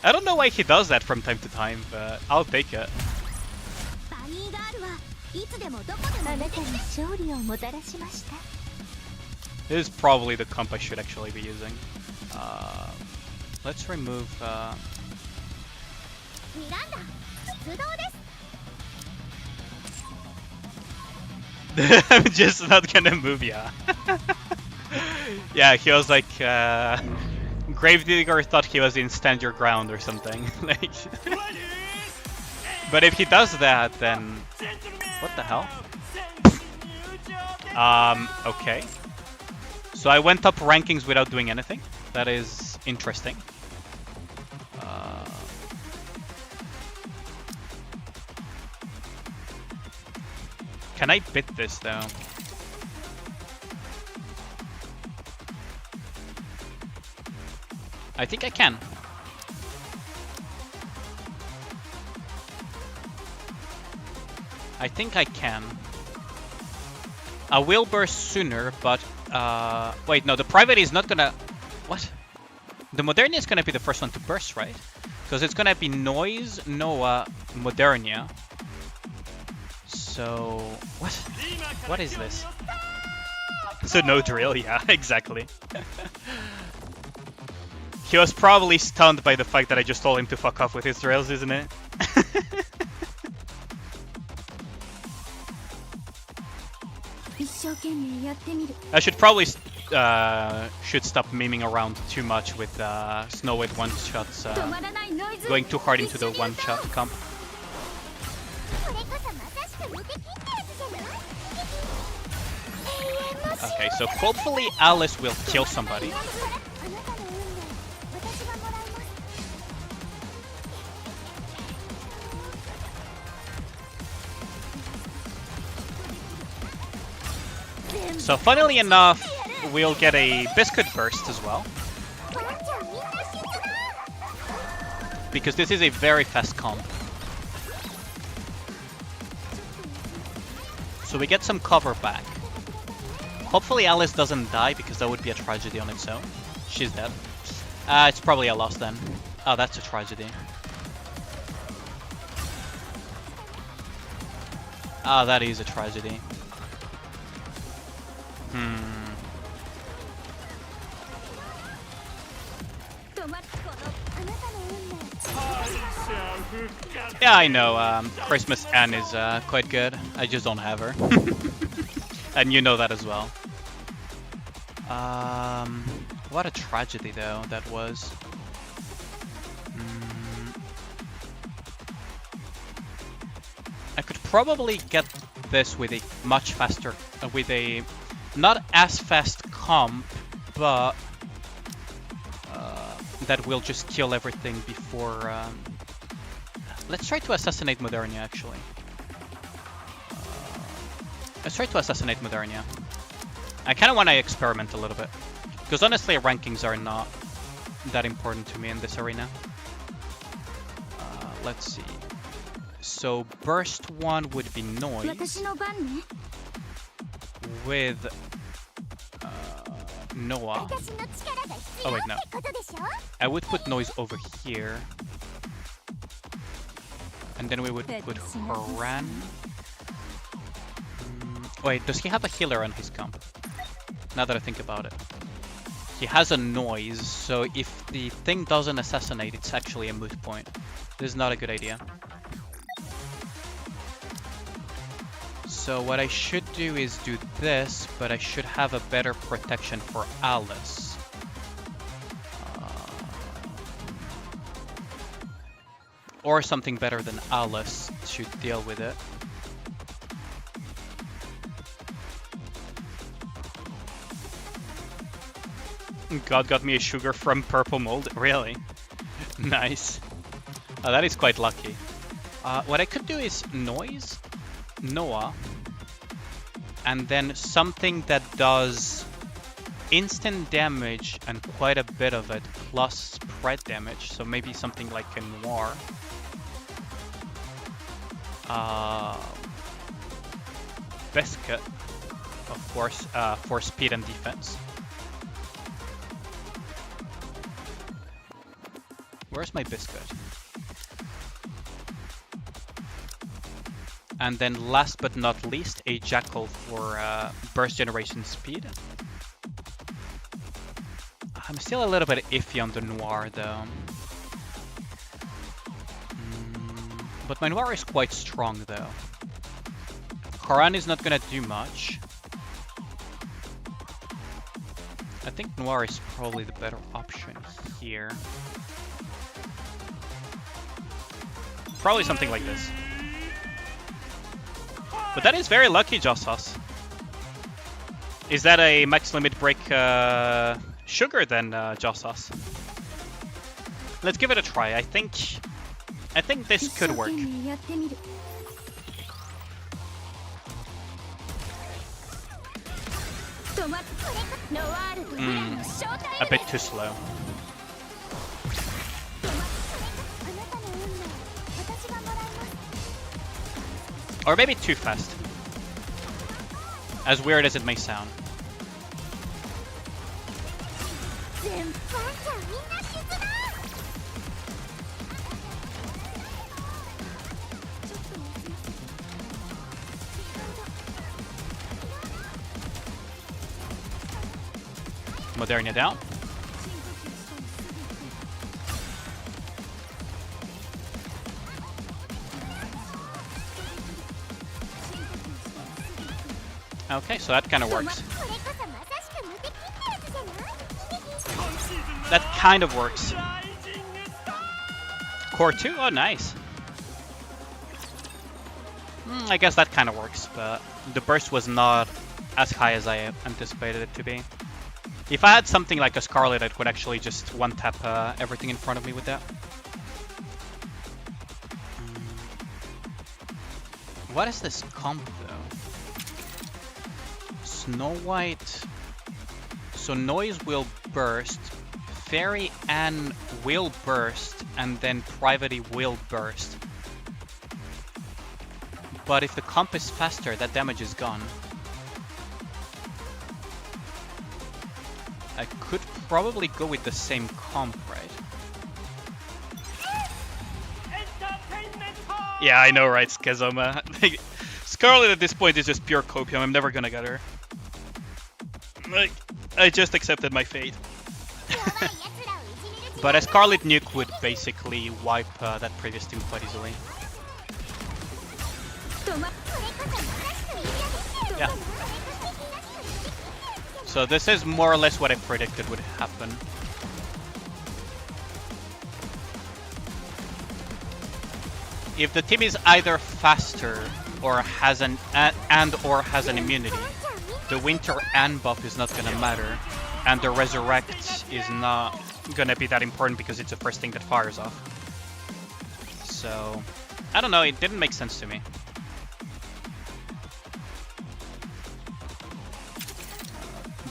I don't know why he does that from time to time, but I'll take it. This is probably the comp I should actually be using. Let's remove... I'm just not gonna move, yeah. Yeah, he was like, Gravedigger thought he was in stand your ground or something. Like, but if he does that, then what the hell? Okay. So I went up rankings without doing anything. That is interesting. Can I bit this though? I think I can. I think I can. I will burst sooner, but wait, no, the private is not gonna... What? The Modernia is gonna be the first one to burst, right? Because it's gonna be Noise, Noah, Modernia. So... What? What is this? So no drill, yeah, exactly. He was probably stunned by the fact that I just told him to fuck off with his drills, isn't it? I should probably should stop memeing around too much with Snow White one-shots, going too hard into the one-shot comp. Okay, so hopefully Alice will kill somebody. So funnily enough, we'll get a Biscuit Burst as well. Because this is a very fast comp. So we get some cover back. Hopefully Alice doesn't die, because that would be a tragedy on its own. She's dead. It's probably a loss then. Oh, that's a tragedy. Ah, that is a tragedy. Yeah, I know. Christmas Anne is quite good. I just don't have her. And you know that as well. What a tragedy, though, that was. I could probably get this with a much faster, with a not as fast comp, but that will just kill everything before. Let's try to assassinate Modernia, actually. Let's try to assassinate Modernia. I kind of want to experiment a little bit, because honestly, rankings are not that important to me in this arena. Let's see. So burst 1 would be Noise with Noah. Oh wait, no. I would put Noise over here. And then we would put Haran. Wait, does he have a healer on his comp? Now that I think about it. He has a Noise, so if the thing doesn't assassinate, it's actually a moot point. This is not a good idea. So what I should do is do this, but I should have a better protection for Alice. Or something better than Alice to deal with it. God got me a sugar from Purple Mold? Really? Nice. Oh, that is quite lucky. What I could do is Noise, Noah, and then something that does instant damage and quite a bit of it, plus spread damage. So maybe something like a Noir. Biscuit, of course, for speed and defense. Where's my Biscuit? And then last but not least, a Jackal for burst generation speed. I'm still a little bit iffy on the Noir though. But my Noir is quite strong though. Haran is not gonna do much. I think Noir is probably the better option here. Probably something like this. But that is very lucky, Josos. Is that a max limit break sugar then, Josos? Let's give it a try. I think this could work. A bit too slow. Or maybe too fast. As weird as it may sound. Modernia down. Okay, so that kind of works. That kind of works. Core 2? Oh, nice. I guess that kind of works, but the burst was not as high as I anticipated it to be. If I had something like a Scarlet, I could actually just one-tap everything in front of me with that. What is this comp, though? Snow White... So Noise will burst, Fairy Ann will burst, and then Private will burst. But if the comp is faster, that damage is gone. I could probably go with the same comp, right? Yeah, I know, right, Skizoma. Scarlet at this point is just pure copium. I'm never gonna get her. I just accepted my fate. But a Scarlet Nuke would basically wipe that previous team quite easily. Yeah. So this is more or less what I predicted would happen. If the team is either faster or has an has an immunity, the Winter and buff is not gonna matter, and the Resurrect is not gonna be that important because it's the first thing that fires off. So, I don't know, it didn't make sense to me.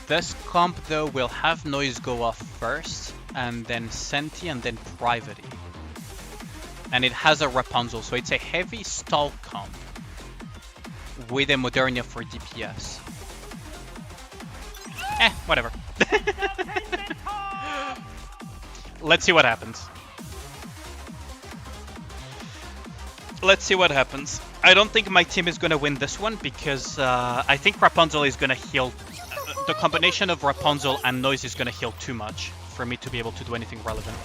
This comp though will have Noise go off first, and then Senti, and then Private. And it has a Rapunzel, so it's a heavy stall comp with a Modernia for DPS. Whatever. Let's see what happens. Let's see what happens. I don't think my team is gonna win this one because I think Rapunzel is gonna heal. The combination of Rapunzel and Noise is gonna heal too much for me to be able to do anything relevant.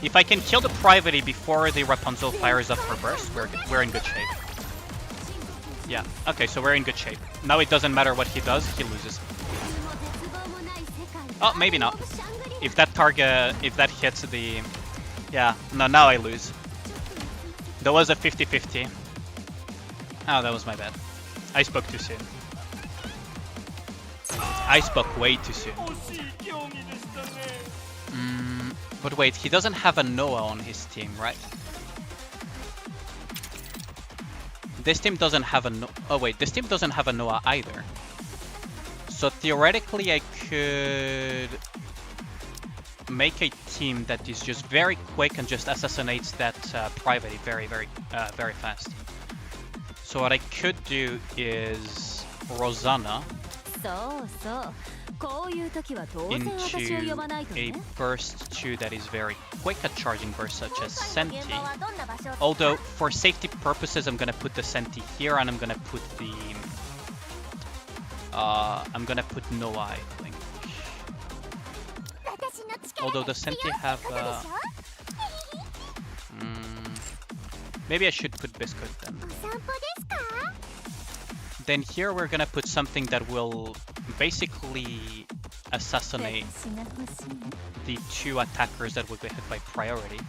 If I can kill the Private before the Rapunzel fires up her burst, we're in good shape. Yeah, okay, so we're in good shape. Now it doesn't matter what he does, he loses. Oh, maybe not. If that target, if that hits the... Yeah, no, now I lose. There was a 50-50. Oh, that was my bad. I spoke too soon. I spoke way too soon. But wait, he doesn't have a Noah on his team, right? This team doesn't have a oh wait, this team doesn't have a Noah either. So theoretically I could make a team that is just very quick and just assassinates that Private very fast. So what I could do is Rosanna into a burst 2 that is very quick at charging burst, such as Senti. Although for safety purposes I'm gonna put the Senti here, and I'm gonna put the Noah, I think. Although the Senti have maybe I should put Biscuit then. Then here we're gonna put something that will basically assassinate the 2 attackers that will get hit by priority.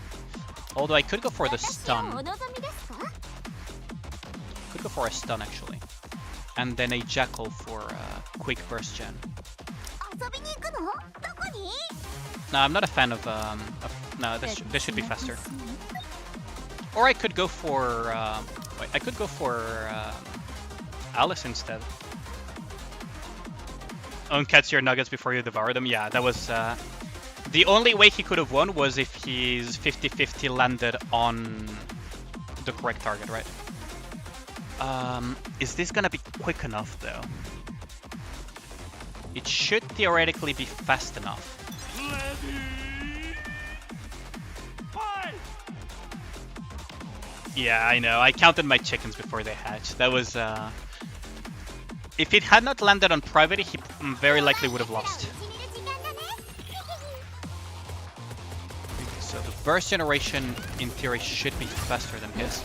Although I could go for the stun. Could go for a stun actually. And then a Jackal for quick burst gen. No, I'm not a fan of no, this should be faster. Or I could go for wait, I could go for Alice instead. Uncatch your nuggets before you devour them. Yeah, that was the only way he could have won was if his 50-50 landed on the correct target, right? Is this gonna be quick enough though? It should theoretically be fast enough. Yeah, I know. I counted my chickens before they hatched. That was if it had not landed on Private, he very likely would have lost. So the burst generation, in theory, should be faster than his.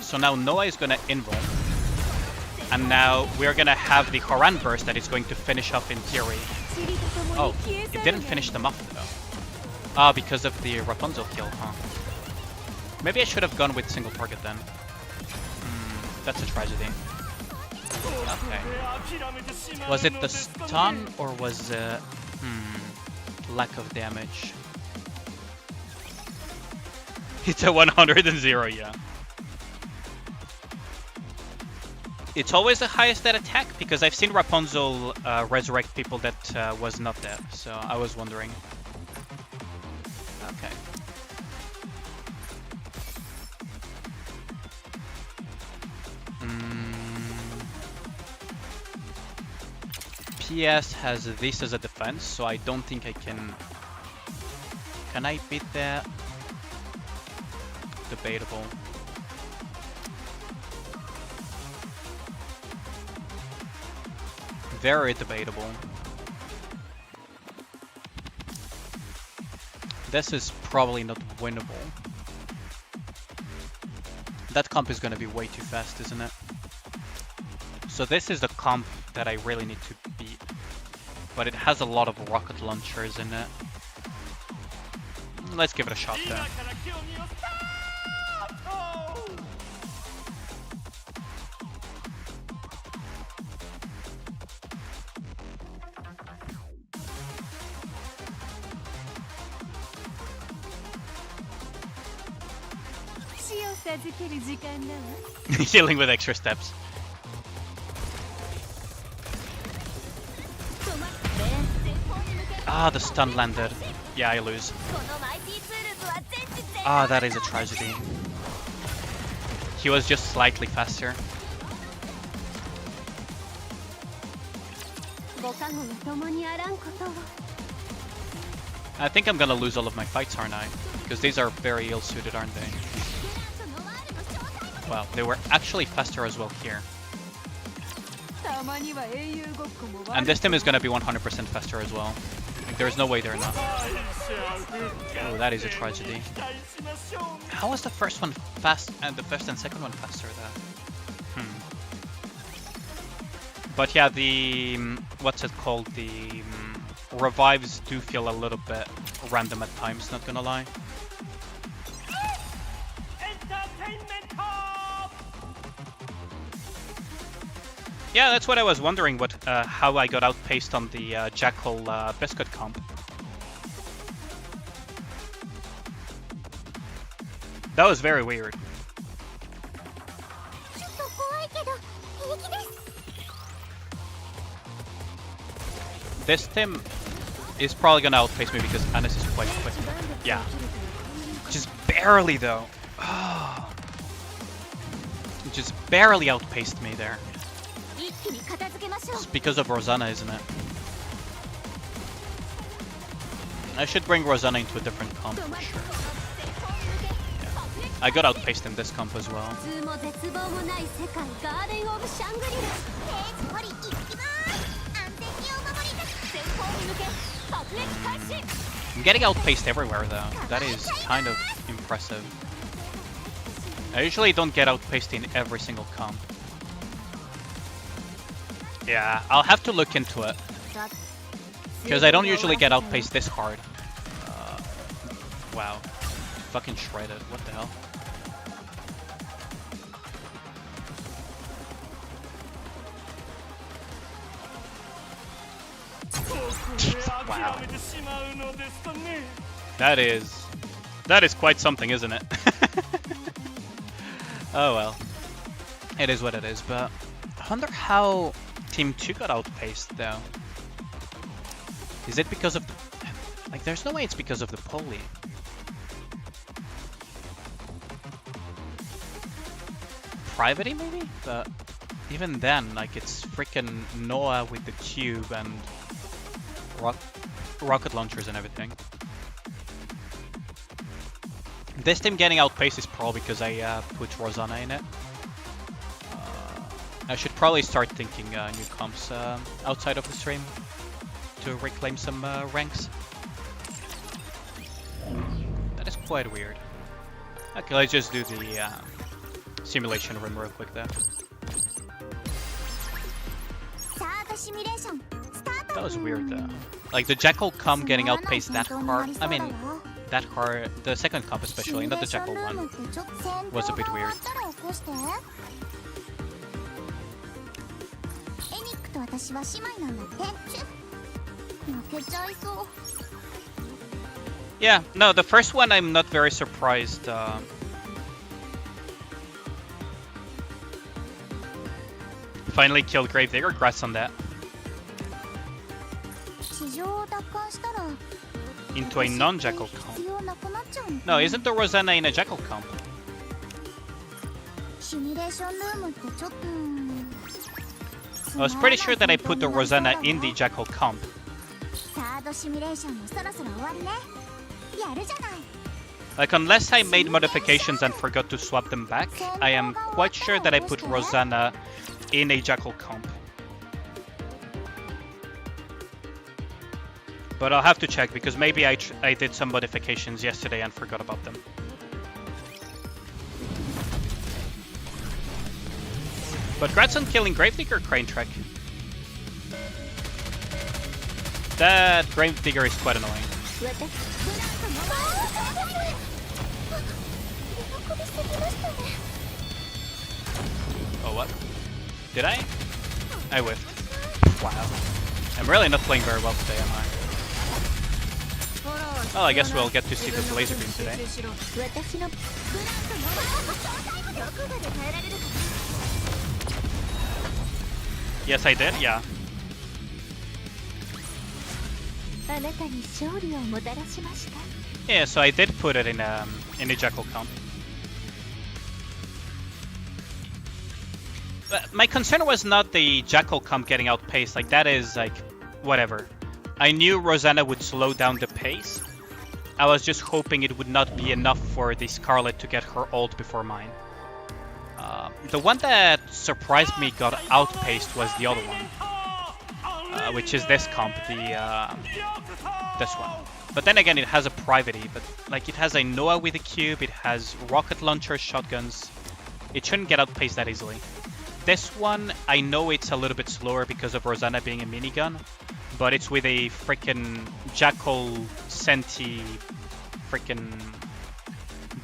So now Noah is gonna inroll. And now we're gonna have the Haran burst that is going to finish off in theory. Oh, it didn't finish them off though. Ah, because of the Rapunzel kill, huh? Maybe I should have gone with single target then. That's a tragedy. Okay. Was it the stun or was it lack of damage? It's a 100 and 0, yeah. It's always the highest at attack because I've seen Rapunzel resurrect people that was not dead, so I was wondering. Okay. PS has this as a defense, so I don't think I can... Can I beat that? Debatable. Very debatable. This is probably not winnable. That comp is gonna be way too fast, isn't it? So this is the comp that I really need to beat. But it has a lot of rocket launchers in it. Let's give it a shot though. Healing with extra steps. Ah, the stun landed. Yeah, I lose. Ah, that is a tragedy. He was just slightly faster. I think I'm gonna lose all of my fights, aren't I? Because these are very ill-suited, aren't they? Wow, they were actually faster as well here. And this team is gonna be 100% faster as well. Like, there's no way they're not. Oh, that is a tragedy. How was the first one fast and the first and second one faster though? But yeah, the... what's it called? The revives do feel a little bit random at times, not gonna lie. Yeah, that's what I was wondering, what how I got outpaced on the Jackal Biscuit comp. That was very weird. This team is probably gonna outpace me because Anis is quite quick. Yeah. Just barely though. Oh. Just barely outpaced me there. It's because of Rosanna, isn't it? I should bring Rosanna into a different comp for sure. Yeah. I got outpaced in this comp as well. I'm getting outpaced everywhere though. That is kind of impressive. I usually don't get outpaced in every single comp. Yeah, I'll have to look into it. Because I don't usually get outpaced this hard. Wow. Fucking shredded. What the hell? Wow. That is quite something, isn't it? Oh well. It is what it is, but I wonder how Team 2 got outpaced though. Is it because of the... Like, there's no way it's because of the poly. Private maybe? But even then, like, it's freaking Noah with the cube and rocket launchers and everything. This team getting outpaced is probably because I put Rosanna in it. I should probably start thinking new comps outside of the stream to reclaim some ranks. quite weird. Okay, let's just do the simulation room real quick there. That was weird though. Like the Jackal comp getting outpaced that hard. I mean, that hard. The second comp especially, not the Jackal one, was a bit weird. Yeah, no, the first one I'm not very surprised. Finally killed Gravedigger, congrats on that. Into a non-Jackal comp. No, isn't the Rosanna in a Jackal comp? I was pretty sure that I put the Rosanna in the Jackal comp. Like, unless I made modifications and forgot to swap them back, I am quite sure that I put Rosanna in a Jackal comp. But I'll have to check, because maybe I did some modifications yesterday and forgot about them. But congrats on killing Gravedigger, Crane Trek. That Gravedigger is quite annoying. Oh, what? Did I? I whiffed. Wow. I'm really not playing very well today, am I? Well, I guess we'll get to see this laser beam today. Yes, I did, yeah. Yeah, so I did put it in a Jackal comp. But my concern was not the Jackal comp getting outpaced, like that is like, whatever. I knew Rosanna would slow down the pace. I was just hoping it would not be enough for the Scarlet to get her ult before mine. The one that surprised me got outpaced was the other one, which is this comp, this one. But then again, it has a private E, but like it has a Noah with a cube, it has rocket launcher, shotguns. It shouldn't get outpaced that easily. This one, I know it's a little bit slower because of Rosanna being a minigun, but it's with a freaking Jackal Senti freaking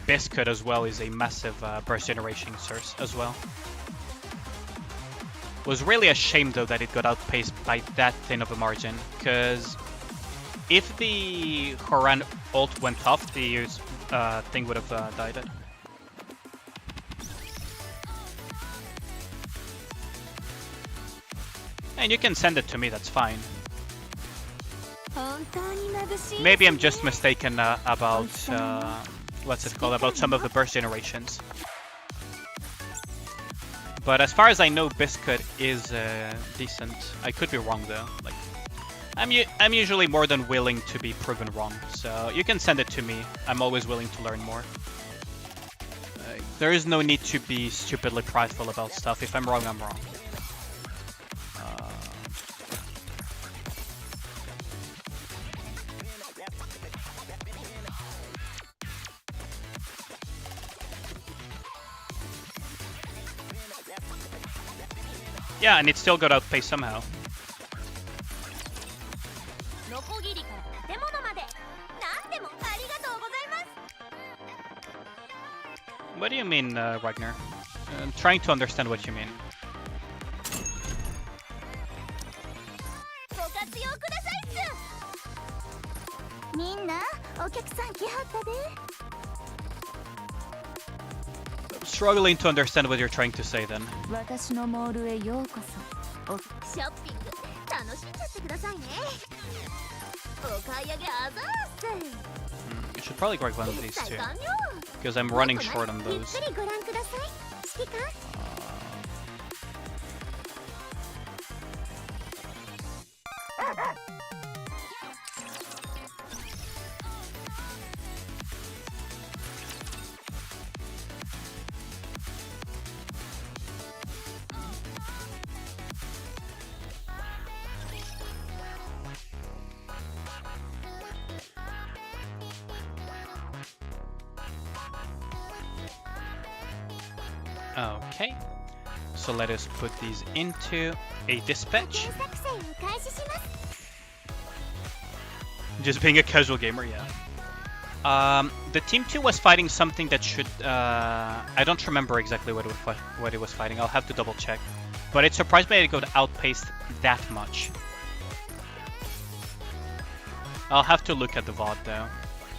Biscuit as well, is a massive burst generation source as well. It was really a shame though that it got outpaced by that thin of a margin, because if the Horan ult went off, the thing would have died it. And you can send it to me, that's fine. Maybe I'm just mistaken about, what's it called, about some of the burst generations. But as far as I know, Biscuit is decent. I could be wrong though. Like, I'm usually more than willing to be proven wrong, so you can send it to me. I'm always willing to learn more. There is no need to be stupidly prideful about stuff. If I'm wrong, I'm wrong. Yeah, and it still got outpaced somehow. What do you mean, Ragnar? I'm trying to understand what you mean. I'm struggling to understand what you're trying to say then. I should probably grab one of these too, because I'm running short on those. Okay, so let us put these into a dispatch. Just being a casual gamer, yeah. The team 2 was fighting something that should... I don't remember exactly what it was fighting. I'll have to double check. But it surprised me that it got outpaced that much. I'll have to look at the VOD though.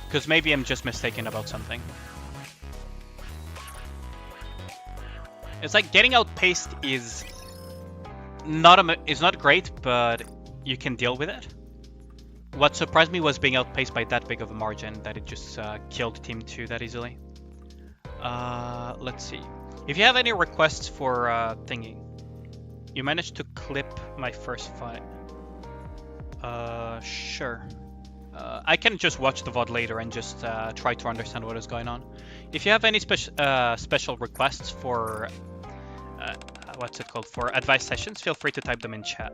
Because maybe I'm just mistaken about something. It's like getting outpaced is not great, but you can deal with it. What surprised me was being outpaced by that big of a margin that it just killed Team 2 that easily. Let's see. If you have any requests for thingy, you managed to clip my first fight. Sure. I can just watch the VOD later and just try to understand what is going on. If you have any special requests for for advice sessions, feel free to type them in chat.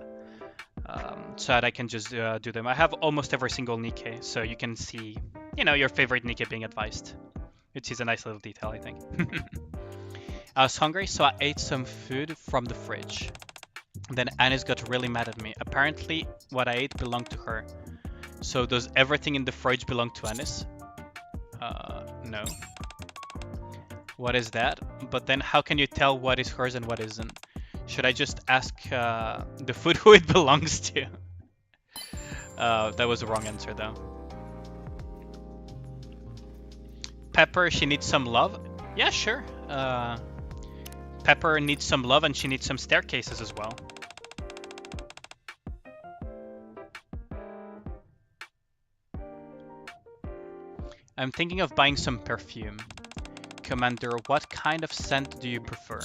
So that I can just do them. I have almost every single Nikke, so you can see, you know, your favorite Nikke being advised, which is a nice little detail, I think. I was hungry, so I ate some food from the fridge. Then Anis got really mad at me. Apparently, what I ate belonged to her. So does everything in the fridge belong to Anis? No. What is that? But then how can you tell what is hers and what isn't? Should I just ask the food who it belongs to? That was the wrong answer though. Pepper, she needs some love? Yeah, sure. Pepper needs some love and she needs some staircases as well. I'm thinking of buying some perfume. Commander, what kind of scent do you prefer?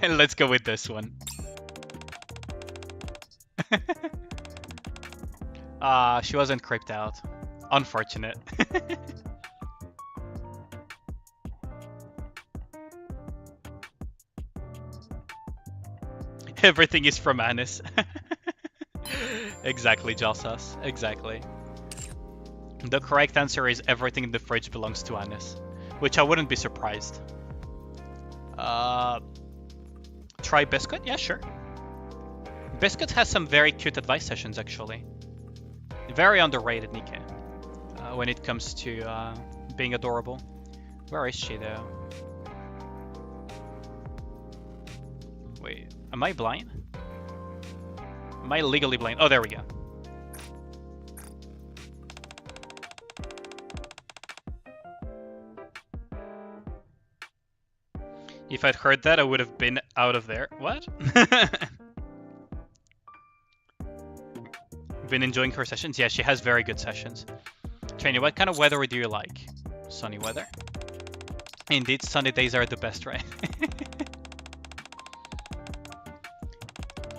Let's go with this one. She wasn't creeped out. Unfortunate. Everything is from Anis. Exactly, Jalsas. Exactly. The correct answer is everything in the fridge belongs to Anis, which I wouldn't be surprised. Try Biscuit? Yeah, sure. Biscuit has some very cute advice sessions, actually. Very underrated, Nikke, when it comes to being adorable. Where is she, though? Wait, am I blind? Am I legally blind? Oh, there we go. If I'd heard that, I would have been out of there. What? Been enjoying her sessions? Yeah, she has very good sessions. Trainee, what kind of weather do you like? Sunny weather? Indeed, sunny days are the best, right?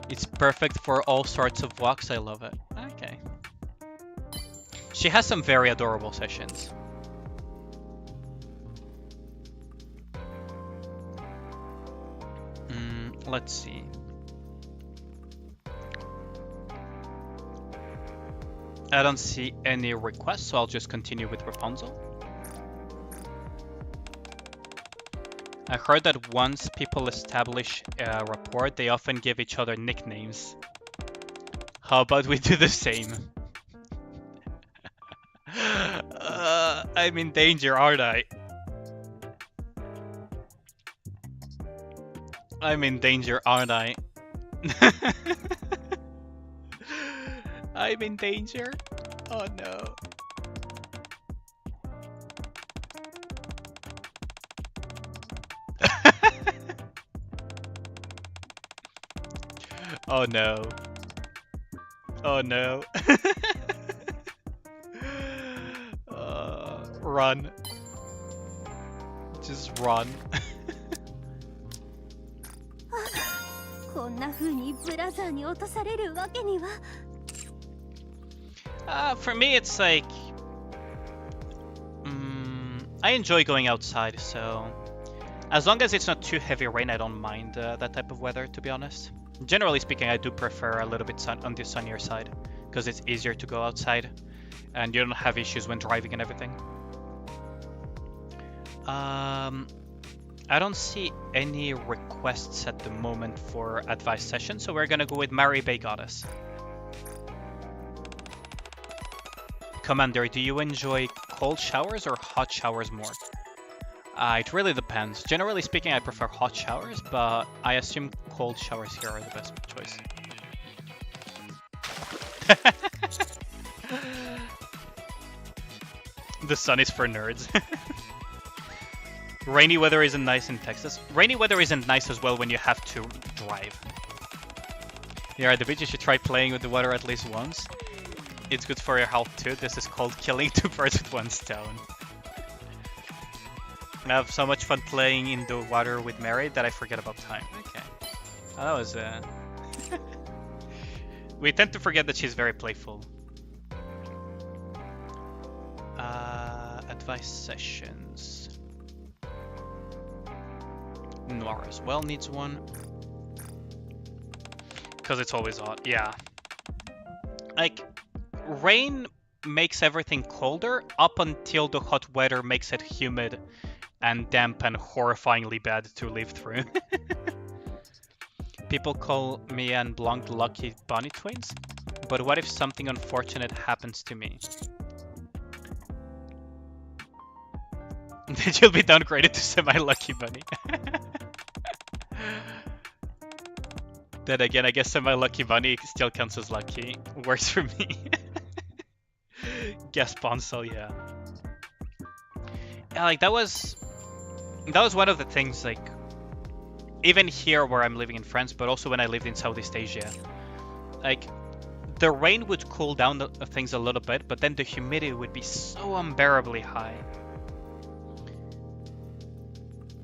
It's perfect for all sorts of walks. I love it. Okay. She has some very adorable sessions. Let's see. I don't see any requests, so I'll just continue with Rapunzel. I heard that once people establish a rapport, they often give each other nicknames. How about we do the same? I'm in danger, aren't I? I'm in danger, aren't I? I'm in danger? Oh no. Oh no. Oh no. Run. Just run. For me, it's like... I enjoy going outside, so... As long as it's not too heavy rain, I don't mind that type of weather, to be honest. Generally speaking, I do prefer a little bit on the sunnier side, because it's easier to go outside, and you don't have issues when driving and everything. I don't see any requests at the moment for advice session, so we're gonna go with Mary Bay Goddess. Commander, do you enjoy cold showers or hot showers more? It really depends. Generally speaking, I prefer hot showers, but I assume cold showers here are the best choice. The sun is for nerds. Rainy weather isn't nice in Texas. Rainy weather isn't nice as well when you have to drive. Yeah, at the beach you should try playing with the water at least once. It's good for your health too. This is called killing two birds with one stone. I have so much fun playing in the water with Mary that I forget about time. Okay. Oh, that was we tend to forget that she's very playful. Advice sessions. Noir as well needs one. Because it's always hot, yeah. Like, rain makes everything colder up until the hot weather makes it humid and damp and horrifyingly bad to live through. People call me and Blanc lucky bunny twins, but what if something unfortunate happens to me? Then you'll be downgraded to semi-lucky bunny. Then again, I guess semi-lucky bunny still counts as lucky. Works for me. Guess Bonsal, yeah. Yeah, like that was one of the things, like, even here where I'm living in France, but also when I lived in Southeast Asia. Like, the rain would cool down things a little bit, but then the humidity would be so unbearably high.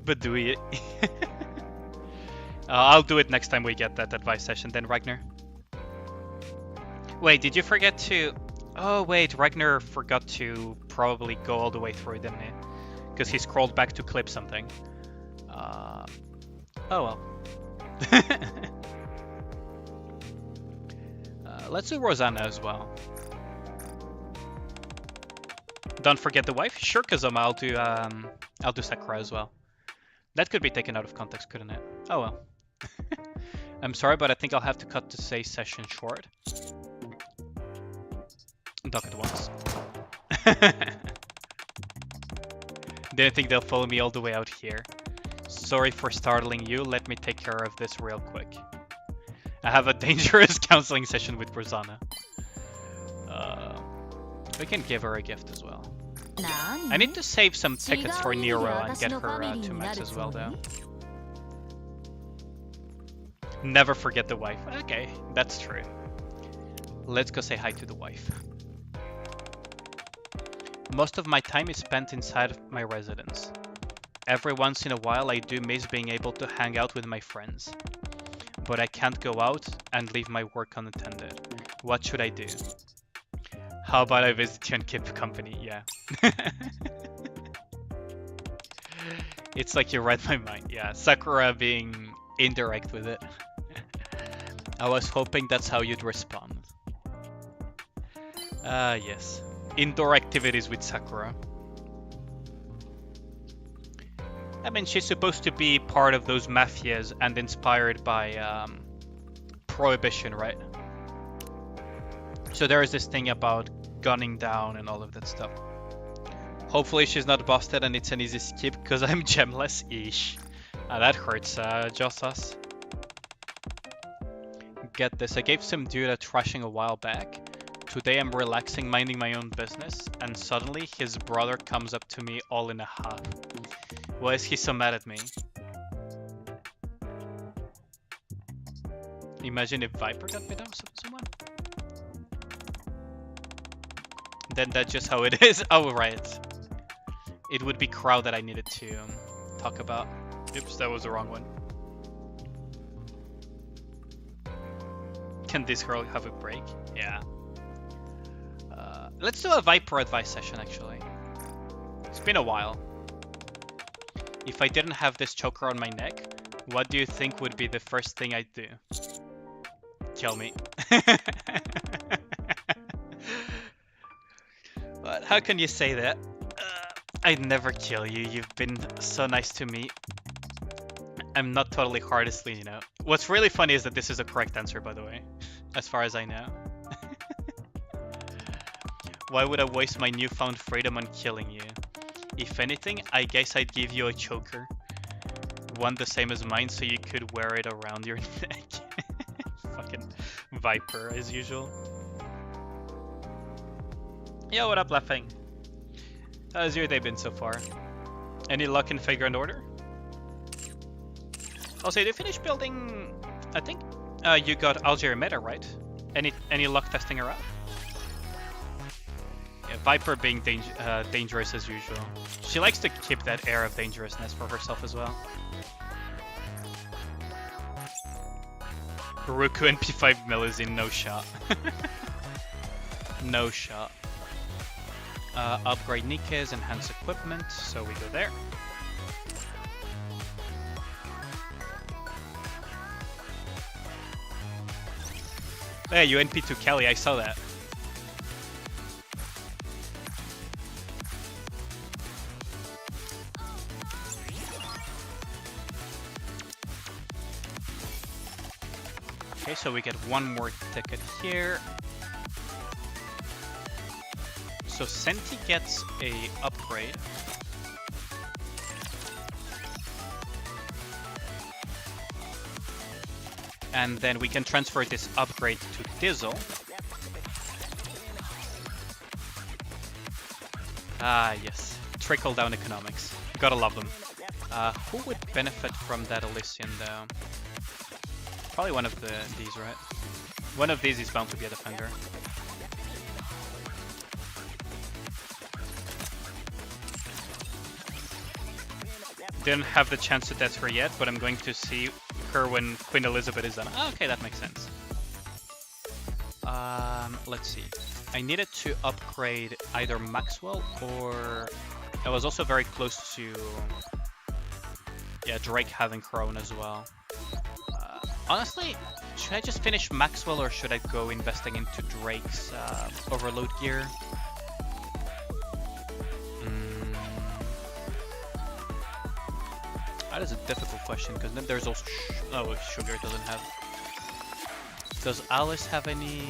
But do we? I'll do it next time we get that advice session then, Ragnar. Wait, did you forget to... Oh wait, Ragnar forgot to probably go all the way through, didn't he? Because he scrolled back to clip something. Oh well. Let's do Rosanna as well. Don't forget the wife? Sure, Kazuma, I'll do Sakura as well. That could be taken out of context, couldn't it? Oh well. I'm sorry, but I think I'll have to cut today's session short. Dock it once. Didn't think they'll follow me all the way out here. Sorry for startling you, let me take care of this real quick. I have a dangerous counseling session with Rosanna. We can give her a gift as well. I need to save some tickets for Nero and get her to max as well, though. Never forget the wife. Okay, that's true. Let's go say hi to the wife. Most of my time is spent inside my residence. Every once in a while I do miss being able to hang out with my friends. But I can't go out and leave my work unattended. What should I do? How about I visit you and keep company? Yeah. It's like you read my mind. Yeah, Sakura being indirect with it. I was hoping that's how you'd respond. Yes. Indoor activities with Sakura. I mean, she's supposed to be part of those mafias and inspired by prohibition, right? So there is this thing about gunning down and all of that stuff. Hopefully she's not busted and it's an easy skip because I'm gemless-ish. That hurts, Josas. Get this, I gave some dude a thrashing a while back. Today I'm relaxing, minding my own business, and suddenly his brother comes up to me all in a huff. Why is he so mad at me? Imagine if Viper got beat up someone. Then that's just how it is. Oh, right. It would be Crow that I needed to talk about. Oops, that was the wrong one. Can this girl have a break? Yeah. Let's do a Viper advice session, actually. It's been a while. If I didn't have this choker on my neck, what do you think would be the first thing I'd do? Kill me. But how can you say that? I'd never kill you. You've been so nice to me. I'm not totally heartlessly, you know. What's really funny is that this is a correct answer, by the way, as far as I know. Why would I waste my newfound freedom on killing you? If anything, I guess I'd give you a choker. One the same as mine, so you could wear it around your neck. Fucking Viper, as usual. Yo, what up, Laughing? How's your day been so far? Any luck in Fate Grand Order? Also, did you finish building... I think you got Algeria Meta, right? Any luck testing her out? Yeah, Viper being dangerous as usual. She likes to keep that air of dangerousness for herself as well. Ruku and P5 Melusine, no shot. No shot. Upgrade Nikke's enhance equipment, so we go there. Yeah, you NP to Kelly, I saw that. Okay, so we get one more ticket here. So Senti gets a upgrade. And then we can transfer this upgrade to Dizzle. Ah, yes. Trickle down economics. Gotta love them. Who would benefit from that Elysian though? Probably one of these, right? One of these is bound to be a defender. Didn't have the chance to test her yet, but I'm going to see her when Queen Elizabeth is done. Oh, okay, that makes sense. Let's see. I needed to upgrade either Maxwell or... I was also very close to... Yeah, Drake having her own as well. Honestly, should I just finish Maxwell or should I go investing into Drake's overload gear? That is a difficult question because then there's also oh, Sugar doesn't have. Does Alice have any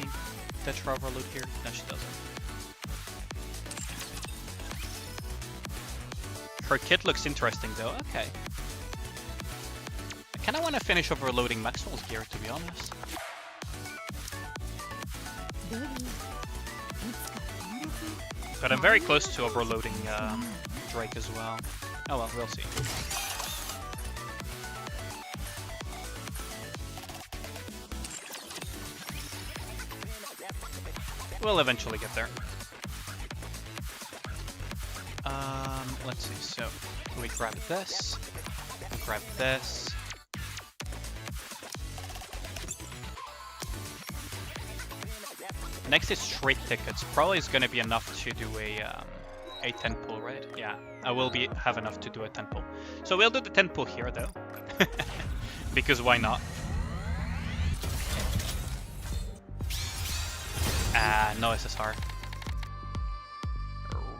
Tetra overload here? No, she doesn't. Her kit looks interesting though. Okay. I kind of want to finish overloading Maxwell's gear, to be honest. But I'm very close to overloading Drake as well. Oh well, we'll see. We'll eventually get there. Let's see, so we grab this, grab this. Next is street tickets. Probably is gonna be enough to do a 10 pull, right? Yeah, I will have enough to do a 10 pull. So we'll do the 10 pull here though, because why not? No SSR.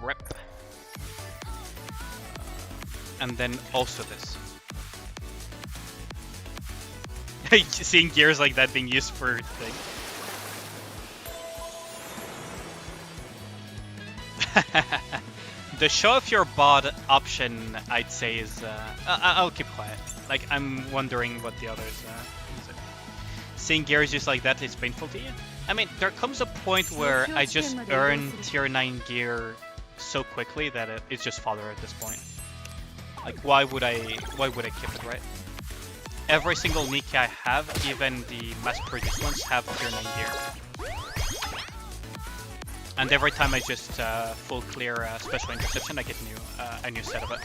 Rip. And then also this. Seeing gears like that being used for things. The show off your bod option, I'd say, is... I'll keep quiet. Like, I'm wondering what the others... Seeing gears just like that is painful to you? I mean, there comes a point where I just earn tier 9 gear so quickly that it's just fodder at this point. Like, why would I keep it, right? Every single Nikke I have, even the mass-produced ones, have tier 9 gear. And every time I just full clear special interception, I get a new set of it.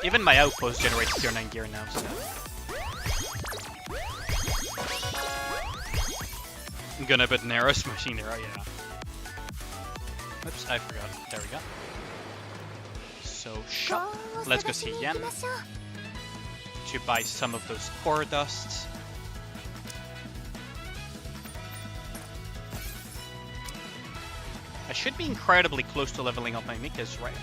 Even my outpost generates tier 9 gear now, so... I'm gonna put Nero smashing Nero, yeah. Oops, I forgot. There we go. So, shop. Let's go see Nyan to buy some of those core dusts. I should be incredibly close to leveling up my Nikkes, right?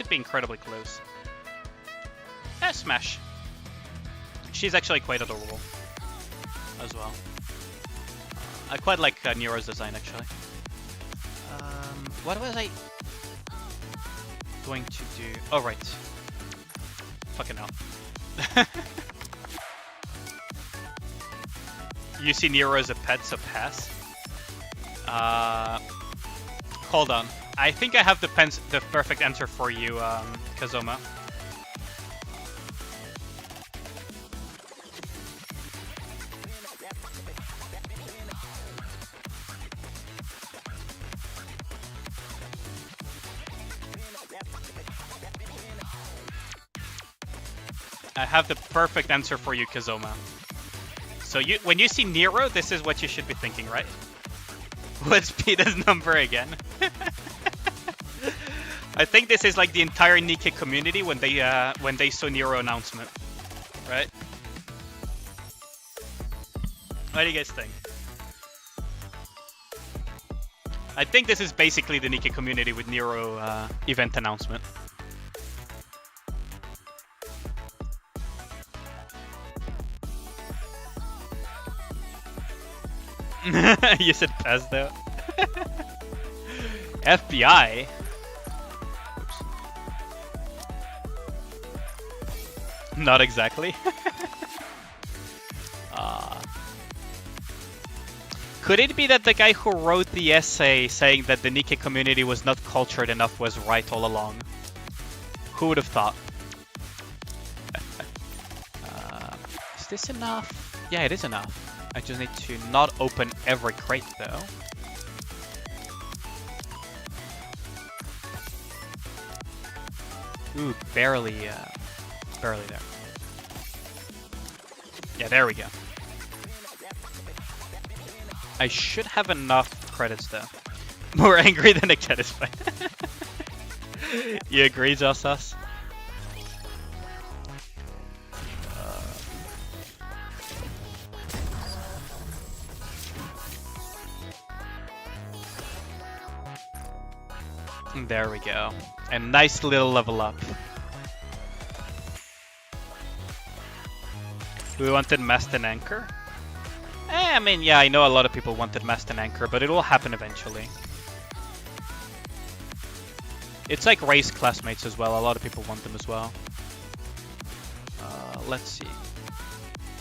should be incredibly close. Smash. She's actually quite adorable as well. I quite like Nero's design actually. What was I going to do? Oh right. Fucking hell. You see Nero as a pet, so pass. Hold on. I think I have the perfect answer for you, Kazoma. I have the perfect answer for you, Kazoma. So when you see Nero, this is what you should be thinking, right? What's Peter's number again? I think this is like the entire Nikke community when they saw Nero announcement, right? What do you guys think? I think this is basically the Nikke community with Nero event announcement. You said pass though. FBI? Oops. Not exactly. Could it be that the guy who wrote the essay saying that the Nikke community was not cultured enough was right all along? Who would have thought? Is this enough? Yeah, it is enough. I just need to not open every crate though. Ooh, barely there. Yeah, there we go. I should have enough credits though. More angry than a cat is fine. You agree, Josas? There we go. A nice little level up. We wanted Mast and Anchor? I mean, yeah, I know a lot of people wanted Mast and Anchor, but it will happen eventually. It's like race classmates as well. A lot of people want them as well. Let's see.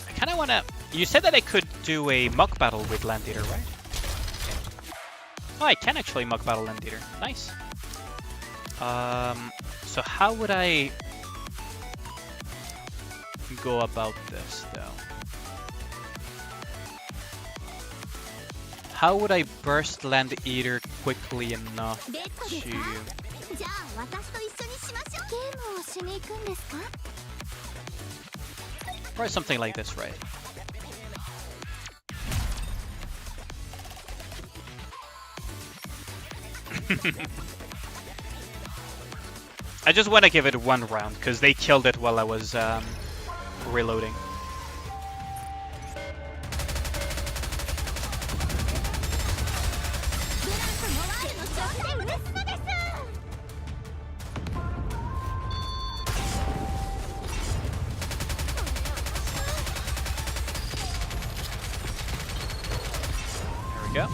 I kind of want to... You said that I could do a mock battle with Land Eater, right? Oh, I can actually mock battle Land Eater. Nice. So how would I go about this, though? How would I burst Land Eater quickly enough to... Probably something like this, right? I just want to give it one round, because they killed it while I was reloading. There we go.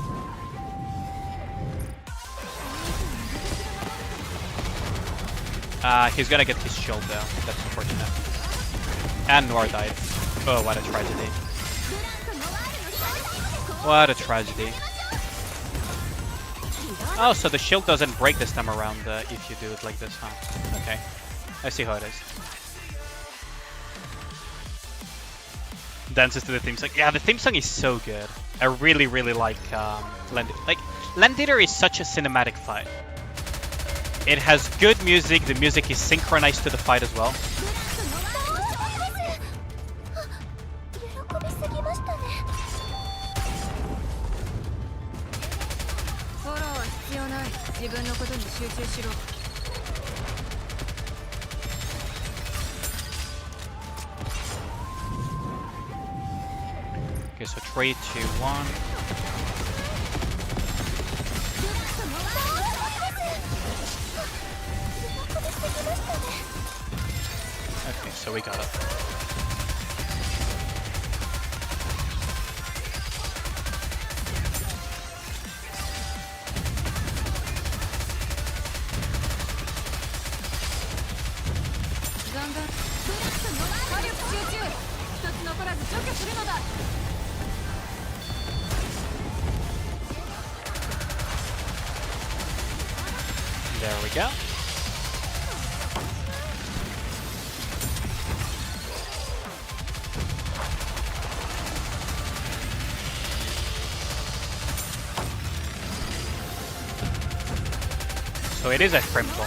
He's gonna get his shield though. That's unfortunate. And Noir died. Oh, what a tragedy. What a tragedy. Oh, so the shield doesn't break this time around if you do it like this, huh? Okay. I see how it is. Dances to the theme song. Yeah, the theme song is so good. I really, really like Land Eater. Like, Land Eater is such a cinematic fight. It has good music, the music is synchronized to the fight as well. Okay, so 3, 2, 1. Okay, so we got it. There we go. So it is a crimson.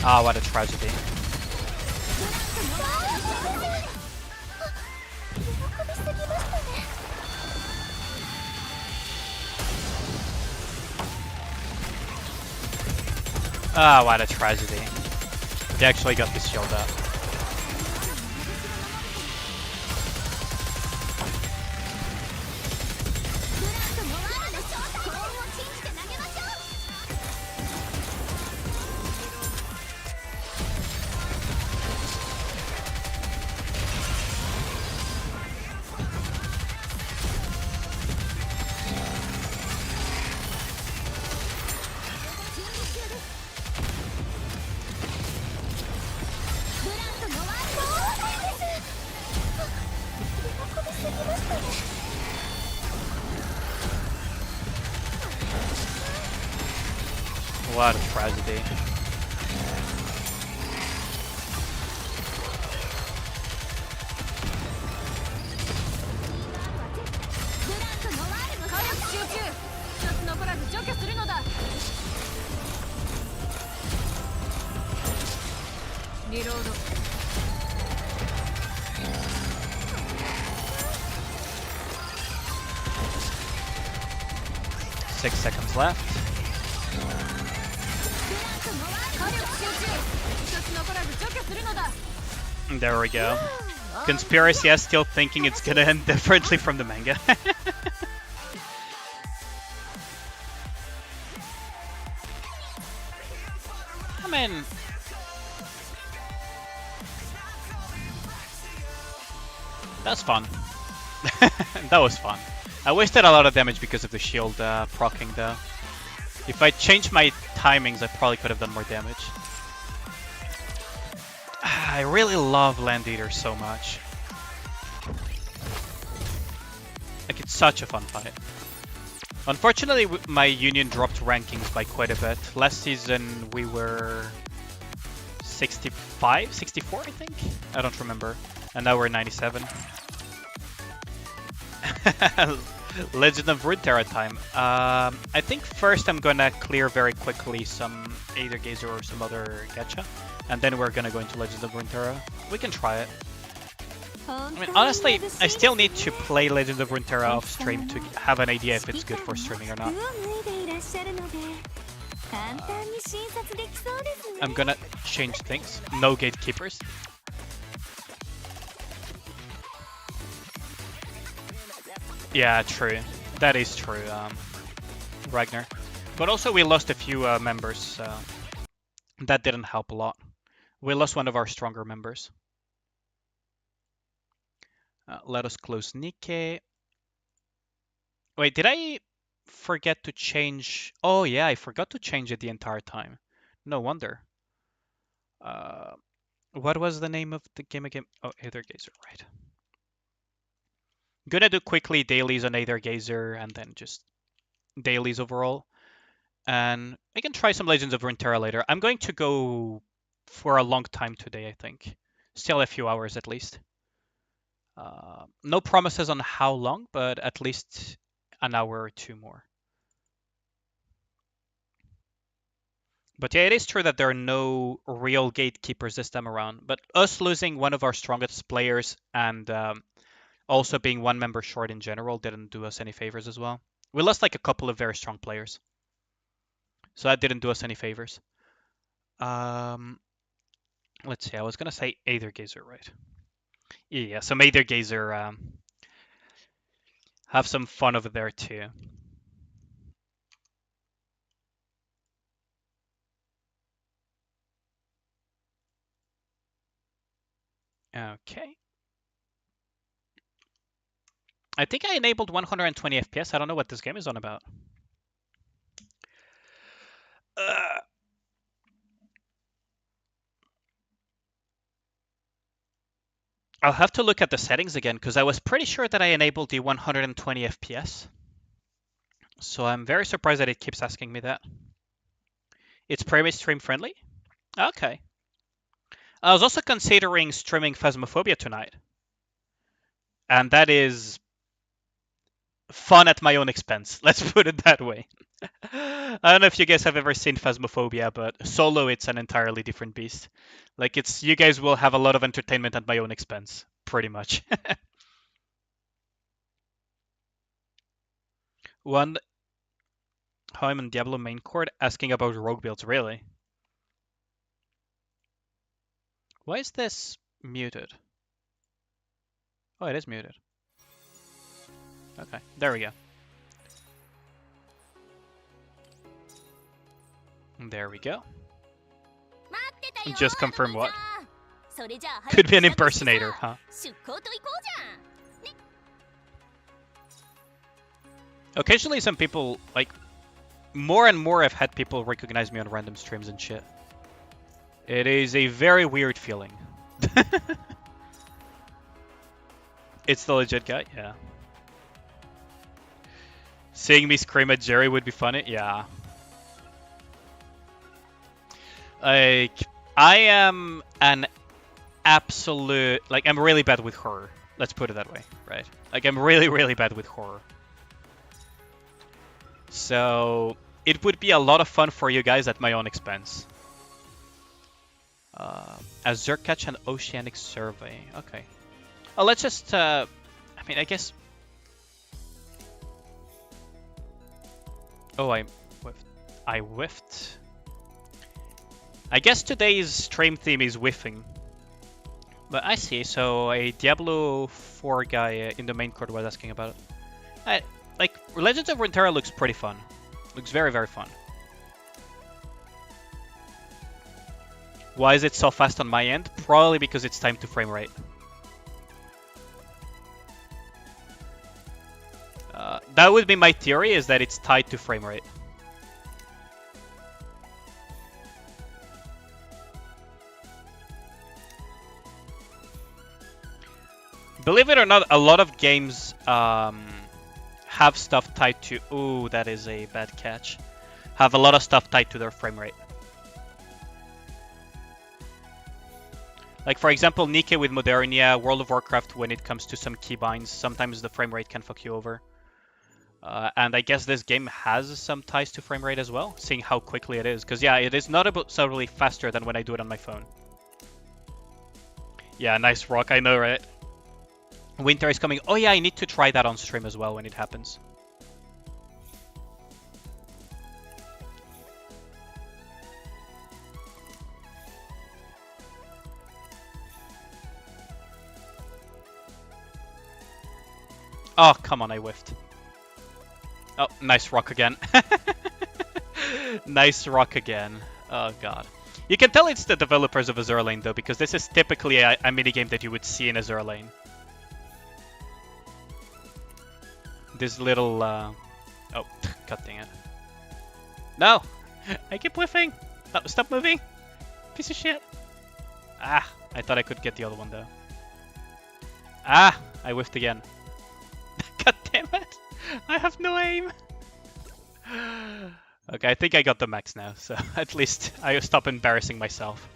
Ah, what a tragedy. Ah, what a tragedy. They actually got this shield up. What a tragedy. Six seconds left. There we go. Conspiracy is still thinking it's gonna end differently from the manga. I mean, that's fun. That was fun. I wasted a lot of damage because of the shield proccing though. If I changed my timings, I probably could have done more damage. I really love Land Eater so much. Like, it's such a fun fight. Unfortunately, my union dropped rankings by quite a bit. Last season we were 65, 64 I think? I don't remember. And now we're 97. Legend of Runeterra time. I think first I'm gonna clear very quickly some Aether Gazer or some other gacha, and then we're gonna go into Legend of Runeterra. We can try it. I mean, honestly, I still need to play Legend of Runeterra off stream to have an idea if it's good for streaming or not. I'm gonna change things. No gatekeepers. Yeah, true. That is true, Ragnar. But also we lost a few members, so that didn't help a lot. We lost one of our stronger members. Let us close Nikke. Wait, did I forget to change? Oh yeah, I forgot to change it the entire time. No wonder. What was the name of the game again? Oh, Aether Gazer, right. Gonna do quickly dailies on Aether Gazer and then just dailies overall. And I can try some Legends of Runeterra later. I'm going to go for a long time today, I think. Still a few hours at least. No promises on how long, but at least an hour or two more. But yeah, it is true that there are no real gatekeepers this time around. But us losing one of our strongest players and also being one member short in general didn't do us any favors as well. We lost like a couple of very strong players. So that didn't do us any favors. Let's see, I was gonna say Aether Gazer, right? Yeah, some Aether Gazer, have some fun over there too. Okay. I think I enabled 120 FPS. I don't know what this game is on about. I'll have to look at the settings again because I was pretty sure that I enabled the 120 FPS. So I'm very surprised that it keeps asking me that. It's private stream friendly? Okay. I was also considering streaming Phasmophobia tonight. And that is fun at my own expense. Let's put it that way. I don't know if you guys have ever seen Phasmophobia, but solo it's an entirely different beast. Like it's you guys will have a lot of entertainment at my own expense, pretty much. One how I'm on Diablo main court asking about rogue builds, really? Why is this muted? Oh, it is muted. Okay, there we go. There we go. Just confirm what? Could be an impersonator, huh? Occasionally some people, like, more and more I've had people recognize me on random streams and shit. It is a very weird feeling. It's the legit guy? Yeah. Seeing me scream at Jerry would be funny? Yeah. Like, I am an absolute... Like, I'm really bad with horror. Let's put it that way, right? Like, I'm really, really bad with horror. So, it would be a lot of fun for you guys at my own expense. Azure Catch and Oceanic Survey. Okay. Oh, let's just... I mean, I guess... Oh, I whiffed. I whiffed. I guess today's stream theme is whiffing. But I see, so a Diablo 4 guy in the main court was asking about it. Like, Legends of Runeterra looks pretty fun. Looks very, very fun. Why is it so fast on my end? Probably because it's time to frame rate. That would be my theory, is that it's tied to frame rate. Believe it or not, a lot of games have stuff tied to... Ooh, that is a bad catch. Have a lot of stuff tied to their frame rate. Like, for example, Nikke with Modernia, World of Warcraft, when it comes to some keybinds, sometimes the frame rate can fuck you over. And I guess this game has some ties to frame rate as well, seeing how quickly it is. Because, yeah, it is noticeably faster than when I do it on my phone. Yeah, nice rock, I know, right? Winter is coming. Oh, yeah, I need to try that on stream as well when it happens. Oh, come on, I whiffed. Oh, nice rock again. Nice rock again. Oh, God. You can tell it's the developers of Azure Lane, though, because this is typically a minigame that you would see in Azure Lane. This little... Oh, god dang it. No! I keep whiffing! Stop moving! Piece of shit! Ah, I thought I could get the other one, though. Ah, I whiffed again. God damn it! I have no aim! Okay, I think I got the max now, so at least I stop embarrassing myself.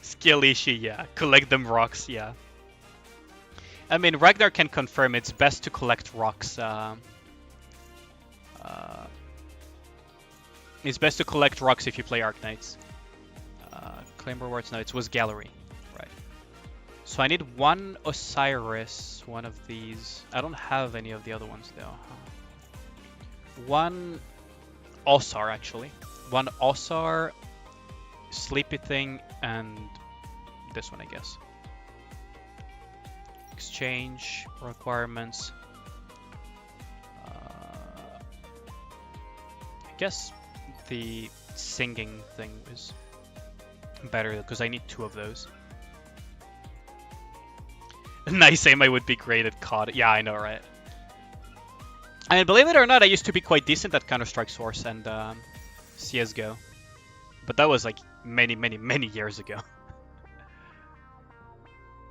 Skill issue, yeah. Collect them rocks, yeah. I mean, Ragnar can confirm it's best to collect rocks. It's best to collect rocks if you play Arknights. Claim rewards, no, it was Gallery. Right. So I need one Osiris, one of these. I don't have any of the other ones though. One Osar actually. One Osar, Sleepy Thing, and this one, I guess. Exchange requirements. I guess the singing thing is better because I need 2 of those. Nice aim, I would be great at COD. Yeah, I know, right? And believe it or not, I used to be quite decent at Counter-Strike Source and CSGO. But that was like many years ago.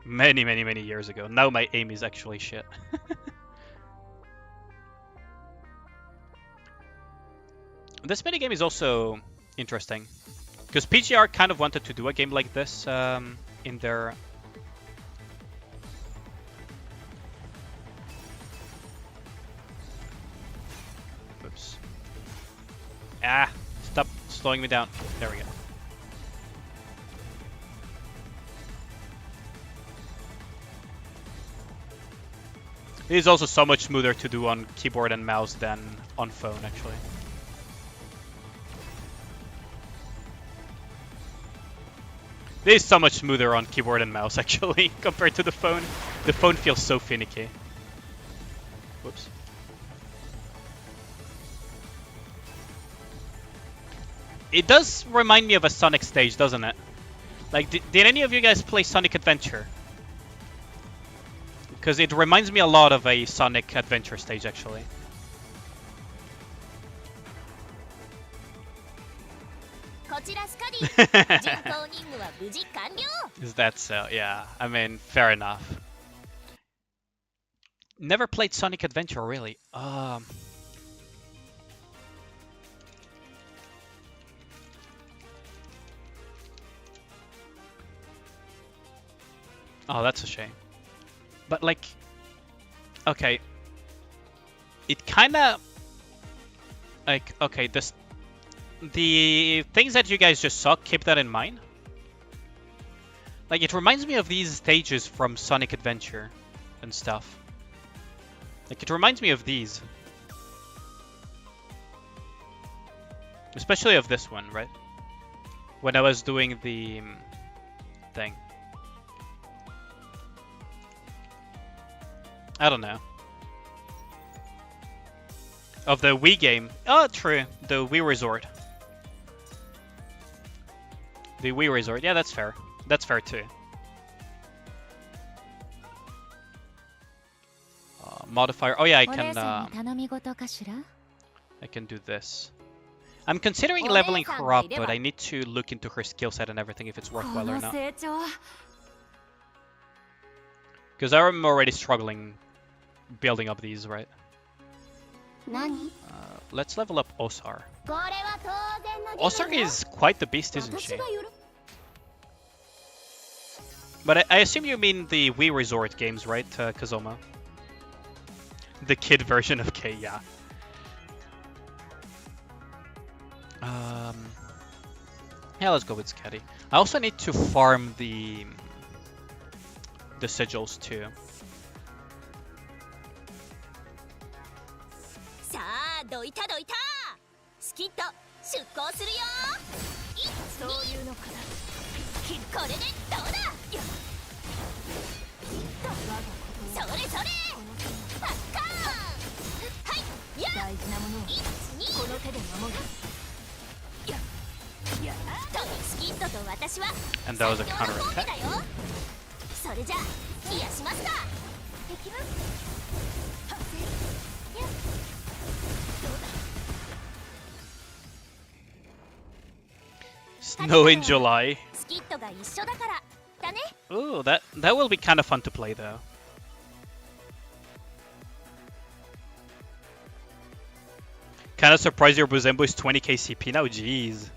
many years ago. Now my aim is actually shit. This minigame is also interesting. Because PGR kind of wanted to do a game like this in their... Oops. Ah! Stop slowing me down. There we go. It is also so much smoother to do on keyboard and mouse than on phone, actually. It is so much smoother on keyboard and mouse, actually, compared to the phone. The phone feels so finicky. Whoops. It does remind me of a Sonic stage, doesn't it? Like, did any of you guys play Sonic Adventure? Because it reminds me a lot of a Sonic Adventure stage, actually. Is that so? Yeah, I mean, fair enough. Never played Sonic Adventure, really. Oh, that's a shame. But like, okay, it kind of like, okay, the things that you guys just saw, keep that in mind. Like, it reminds me of these stages from Sonic Adventure and stuff. Like, it reminds me of these. Especially of this one, right? When I was doing the thing. I don't know. Of the Wii game. Oh, true. The Wii Resort. The Wii Resort. Yeah, that's fair. That's fair too. Modifier. Oh yeah, I can do this. I'm considering leveling her up, but I need to look into her skill set and everything if it's worthwhile or not. Because I'm already struggling building up these, right? Let's level up Osar. Osar is quite the beast, isn't she? But I assume you mean the Wii Resort games, right, Kazoma? The kid version of K, yeah. Yeah, let's go with Sketty. I also need to farm the sigils too. And that was a counter attack. Snow in July. Ooh, that will be kind of fun to play though. Kind of surprised your Buzembo is 20k CP now. Jeez,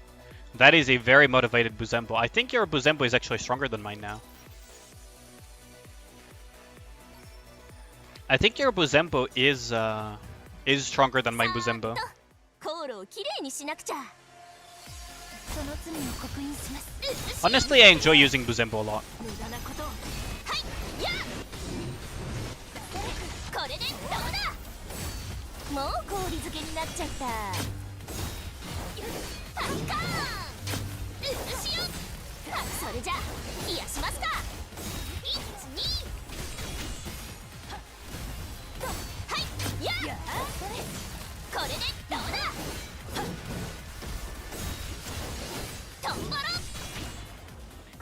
that is a very motivated Buzembo. I think your Buzembo is actually stronger than mine now. I think your Buzembo is stronger than my Buzembo. Honestly, I enjoy using Buzembo a lot.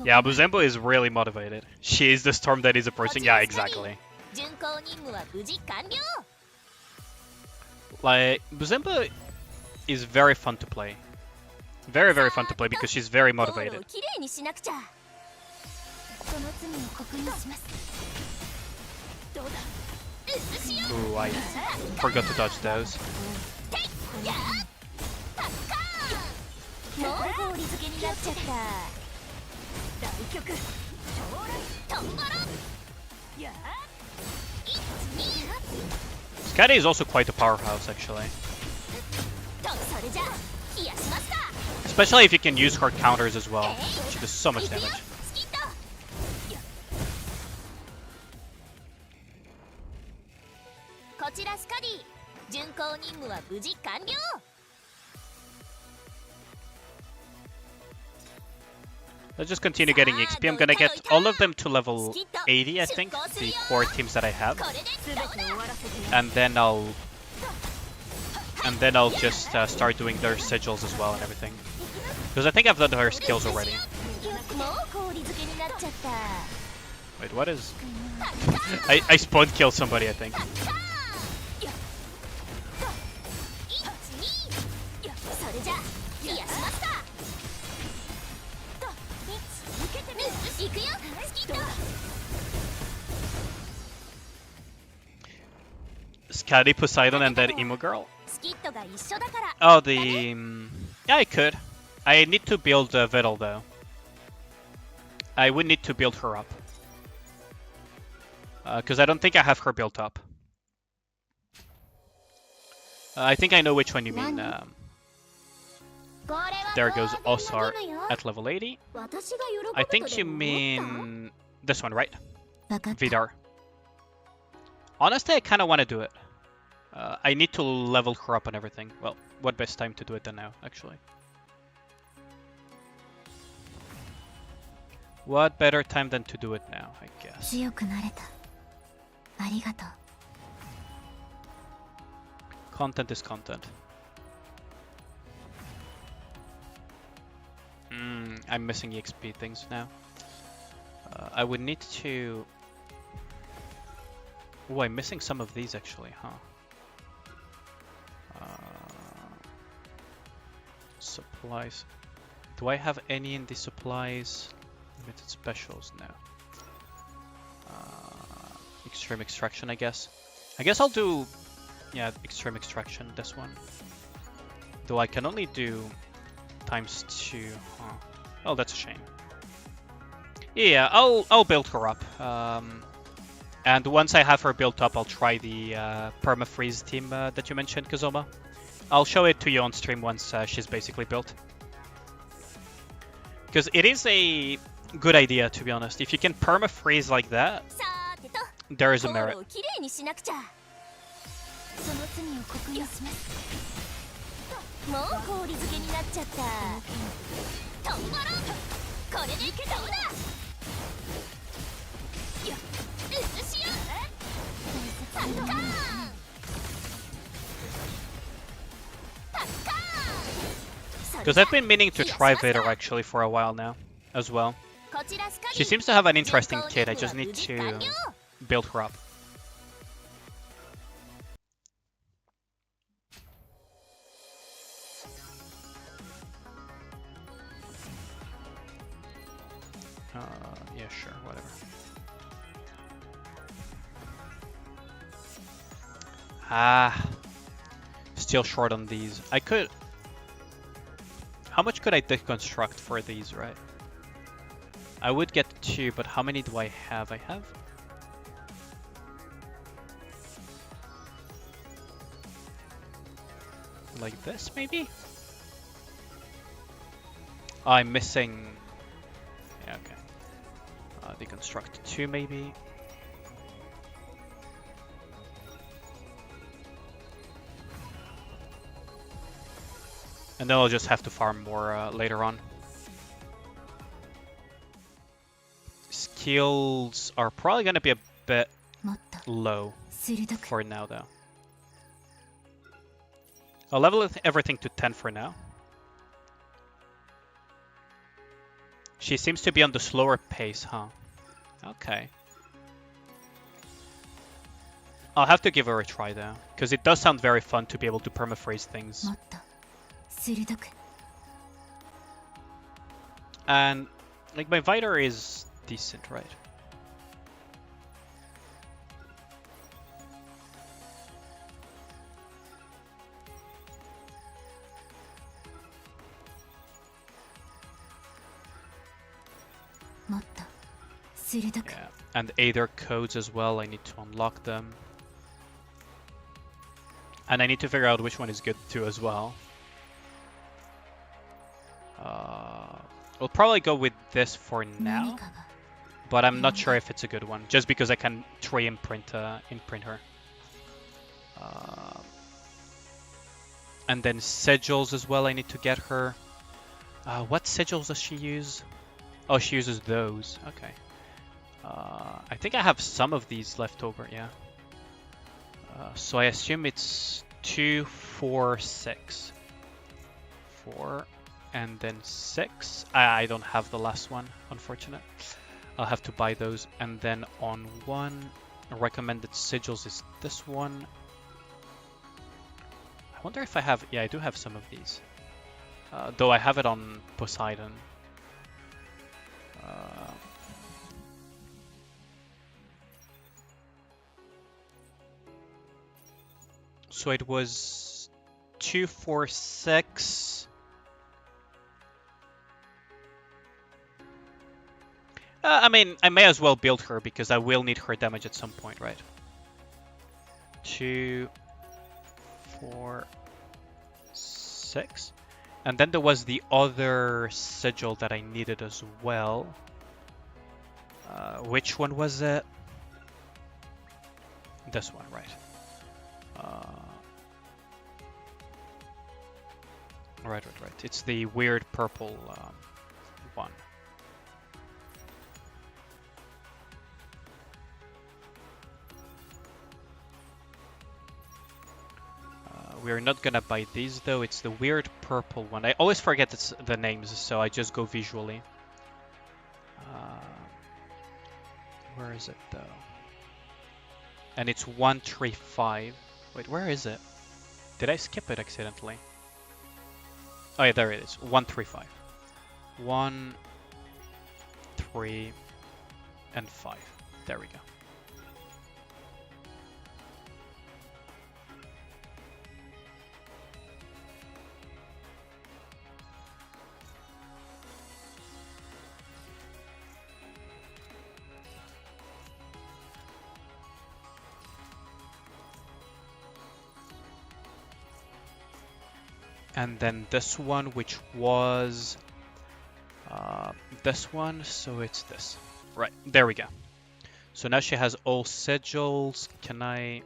Yeah, Buzembo is really motivated. She is the storm that is approaching. Yeah, exactly. Like, Buzembo is very fun to play. Very, very fun to play because she's very motivated. Ooh, I forgot to dodge those. Skadi is also quite a powerhouse, actually. Especially if you can use her counters as well. She does so much damage. Let's just continue getting XP. I'm gonna get all of them to level 80, I think, the core teams that I have. And then I'll just start doing their sigils as well and everything. Because I think I've done her skills already. Wait, what is... I spawn killed somebody, I think. Skadi, Poseidon, and that emo girl. Oh, the... yeah, I could. I need to build Vettel, though. I would need to build her up. Because I don't think I have her built up. I think I know which one you mean. There goes Osar at level 80. I think you mean this one, right? Vidar. Honestly, I kind of want to do it. I need to level her up and everything. Well, what best time to do it than now, actually? What better time than to do it now, I guess. Content is content. I'm missing EXP things now. I would need to... Oh, I'm missing some of these actually, huh? Supplies. Do I have any in the supplies? Limited specials? No. Extreme extraction, I guess. I guess I'll do... yeah, extreme extraction, this one. Though I can only do ×2, huh? Oh, that's a shame. Yeah, I'll build her up. And once I have her built up, I'll try the perma-freeze team that you mentioned, Kazoma. I'll show it to you on stream once she's basically built. Because it is a good idea, to be honest. If you can perma-freeze like that, there is a merit. Because I've been meaning to try Vader actually for a while now, as well. She seems to have an interesting kit, I just need to build her up. Yeah, sure, whatever. Still short on these. I could... How much could I deconstruct for these, right? I would get 2, but how many do I have? I have... like this, maybe? Oh, I'm missing... yeah, okay. Deconstruct 2, maybe? And then I'll just have to farm more later on. Skills are probably going to be a bit low for now, though. I'll level everything to 10 for now. She seems to be on the slower pace, huh? Okay. I'll have to give her a try, though, because it does sound very fun to be able to permafreeze things. And, like, my Vitor is decent, right? Yeah, and Aether codes as well, I need to unlock them. And I need to figure out which one is good too as well. We'll probably go with this for now, but I'm not sure if it's a good one, just because I can imprint her. And then sigils as well, I need to get her. What sigils does she use? Oh, she uses those. Okay. I think I have some of these left over, yeah. So I assume it's 2, 4, 6. 4, and then 6. I don't have the last one, unfortunate. I'll have to buy those. And then on 1, recommended sigils is this one. I wonder if I have... Yeah, I do have some of these. Though I have it on Poseidon. So it was 2, 4, 6. I mean, I may as well build her because I will need her damage at some point, right? 2, 4, 6. And then there was the other sigil that I needed as well. Which one was it? This one, right? Right. It's the weird purple one. We are not gonna buy these though. It's the weird purple one. I always forget the names, so I just go visually. Where is it though? And it's 135. Wait, where is it? Did I skip it accidentally? Oh yeah, there it is. 135. 1, 3, and 5. There we go. And then this one, which was this one, so it's this. Right, there we go. So now she has all sigils. Can I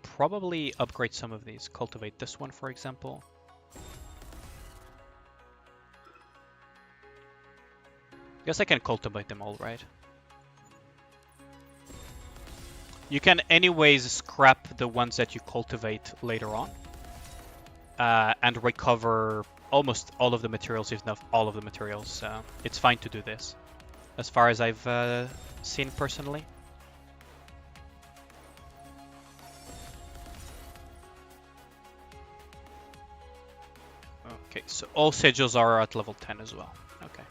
probably upgrade some of these? Cultivate this one, for example. Guess I can cultivate them all, right? You can anyways scrap the ones that you cultivate later on. And recover almost all of the materials, if not all of the materials. So it's fine to do this, as far as I've seen personally. Okay, so all sigils are at level 10 as well. Okay.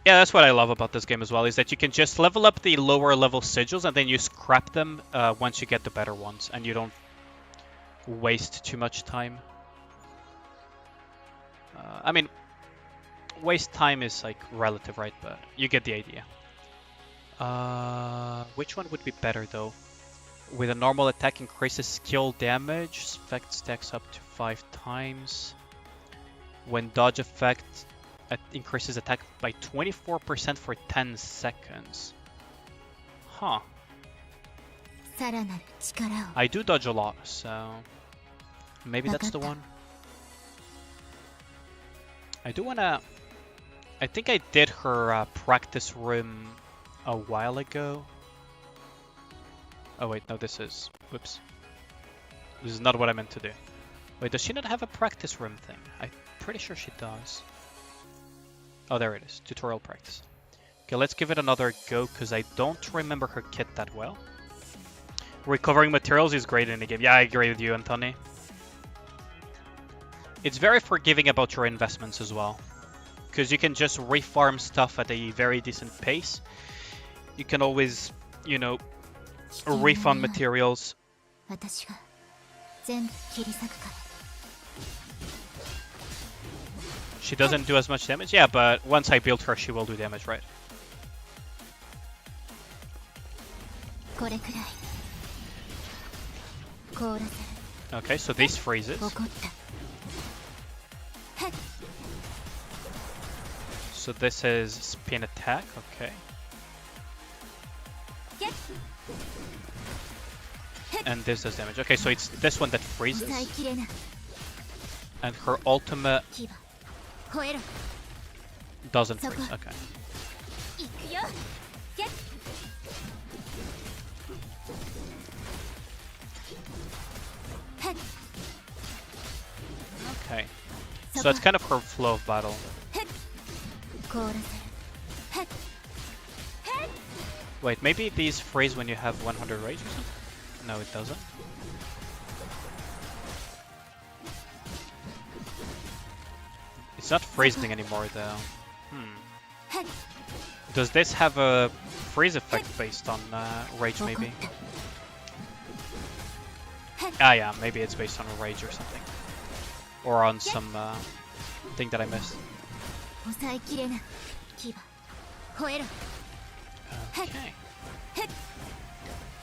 Yeah, that's what I love about this game as well, is that you can just level up the lower level sigils and then you scrap them once you get the better ones, and you don't waste too much time. I mean, waste time is like relative, right? But you get the idea. Which one would be better though? With a normal attack increases skill damage, effect stacks up to 5 times. When dodge effect increases attack by 24% for 10 seconds. Huh. I do dodge a lot, so maybe that's the one. I do wanna... I think I did her practice room a while ago. Oh wait, no, this is... Whoops. This is not what I meant to do. Wait, does she not have a practice room thing? I'm pretty sure she does. Oh, there it is. Tutorial practice. Okay, let's give it another go, because I don't remember her kit that well. Recovering materials is great in the game. Yeah, I agree with you, Anthony. It's very forgiving about your investments as well. Because you can just refarm stuff at a very decent pace. You can always, you know, refund materials. She doesn't do as much damage? Yeah, but once I build her, she will do damage, right? Okay, so this freezes. So this is spin attack, okay. And this does damage. Okay, so it's this one that freezes. And her ultimate doesn't freeze, okay. Okay. So it's kind of her flow of battle. Wait, maybe these freeze when you have 100 rage or something? No, it doesn't. It's not freezing anymore though. Does this have a freeze effect based on rage maybe? Ah yeah, maybe it's based on a rage or something. Or on some thing that I missed. Okay.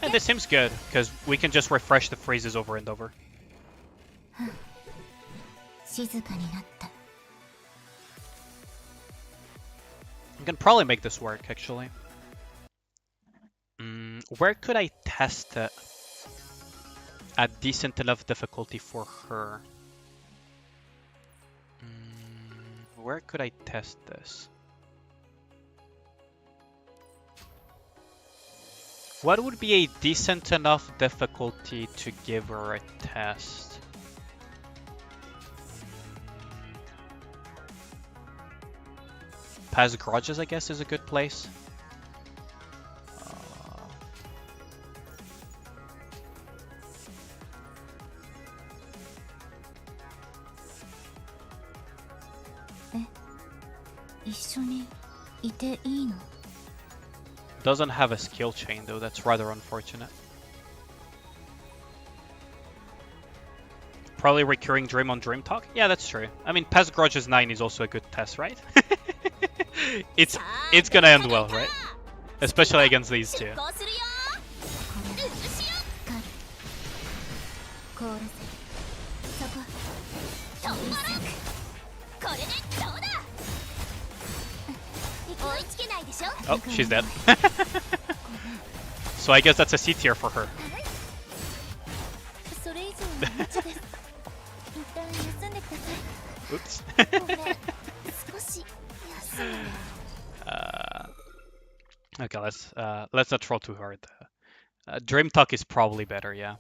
And this seems good, because we can just refresh the freezes over and over. We can probably make this work, actually. Where could I test it at decent enough difficulty for her? Where could I test this? What would be a decent enough difficulty to give her a test? Past Grudges, I guess, is a good place. Doesn't have a skill chain though, that's rather unfortunate. Probably recurring dream on Dream Talk? Yeah, that's true. I mean, Past Grudges 9 is also a good test, right? It's gonna end well, right? Especially against these two. Oh, she's dead. So I guess that's a C tier for her. Oops. Okay, let's not troll too hard. Dream Talk is probably better, yeah.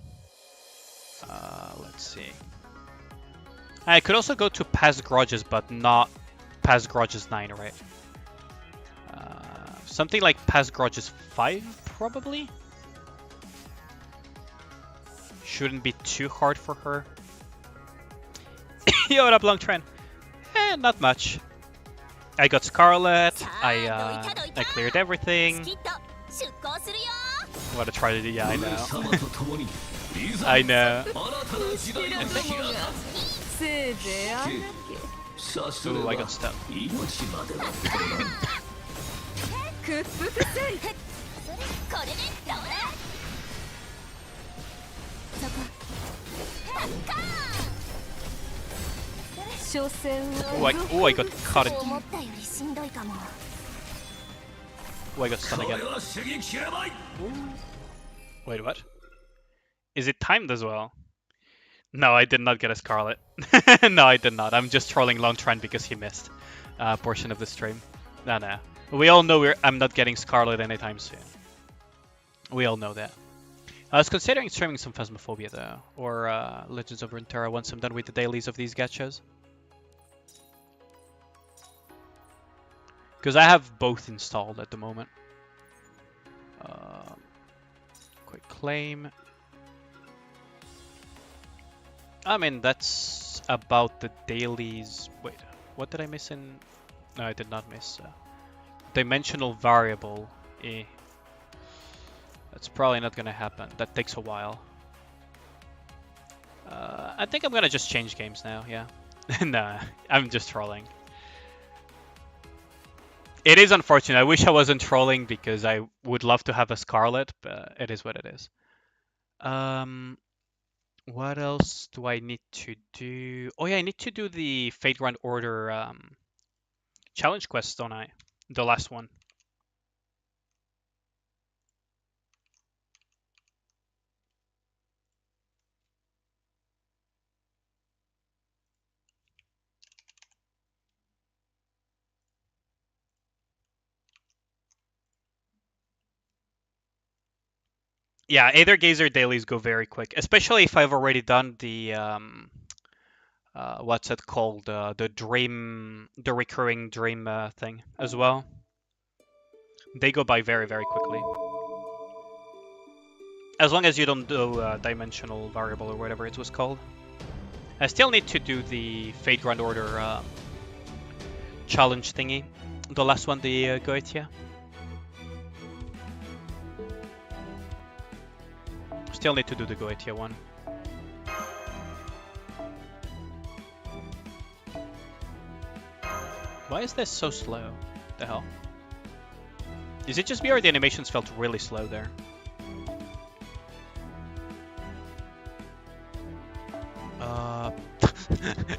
Let's see. I could also go to Past Grudges, but not Past Grudges 9, right? Something like Past Grudges 5, probably? Shouldn't be too hard for her. Yo, what up, Long Trend? Not much. I got Scarlet, I cleared everything. What a try to do, yeah, I know. I know. Ooh, I got stuck. Oh, I got caught it. Oh, I got stunned again. Wait, what? Is it timed as well? No, I did not get a Scarlet. No, I did not. I'm just trolling Lone Trend because he missed a portion of the stream. No. We all know I'm not getting Scarlet anytime soon. We all know that. I was considering streaming some Phasmophobia though, or Legends of Runeterra once I'm done with the dailies of these gachas. Because I have both installed at the moment. Quick claim. I mean, that's about the dailies. Wait, what did I miss in? No, I did not miss. Dimensional variable. That's probably not gonna happen. That takes a while. I think I'm gonna just change games now, yeah. Nah, I'm just trolling. It is unfortunate. I wish I wasn't trolling because I would love to have a Scarlet, but it is what it is. What else do I need to do? Oh yeah, I need to do the Fate Grand Order challenge quest, don't I? The last one. Yeah, Aether Gazer dailies go very quick, especially if I've already done the what's it called? The recurring dream thing as well. They go by very, very quickly. As long as you don't do dimensional variable or whatever it was called. I still need to do the Fate Grand Order challenge thingy. The last one, the Goetia. Still need to do the Goetia one. Why is this so slow? The hell? Is it just me or the animations felt really slow there?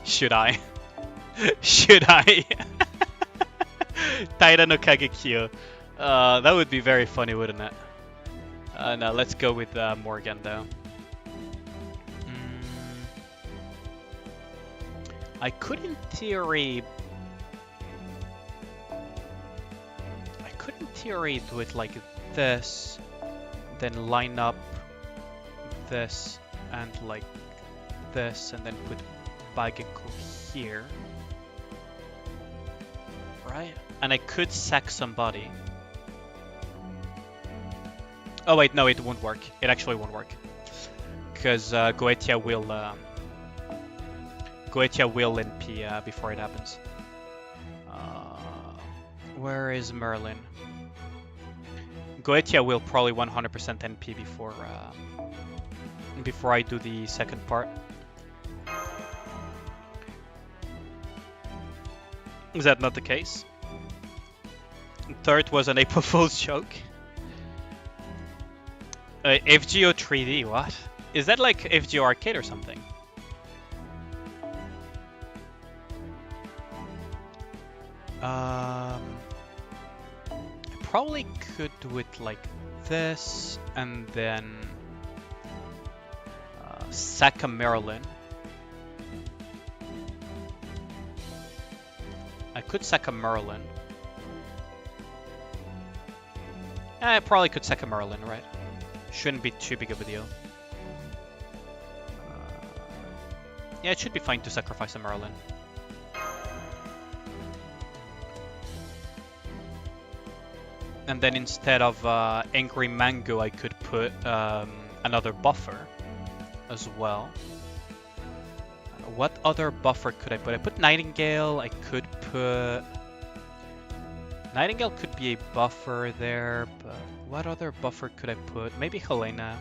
Should I? Should I? Taira no Kagekyo. That would be very funny, wouldn't it? No, let's go with Morgan though. I could in theory do it like this, then line up this and like this, and then put Bageko here, right? And I could sack somebody. Oh wait, no, it won't work. It actually won't work because Goetia will NP before it happens. Where is Merlin? Goetia will probably 100% NP before I do the second part. Is that not the case? Third was an April Fool's joke. FGO 3D, what? Is that like FGO Arcade or something? I probably could do it like this, and then sack a Marilyn. I could sack a Merlin. I probably could sack a Merlin, right? Shouldn't be too big of a deal. Yeah, it should be fine to sacrifice a Merlin. And then instead of Angry Mango, I could put another buffer as well. What other buffer could I put? I put Nightingale. I could put... Nightingale could be a buffer there, but what other buffer could I put? Maybe Helena.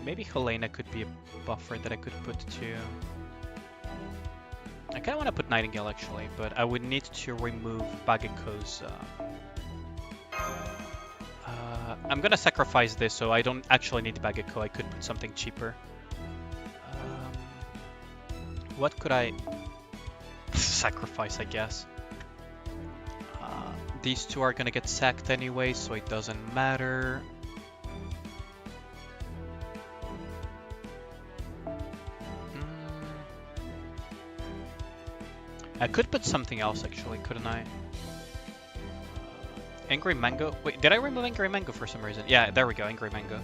Maybe Helena could be a buffer that I could put too. I kind of want to put Nightingale actually, but I would need to remove Bageko's... I'm gonna sacrifice this, so I don't actually need Bageko. I could put something cheaper. What could I sacrifice, I guess? These two are gonna get sacked anyway, so it doesn't matter. I could put something else actually, couldn't I? Angry Mango? Wait, did I remove Angry Mango for some reason? Yeah, there we go, Angry Mango.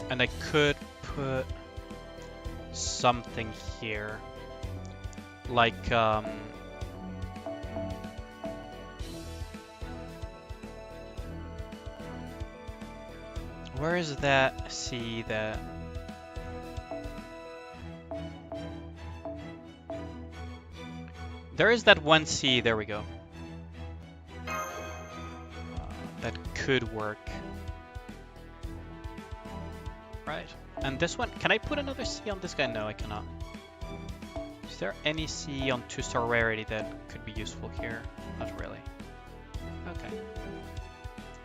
And I could put something here. Like, where is that C that... There is that one C, there we go. That could work. Right. And this one, can I put another C on this guy? No, I cannot. Is there any C on 2-star rarity that could be useful here? Not really. Okay.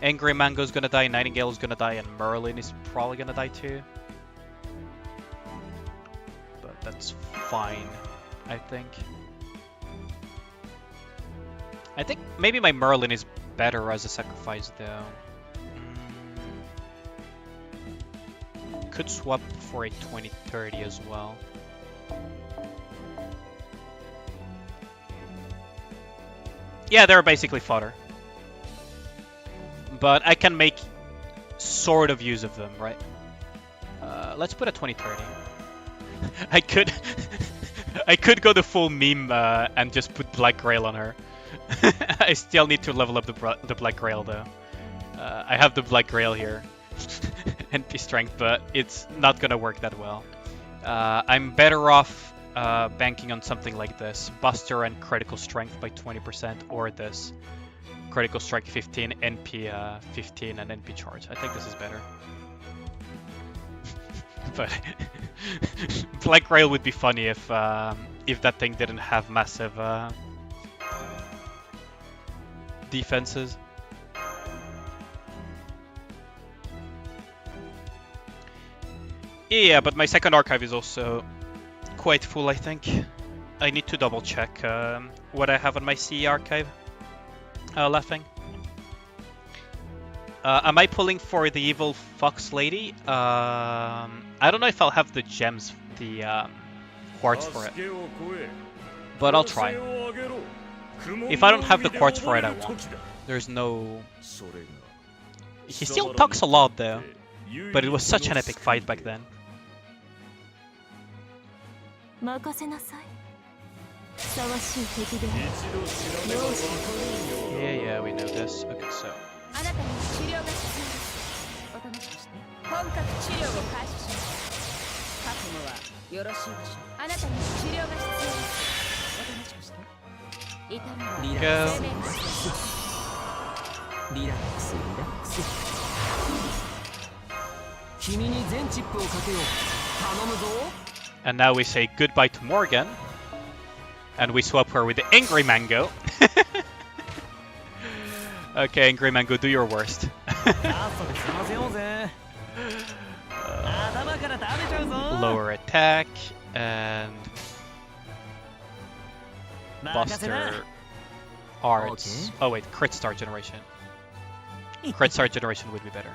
Angry Mango's gonna die, Nightingale's gonna die, and Merlin is probably gonna die too. But that's fine, I think. I think maybe my Merlin is better as a sacrifice though. Could swap for a 2030 as well. Yeah, they're basically fodder. But I can make sort of use of them, right? Let's put a 2030. I could go the full meme and just put Black Grail on her. I still need to level up the Black Grail though. I have the Black Grail here. NP strength, but it's not gonna work that well. I'm better off banking on something like this. Buster and critical strength by 20%, or this. Critical strike 15, NP 15, and NP charge. I think this is better. But Black Rail would be funny if that thing didn't have massive defenses. Yeah, but my second archive is also quite full, I think. I need to double check what I have on my CE archive. Laughing. Am I pulling for the evil fox lady? I don't know if I'll have the gems, the quartz for it. But I'll try. If I don't have the quartz for it, I won't. There's no... He still talks a lot though. But it was such an epic fight back then. Yeah, we know this. Okay, so... Go. And now we say goodbye to Morgan. And we swap her with the Angry Mango. Okay, Angry Mango, do your worst. Lower attack and Buster Arts. Oh wait, Crit Star Generation. Crit Star Generation would be better.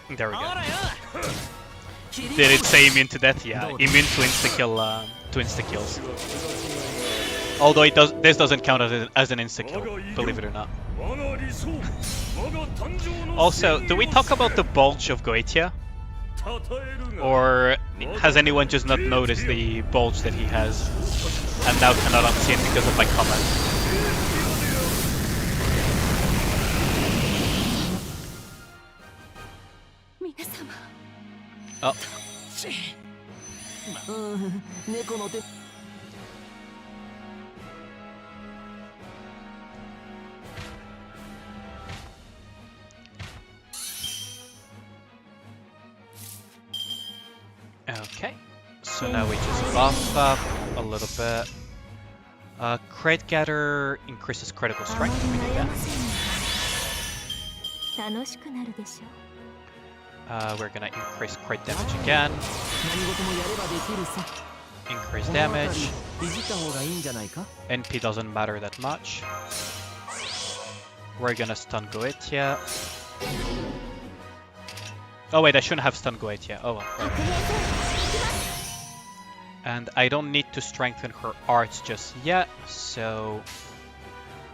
There we go. Did it say immune to death? Yeah, immune to insta-kills. Although this doesn't count as an insta-kill, believe it or not. Also, do we talk about the bulge of Goetia? Or has anyone just not noticed the bulge that he has and now cannot unsee it because of my comment? Oh. Okay, so now we just buff up a little bit. Crate Gather increases critical strength. We need that. We're gonna increase crit damage again. Increase damage. NP doesn't matter that much. We're gonna stun Goetia. Oh wait, I shouldn't have stunned Goetia. Oh well. And I don't need to strengthen her arts just yet, so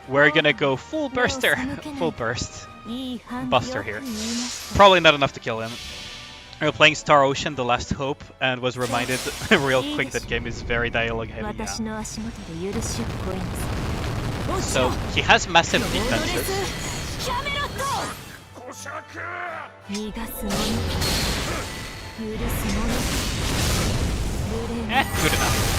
we're gonna go full burster. Full burst. Buster here. Probably not enough to kill him. We were playing Star Ocean, The Last Hope, and was reminded real quick that game is very dialogue heavy. Yeah. So he has massive defenses. Good enough.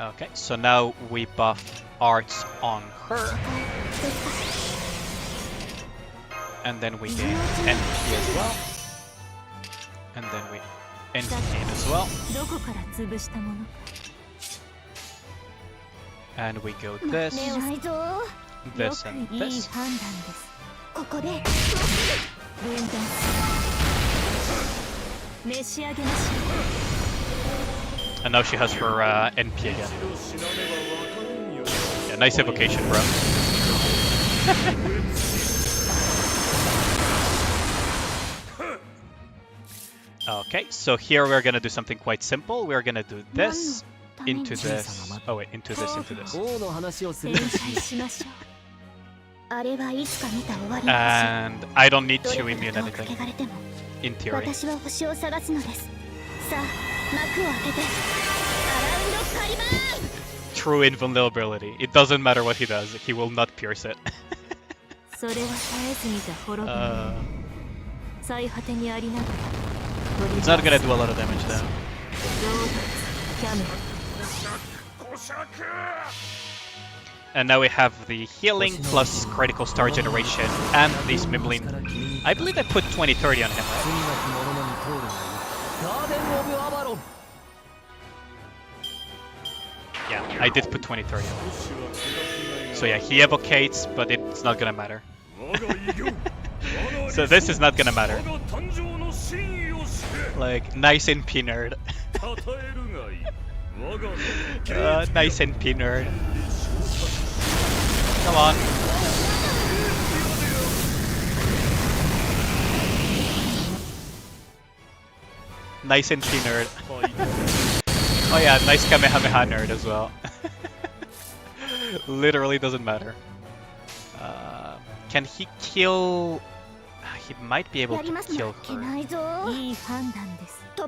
Okay, so now we buff arts on her. And then we gain NP as well. And then we NP as well. And we go this, this and this. And now she has her NP again. Yeah, nice evocation, bro. Okay, so here we're gonna do something quite simple. We're gonna do this into this. Oh wait, into this, into this. And I don't need to immune anything, in theory. True invulnerability. It doesn't matter what he does, he will not pierce it. It's not gonna do a lot of damage though. And now we have the healing plus critical star generation and these Mimlin. I believe I put 20-30 on him, right? Yeah, I did put 20-30 on him. So yeah, he evocates, but it's not gonna matter. So this is not gonna matter. Like, nice NP nerd. Nice NP nerd. Come on. Nice NP nerd. Oh yeah, nice Kamehameha nerd as well. Literally doesn't matter. Can he kill... He might be able to kill her.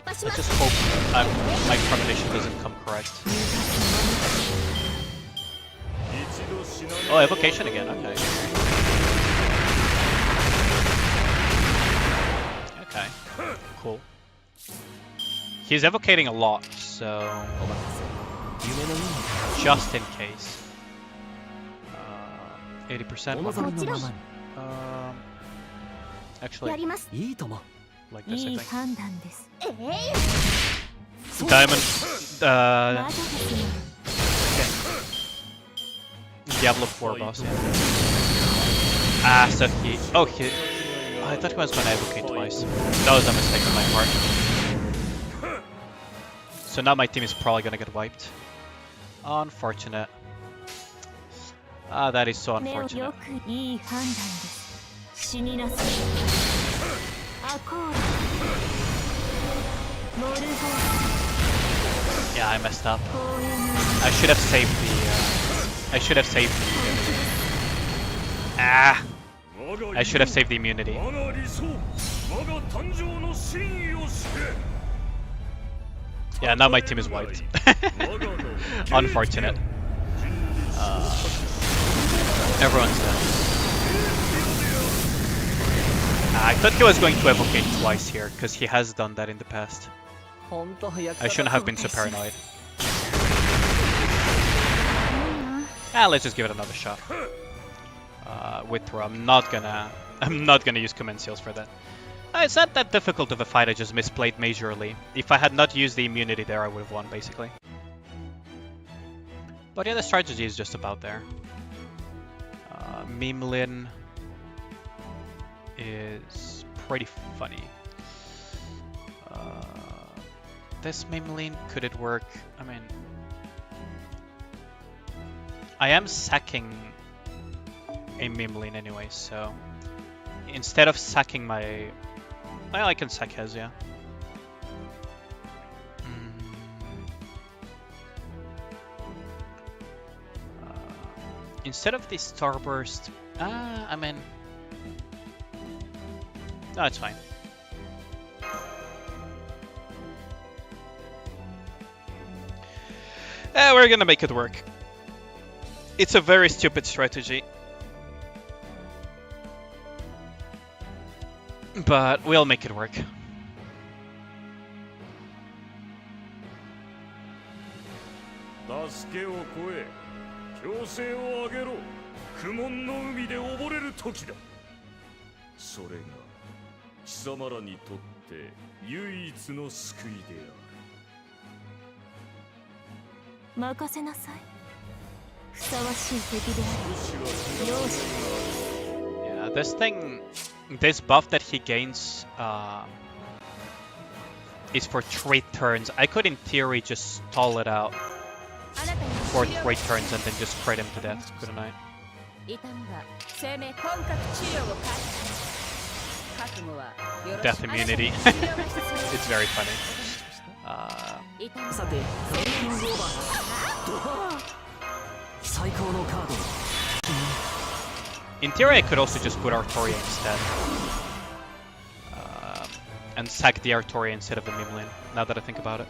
Let's just hope my premonition doesn't come correct. Oh, evocation again, okay. Okay, cool. He's evocating a lot, so... Hold on. Just in case. 80%. Actually, like this, I think. Diamond. Okay. Diablo 4 boss, yeah. Ah, so he. Oh, he. Oh, I thought he was gonna evocate twice. That was a mistake on my part. So now my team is probably gonna get wiped. Unfortunate. Ah, that is so unfortunate. Yeah, I messed up. I should have saved the. I should have saved the immunity. Ah! I should have saved the immunity. Yeah, now my team is wiped. Unfortunate. Everyone's dead. I thought he was going to evocate twice here, because he has done that in the past. I shouldn't have been so paranoid. Ah, let's just give it another shot. Withdraw. I'm not gonna use command seals for that. It's not that difficult of a fight, I just misplayed majorly. If I had not used the immunity there, I would have won, basically. But yeah, the strategy is just about there. Mimlin is pretty funny. This Mimlin, could it work? I mean, I am sacking a Mimlin anyway, so instead of sacking my... Well, I can sack his, yeah. Instead of the Starburst... I mean... No, it's fine. We're gonna make it work. It's a very stupid strategy. But we'll make it work. 助けを超え、強制を上げろ。苦悶の海で溺れる時だ。それが貴様らにとって唯一の救いである。任せなさい。ふさわしい敵である。容赦。 Yeah, this thing, this buff that he gains is for 3 turns. I could in theory just stall it out for 3 turns and then just crit him to death, couldn't I? Death immunity. It's very funny. In theory, I could also just put Artoria instead. And sack the Artoria instead of the Mimlin, now that I think about it.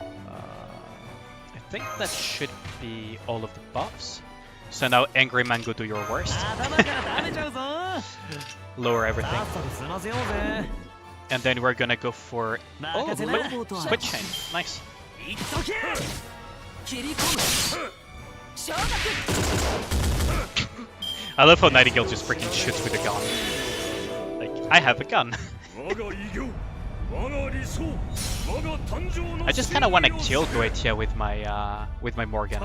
I think that should be all of the buffs. So now, Angry Mango, do your worst. Lower everything. And then we're gonna go for... Oh, Squid Chain. Nice. I love how Nightingale just freaking shoots with a gun. Like, I have a gun. I just kind of want to kill Goetia with my Morgan.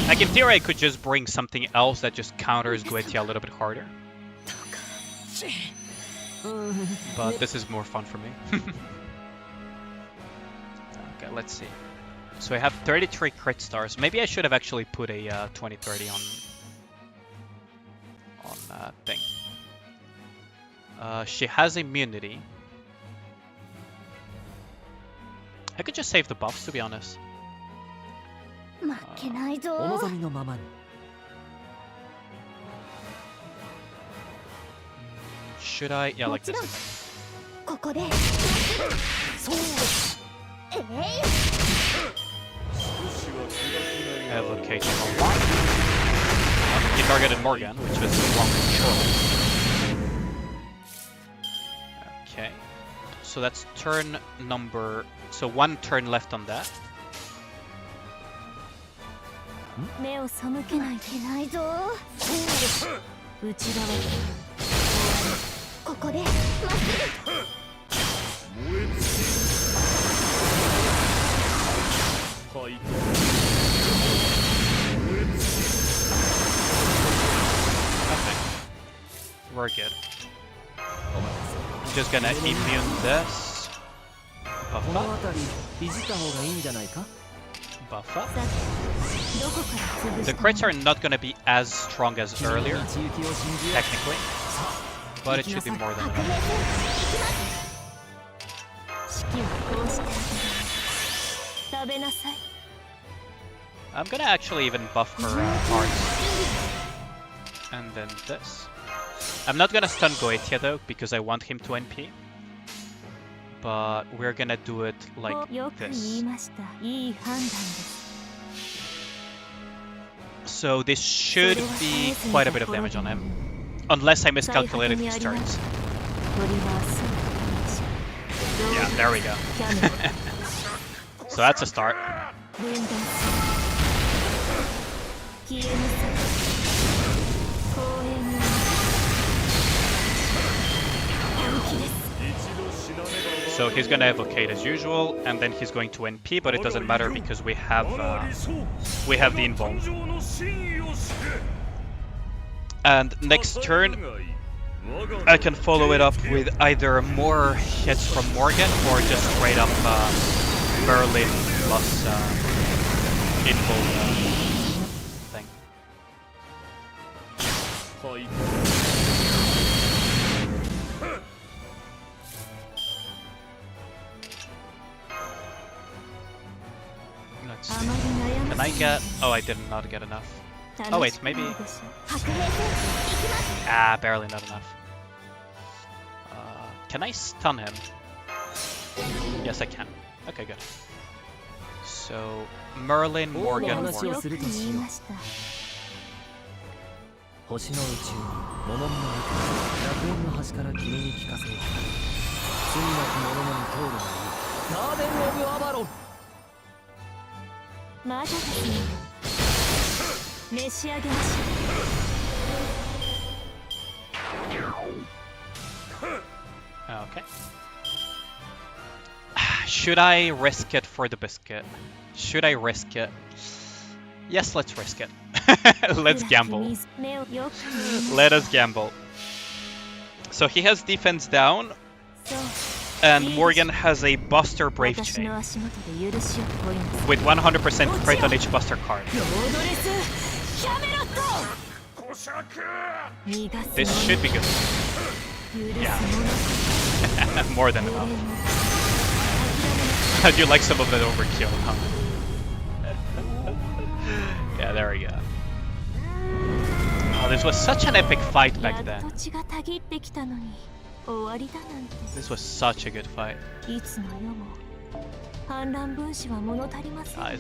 Like, in theory, I could just bring something else that just counters Goetia a little bit harder. But this is more fun for me. Okay, let's see. So I have 33 crit stars. Maybe I should have actually put a 20-30 on thing. She has immunity. I could just save the buffs, to be honest. Should I? Yeah, like this. I have location on one. He targeted Morgan, which was the wrong control. Okay. So that's turn number... So 1 turn left on that. Okay. We're good. I'm just gonna immune this. Buff up. Buff up. The crits are not gonna be as strong as earlier, technically, but it should be more than enough. I'm gonna actually even buff her hearts. And then this. I'm not gonna stun Goetia though, because I want him to NP. But we're gonna do it like this. So this should be quite a bit of damage on him. Unless I miscalculated these turns. Yeah, there we go. So that's a start. So he's gonna evocate as usual, and then he's going to NP, but it doesn't matter because we have the involve. And next turn, I can follow it up with either more hits from Morgan or just straight up Merlin plus involve thing. Let's see. Can I get... Oh, I did not get enough. Oh wait, maybe... Ah, barely not enough. Can I stun him? Yes, I can. Okay, good. So, Merlin, Morgan, Morgan. 星の宇宙に物々の中楽園の端から君に聞かせよう。罪なき者の通るがいい。ガーデン・オブ・アバロン。魔女たちに召し上げましょう。Okay. Should I risk it for the biscuit? Should I risk it? Yes, let's risk it. Let's gamble. Let us gamble. So he has defense down, and Morgan has a Buster Brave Chain with 100% crit on each Buster card. This should be good. Yeah. More than enough. How'd you like some of that overkill, huh? Yeah, there we go. Oh, this was such an epic fight back then. This was such a good fight. It's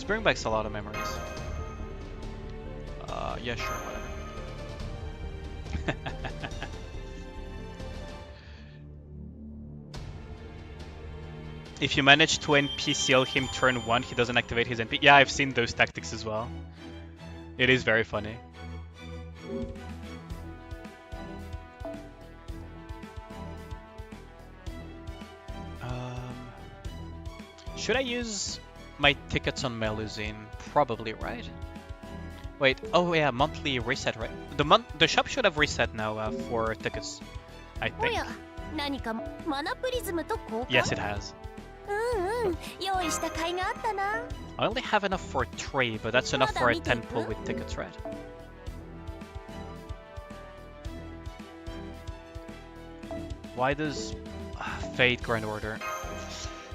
bringing back a lot of memories. Yeah, sure, whatever. If you manage to NP seal him turn 1, he doesn't activate his NP. Yeah, I've seen those tactics as well. It is very funny. Should I use my tickets on Melusine? Probably, right? Wait, oh yeah, monthly reset, right? The shop should have reset now for tickets, I think. Yes, it has. I only have enough for 3, but that's enough for a 10 pull with tickets, right? Why does Fate Grand Order?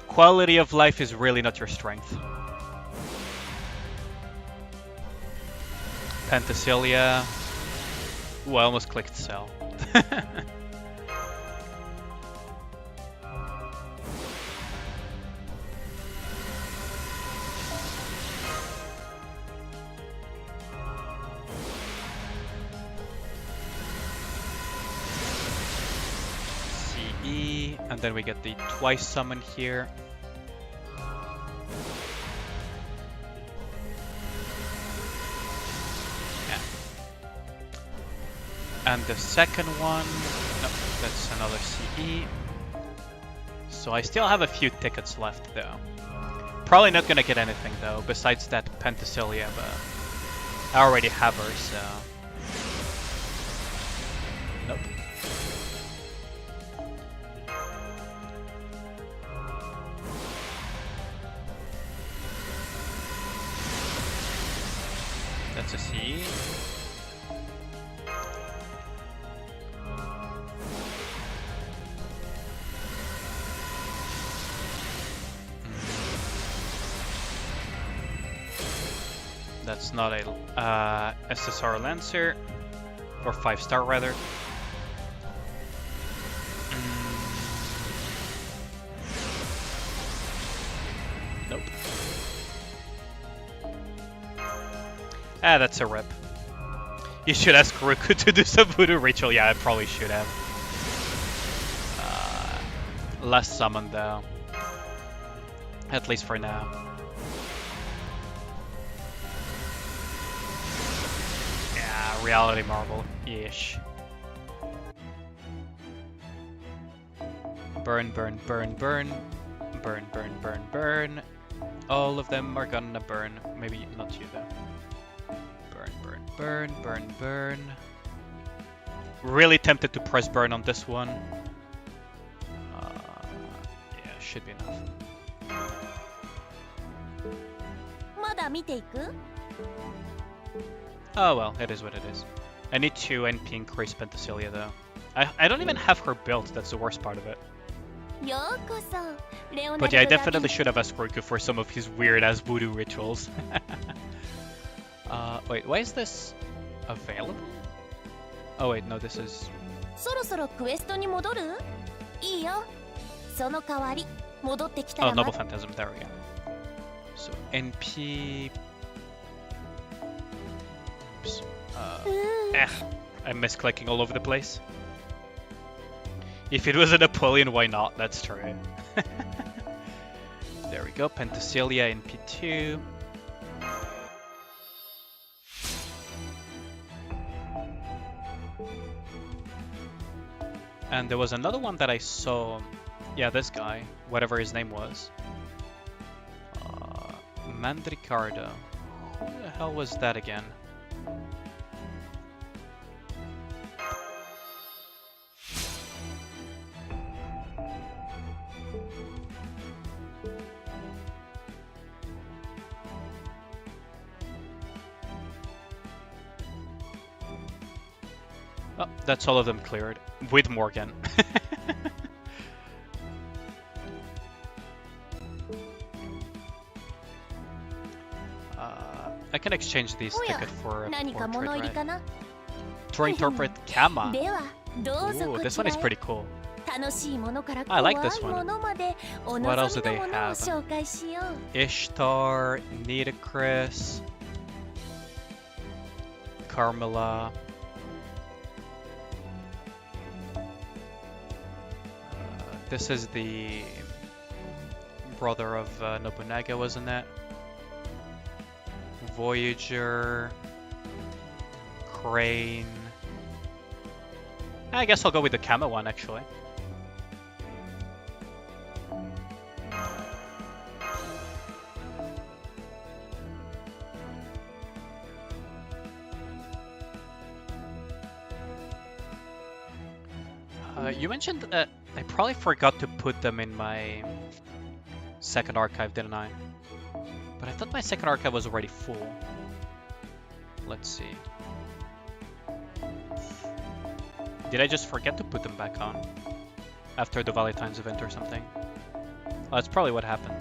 Quality of life is really not your strength. Penthesilea. Ooh, I almost clicked sell. CE, and then we get the twice summon here. And the second one, no, that's another CE. So I still have a few tickets left though. Probably not gonna get anything though, besides that Penthesilea, but I already have her, so... Nope. That's a CE. That's not a SSR Lancer, or 5-star rather. Nope. Ah, that's a rip. You should ask Ruku to do some voodoo ritual. Yeah, I probably should have. Less summon though. At least for now. Reality Marble-ish. Burn, burn, burn, burn. Burn, burn, burn, burn. All of them are gonna burn. Maybe not you though. Burn, burn, burn, burn, burn. Really tempted to press burn on this one. Yeah, should be enough. Oh well, it is what it is. I need to NP increase Penthesilea though. I don't even have her built, that's the worst part of it. But yeah, I definitely should have asked Roku for some of his weird-ass voodoo rituals. Wait, why is this available? Oh wait, no, this is... Oh, Noble Phantasm, there we go. So, NP... Oops. I'm misclicking all over the place. If it was a Napoleon, why not? That's true. There we go, Penthesilea in P2. And there was another one that I saw. Yeah, this guy, whatever his name was. Mandricardo. Who the hell was that again? Oh, that's all of them cleared. With Morgan. I can exchange these tickets for a portrait, right? To interpret Kama. Ooh, this one is pretty cool. I like this one. What else do they have? Ishtar, Nidacris, Carmela. This is the brother of Nobunaga, wasn't it? Voyager, Crane. I guess I'll go with the Kama one, actually. You mentioned that I probably forgot to put them in my second archive, didn't I? But I thought my second archive was already full. Let's see. Did I just forget to put them back on? After the Valentine's event or something? Well, that's probably what happened.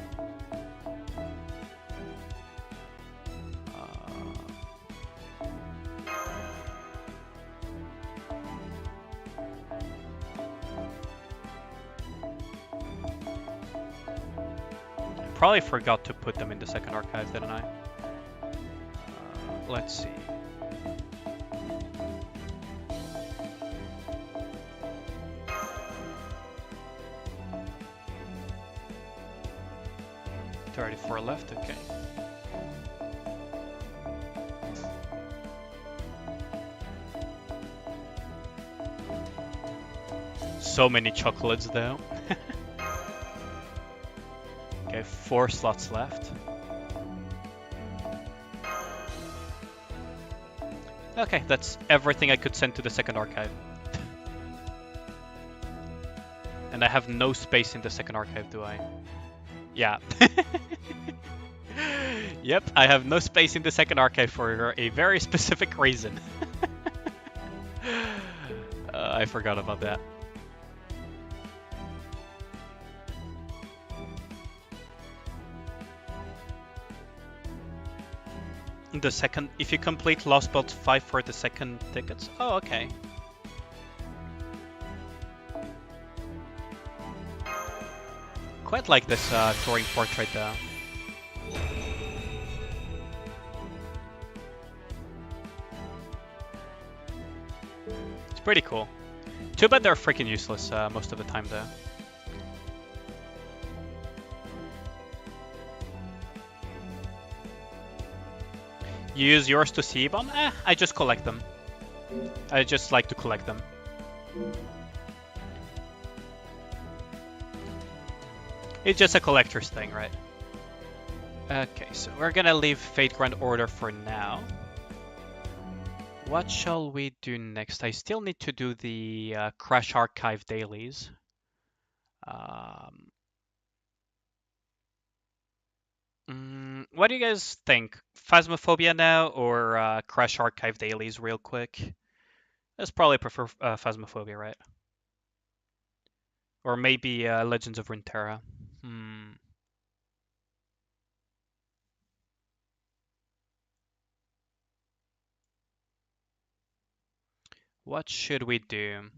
Probably forgot to put them in the second archive, didn't I? Let's see. $34 left, okay. So many chocolates though. Okay, 4 slots left. Okay, that's everything I could send to the second archive. And I have no space in the second archive, do I? Yeah. Yep, I have no space in the second archive for a very specific reason. I forgot about that. The second, if you complete Lost Bolt 5 for the second tickets. Oh, okay. Quite like this touring portrait though. It's pretty cool. Too bad they're freaking useless most of the time though. You use yours to C-bomb? I just collect them. I just like to collect them. It's just a collector's thing, right? Okay, so we're gonna leave Fate Grand Order for now. What shall we do next? I still need to do the Crash Archive dailies. What do you guys think? Phasmophobia now or Crash Archive dailies real quick? Let's probably prefer Phasmophobia, right? Or maybe Legends of Runeterra. What should we do?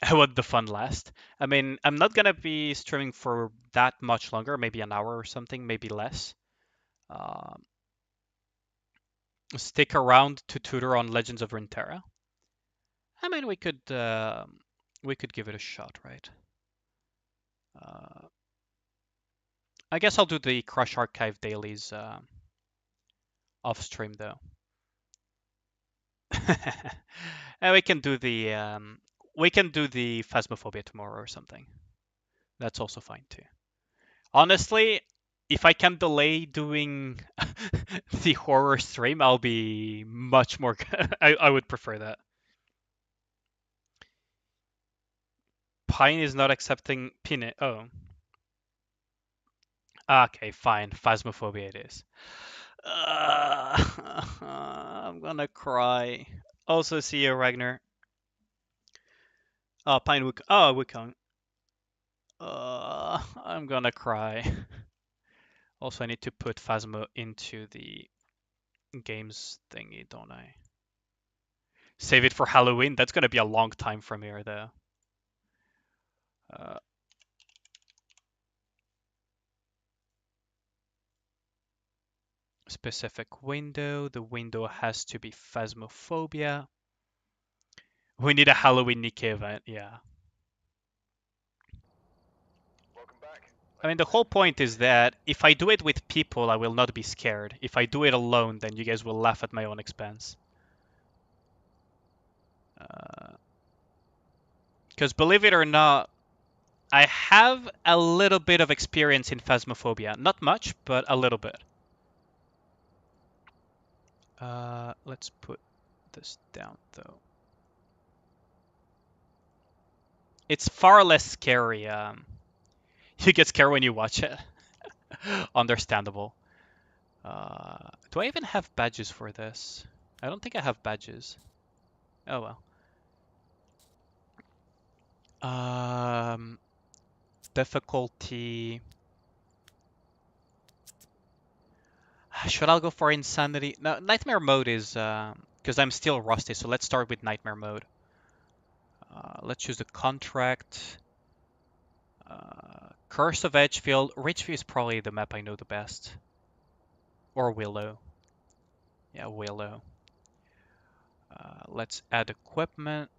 I want the fun last. I mean, I'm not gonna be streaming for that much longer, maybe an hour or something, maybe less. Stick around to tutor on Legends of Runeterra. I mean, we could give it a shot, right? I guess I'll do the Crush Archive dailies off stream though. And we can do the Phasmophobia tomorrow or something. That's also fine too. Honestly, if I can delay doing the horror stream, I'll be much more. I would prefer that. Pine is not accepting Pine. Oh. Okay, fine. Phasmophobia it is. I'm gonna cry. Also, see you, Ragnar. Oh, Pine Wukong. Oh, Wukong. I'm gonna cry. Also, I need to put Phasmo into the games thingy, don't I? Save it for Halloween? That's gonna be a long time from here, though. Specific window. The window has to be Phasmophobia. We need a Halloween Nikke event, yeah. I mean, the whole point is that if I do it with people, I will not be scared. If I do it alone, then you guys will laugh at my own expense. Because believe it or not, I have a little bit of experience in Phasmophobia. Not much, but a little bit. Let's put this down, though. It's far less scary. You get scared when you watch it. Understandable. Do I even have badges for this? I don't think I have badges. Oh well. Difficulty. Should I go for insanity? No, nightmare mode is because I'm still rusty. So let's start with nightmare mode. Let's choose the contract. Curse of Edgefield. Ridgeview is probably the map I know the best. Or Willow. Yeah, Willow. Let's add equipment.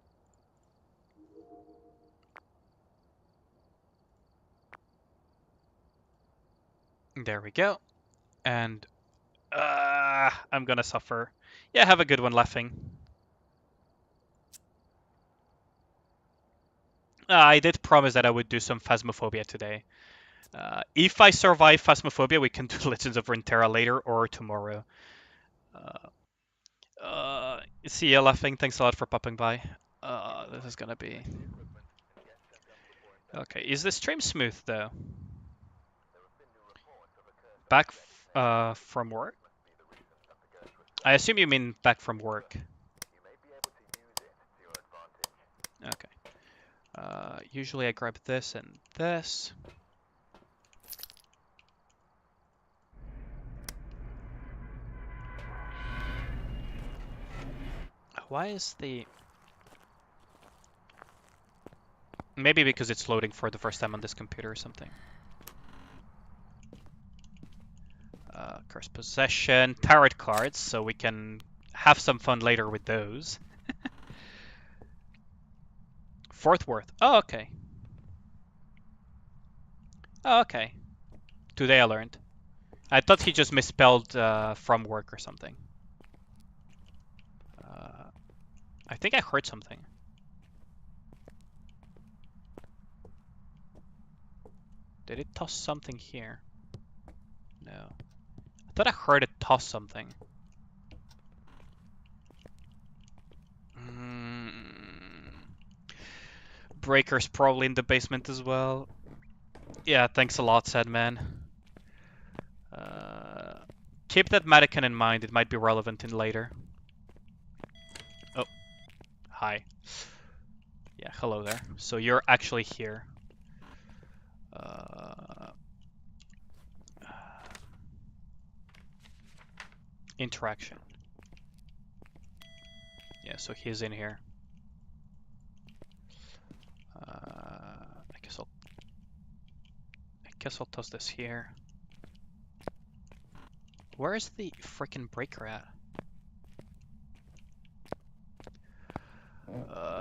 There we go. And I'm gonna suffer. Yeah, have a good one, laughing. I did promise that I would do some Phasmophobia today. If I survive Phasmophobia, we can do Legends of Runeterra later or tomorrow. See ya, laughing. Thanks a lot for popping by. This is gonna be... Okay, is the stream smooth though? Back from work? I assume you mean back from work. Okay. Usually I grab this and this. Why is the... Maybe because it's loading for the first time on this computer or something. Curse Possession, Tarot cards, so we can have some fun later with those. Fort Worth. Oh, okay. Oh, okay. Today I learned. I thought he just misspelled from work or something. I think I heard something. Did it toss something here? No. I thought I heard it toss something. Breaker's probably in the basement as well. Yeah, thanks a lot, sad man. Keep that mannequin in mind, it might be relevant in later. Oh, hi. Yeah, hello there. So you're actually here. Interaction. Yeah, so he's in here. I guess I'll toss this here. Where is the freaking breaker at?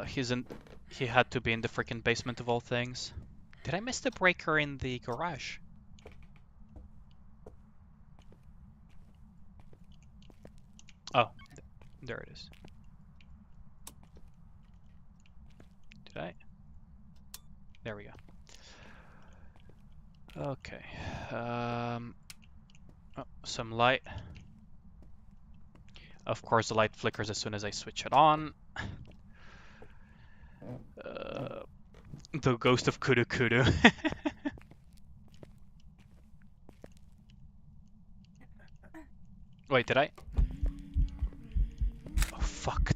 He had to be in the freaking basement of all things. Did I miss the breaker in the garage? Oh, there it is. Did I? There we go. Okay. Oh, some light. Of course, the light flickers as soon as I switch it on. The ghost of Kudu Kudu. Wait, did I? Oh, fuck.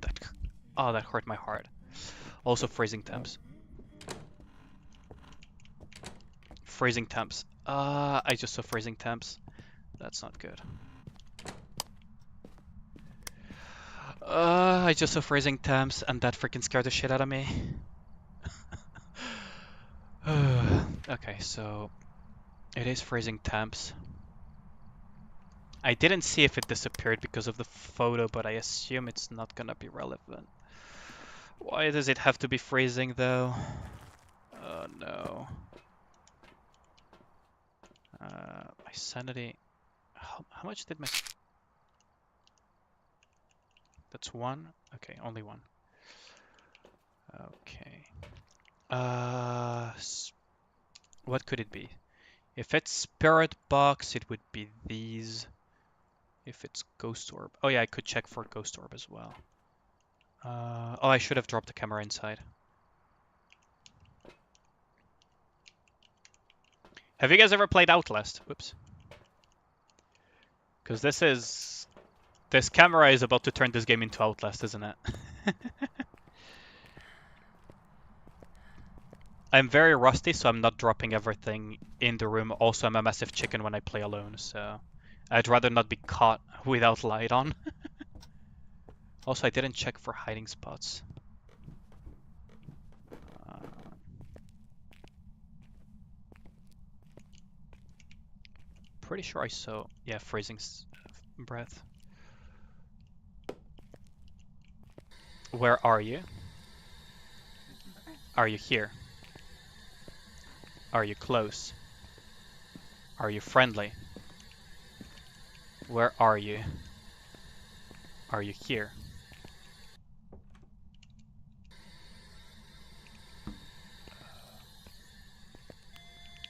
That hurt my heart. Also freezing temps. Freezing temps. I just saw freezing temps. That's not good. I just saw freezing temps and that freaking scared the shit out of me. Okay, so it is freezing temps. I didn't see if it disappeared because of the photo, but I assume it's not gonna be relevant. Why does it have to be freezing though? Oh no. My sanity. How much did my... That's one? Okay, only one. Okay. What could it be? If it's Spirit Box, it would be these. If it's Ghost Orb. Oh yeah, I could check for Ghost Orb as well. Oh, I should have dropped the camera inside. Have you guys ever played Outlast? Whoops. Because this camera is about to turn this game into Outlast, isn't it? I'm very rusty, so I'm not dropping everything in the room. Also, I'm a massive chicken when I play alone, so I'd rather not be caught without light on. Also, I didn't check for hiding spots. Pretty sure I saw, yeah, freezing breath. Where are you? Are you here? Are you close? Are you friendly? Where are you? Are you here?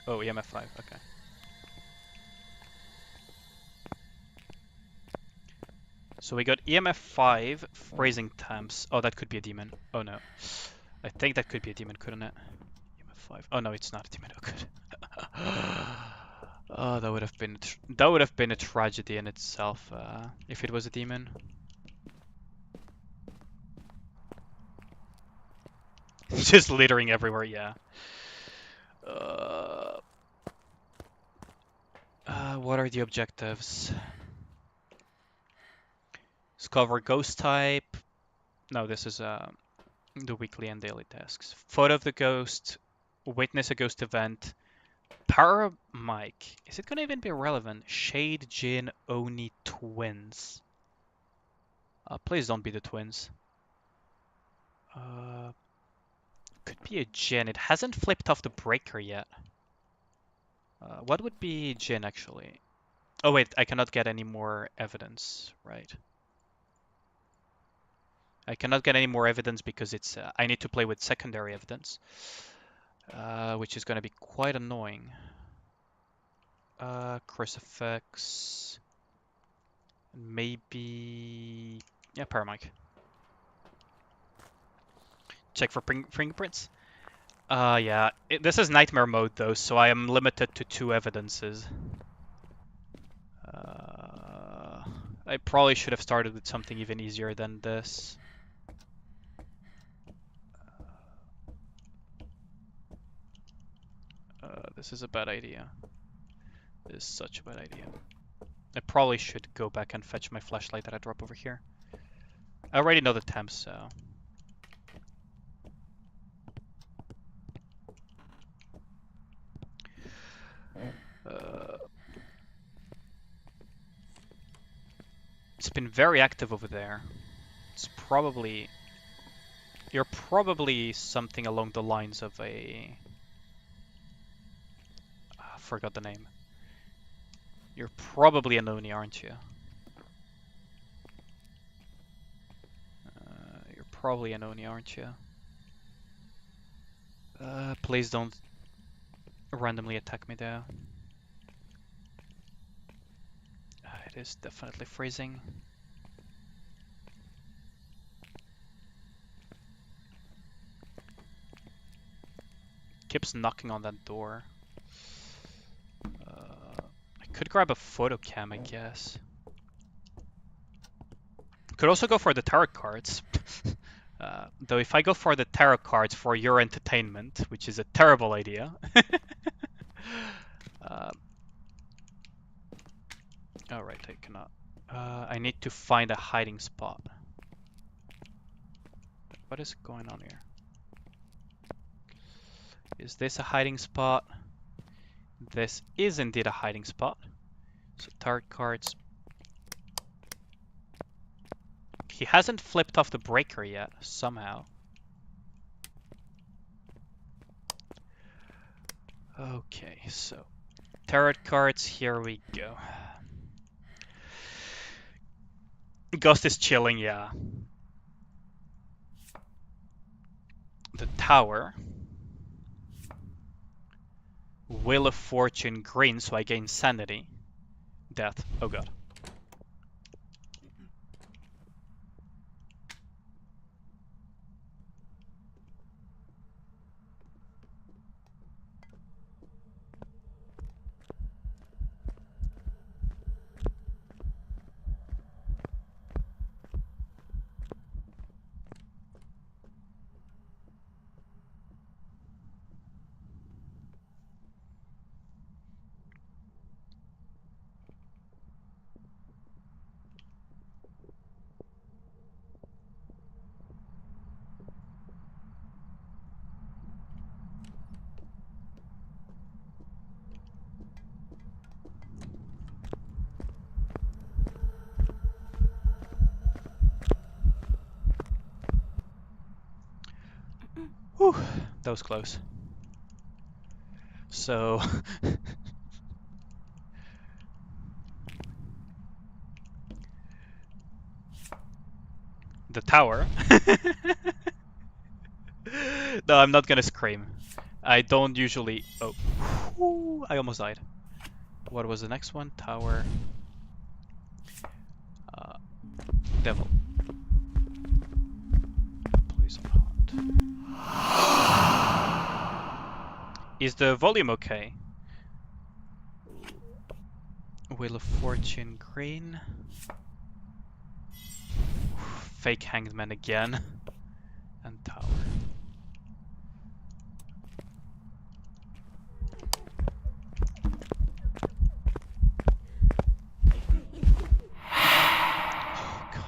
Oh, EMF 5, okay. So we got EMF 5, freezing temps. Oh, that could be a demon. Oh no. I think that could be a demon, couldn't it? EMF 5. Oh no, it's not a demon. Oh good. Oh, that would have been a tragedy in itself if it was a demon. Just littering everywhere, yeah. What are the objectives? Discover ghost type. No, this is the weekly and daily tasks. Photo of the ghost. Witness a ghost event. Power mic. Is it gonna even be relevant? Shade, Jin, Oni, twins. Please don't be the twins. Could be a Jin. It hasn't flipped off the breaker yet. What would be Jin actually? Oh wait, I cannot get any more evidence, right? I cannot get any more evidence because it's I need to play with secondary evidence, which is going to be quite annoying. Crucifix. Maybe... Yeah, Paramic. Check for fingerprints. Yeah. This is nightmare mode though, so I am limited to 2 evidences. I probably should have started with something even easier than this. This is a bad idea. This is such a bad idea. I probably should go back and fetch my flashlight that I dropped over here. I already know the temps, so... It's been very active over there. It's probably... You're probably something along the lines of a... I forgot the name. You're probably an Oni, aren't you? You're probably an Oni, aren't you? Please don't randomly attack me though. It is definitely freezing. Keeps knocking on that door. I could grab a photo cam, I guess. Could also go for the tarot cards. Though if I go for the tarot cards for your entertainment, which is a terrible idea. Alright, I cannot. I need to find a hiding spot. What is going on here? Is this a hiding spot? This is indeed a hiding spot. So tarot cards. He hasn't flipped off the breaker yet, somehow. Okay, so tarot cards, here we go. Ghost is chilling, yeah. The tower. Wheel of Fortune green, so I gain sanity. Death. Oh god. Whew, that was close. So... the tower. No, I'm not gonna scream. I don't usually... Oh. Whew, I almost died. What was the next one? Tower. Devil. Please not. Is the volume okay? Wheel of Fortune green. Fake Hanged Man again. And tower. Oh god.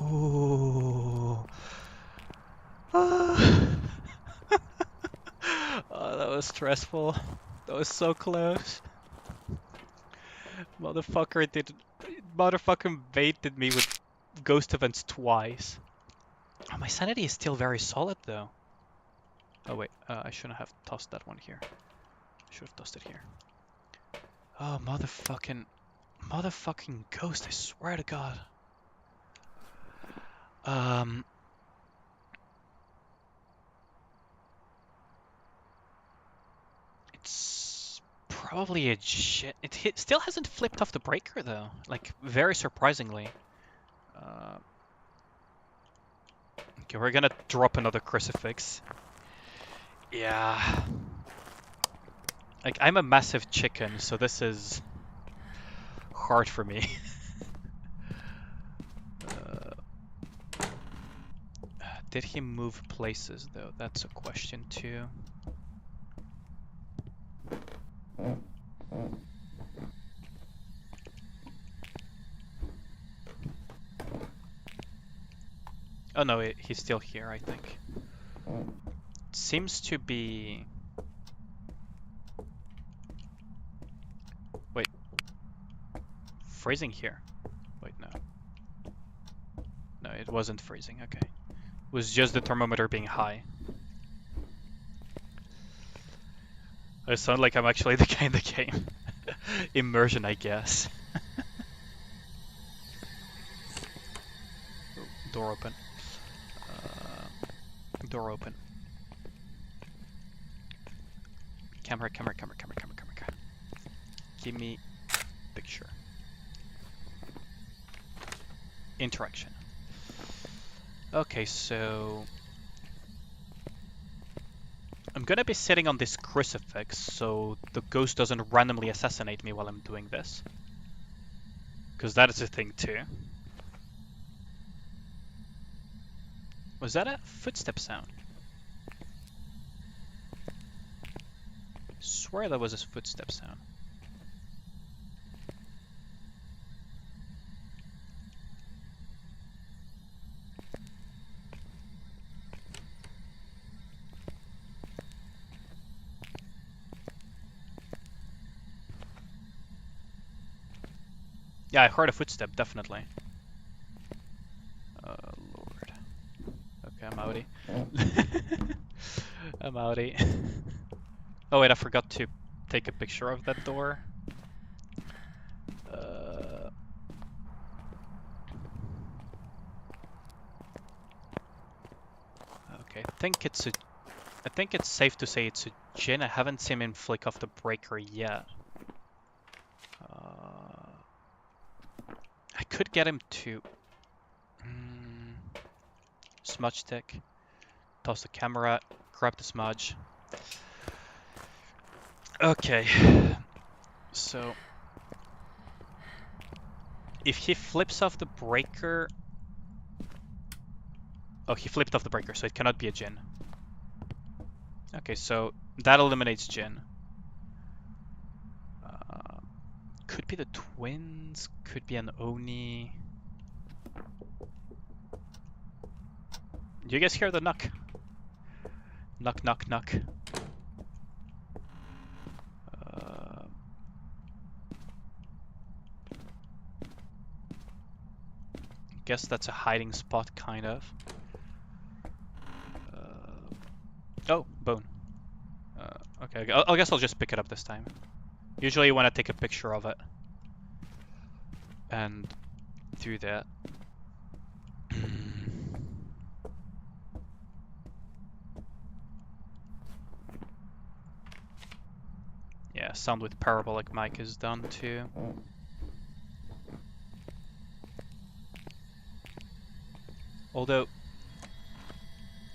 Ooh. Oh, that was stressful. That was so close. Motherfucker baited me with ghost events twice. Oh, my sanity is still very solid though. Oh wait, I shouldn't have tossed that one here. I should have tossed it here. Oh, motherfucking ghost, I swear to God. It's probably a shit. It still hasn't flipped off the breaker though, like very surprisingly. Okay, we're gonna drop another crucifix. Yeah. Like, I'm a massive chicken, so this is hard for me. Did he move places though? That's a question too. Oh no, he's still here, I think. Seems to be... Wait. Freezing here? Wait, no. No, it wasn't freezing, okay. It was just the thermometer being high. I sound like I'm actually the guy in the game. Immersion, I guess. Oh, door open. Door open. Camera. Give me picture. Interaction. Okay, so I'm gonna be sitting on this crucifix so the ghost doesn't randomly assassinate me while I'm doing this. Because that is a thing too. Was that a footstep sound? I swear that was a footstep sound. Yeah, I heard a footstep, definitely. Oh, Lord. Okay, I'm outie. I'm outie. Oh wait, I forgot to take a picture of that door. Okay, I think it's safe to say it's a Jin. I haven't seen him flick off the breaker yet. I could get him to smudge stick, toss the camera, grab the smudge. Okay, so if he flips off the breaker... Oh, he flipped off the breaker, so it cannot be a Jin. Okay, so that eliminates Jin. Could be the twins, could be an Oni. Do you guys hear the knock? Knock, knock, knock. Guess that's a hiding spot, kind of. Oh, bone. Okay, I guess I'll just pick it up this time. Usually when I take a picture of it and do that. Yeah, sound with parabolic mic is done too. Although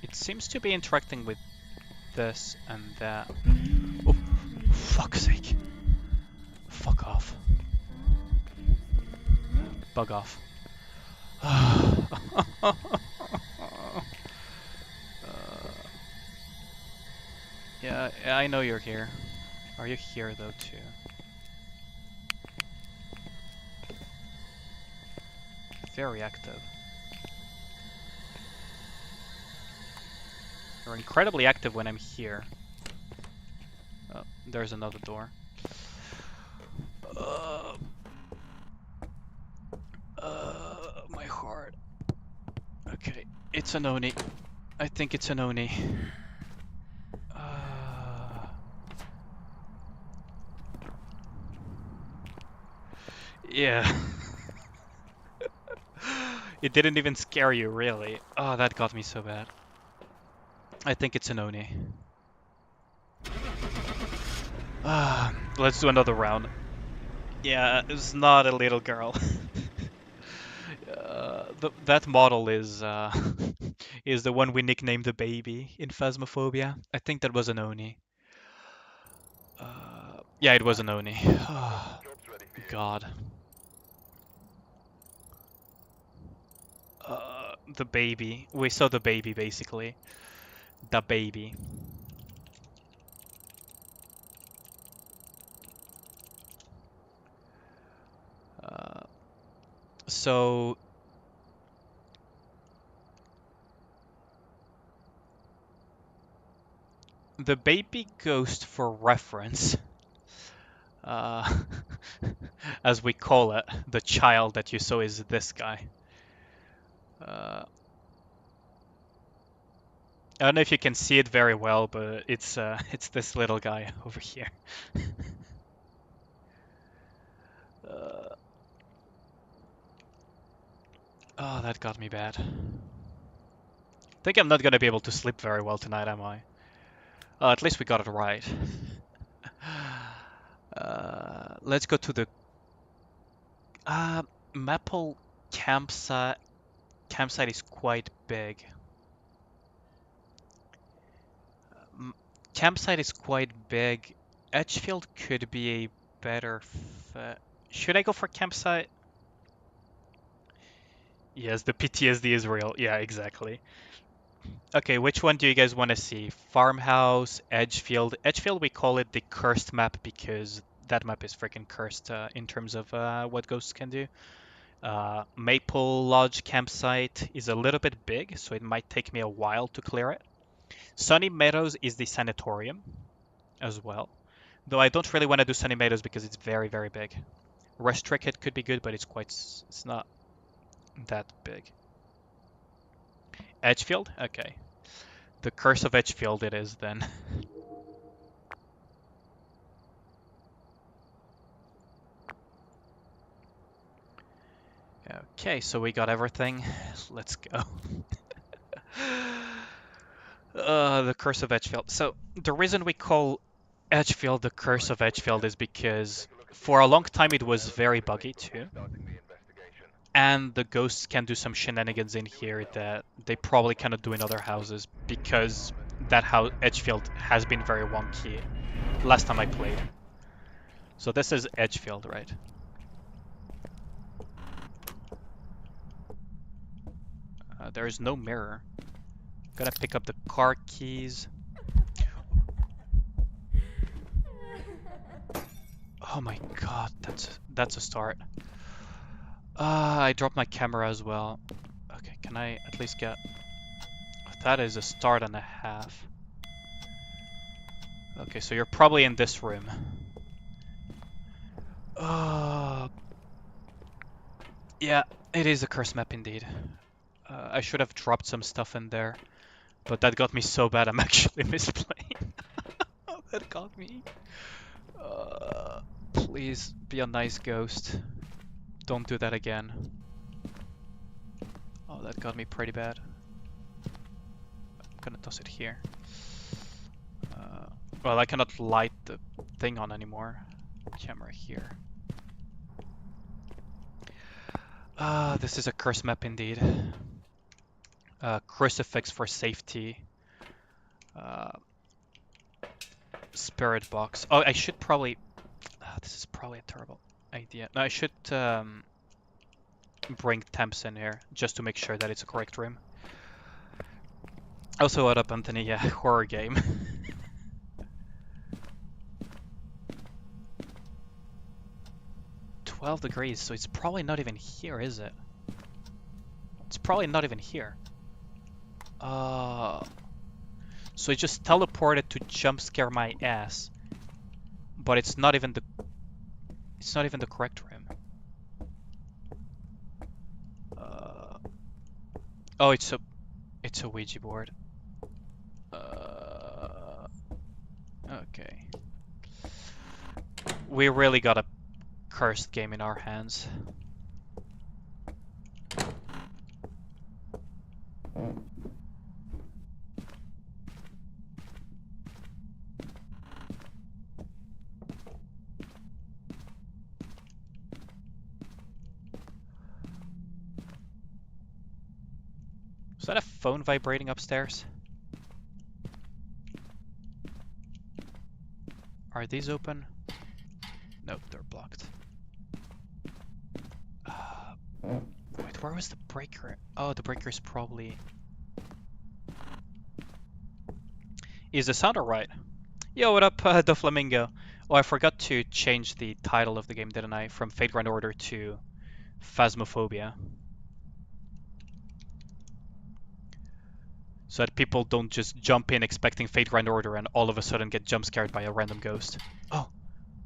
it seems to be interacting with this and that. Oh, fuck's sake. Fuck off. Bug off. Yeah, I know you're here. Are you here though too? Very active. You're incredibly active when I'm here. Oh, there's another door. My heart. Okay, it's an Oni. I think it's an Oni. Yeah. It didn't even scare you, really. Oh, that got me so bad. I think it's an Oni. Let's do another round. Yeah, it's not a little girl. That model is is the one we nicknamed the baby in Phasmophobia. I think that was an Oni. Yeah, it was an Oni. Oh, God. The baby. We saw the baby, basically. The baby. So... The baby ghost, for reference, as we call it, the child that you saw is this guy. I don't know if you can see it very well, but it's this little guy over here. Oh, that got me bad. I think I'm not gonna be able to sleep very well tonight, am I? At least we got it right. Let's go to the Maple campsite. Campsite is quite big. Campsite is quite big. Edgefield could be a better Should I go for campsite? Yes, the PTSD is real. Yeah, exactly. Okay, which one do you guys want to see? Farmhouse, Edgefield. Edgefield, we call it the cursed map because that map is freaking cursed in terms of what ghosts can do. Maple Lodge campsite is a little bit big, so it might take me a while to clear it. Sunny Meadows is the sanatorium as well. Though I don't really want to do Sunny Meadows because it's very, very big. Restricted could be good, but it's not that big. Edgefield? Okay. The Curse of Edgefield it is then. Okay, so we got everything. Let's go. The Curse of Edgefield. So the reason we call Edgefield the Curse of Edgefield is because for a long time it was very buggy too. And the ghosts can do some shenanigans in here that they probably cannot do in other houses because that house Edgefield has been very wonky last time I played. So this is Edgefield, right? There is no mirror. Gotta pick up the car keys. Oh my god, that's a start. I dropped my camera as well. Okay, can I at least get... That is a start and a half. Okay, so you're probably in this room. Yeah, it is a curse map indeed. I should have dropped some stuff in there, but that got me so bad I'm actually misplaying. That got me. Please be a nice ghost. Don't do that again. Oh, that got me pretty bad. I'm gonna toss it here. Well, I cannot light the thing on anymore. Camera here. This is a curse map indeed. Crucifix for safety. Spirit box. Oh, I should probably... this is probably a terrible idea. No, I should bring temps in here just to make sure that it's a correct room. Also, what up, Anthony? Yeah, horror game. $12 so it's probably not even here, is it? It's probably not even here. So it just teleported to jump scare my ass, but it's not even the correct room. Oh, it's a Ouija board. Okay. We really gotta cursed game in our hands. Is that a phone vibrating upstairs? Are these open? Nope, they're blocked. Wait, where was the breaker? Oh, the breaker is probably... Is the sound alright? Yo, what up, the Flamingo? Oh, I forgot to change the title of the game, didn't I? From Fate Grand Order to Phasmophobia. So that people don't just jump in expecting Fate Grand Order and all of a sudden get jump scared by a random ghost. Oh,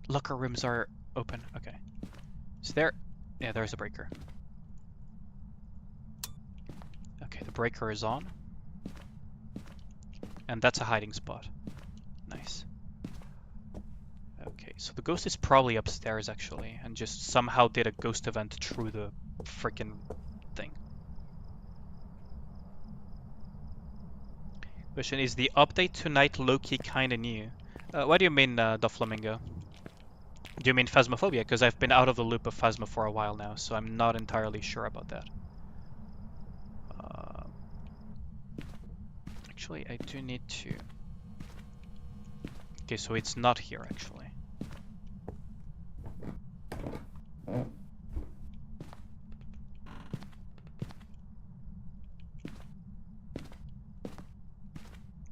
locker rooms are open. Okay. Is there... Yeah, there's a breaker. Okay, the breaker is on. And that's a hiding spot. Nice. Okay, so the ghost is probably upstairs actually, and just somehow did a ghost event through the freaking thing. Question, is the update tonight low-key kinda new? What do you mean, the Flamingo? Do you mean Phasmophobia? Because I've been out of the loop of Phasma for a while now, so I'm not entirely sure about that. Actually, I do need to... Okay, so it's not here, actually.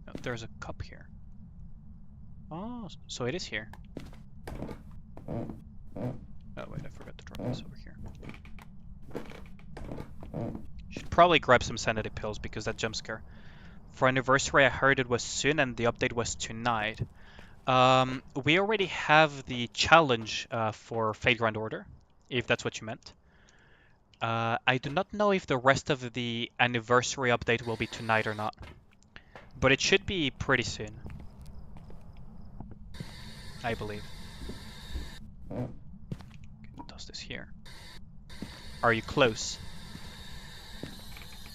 Oh, there's a cup here. Oh, so it is here. Oh, wait, I forgot to drop this over here. Should probably grab some sanity pills because that jump scare. For anniversary, I heard it was soon and the update was tonight. We already have the challenge for Fate Grand Order, if that's what you meant. I do not know if the rest of the anniversary update will be tonight or not, but it should be pretty soon, I believe. Okay, toss this here. Are you close?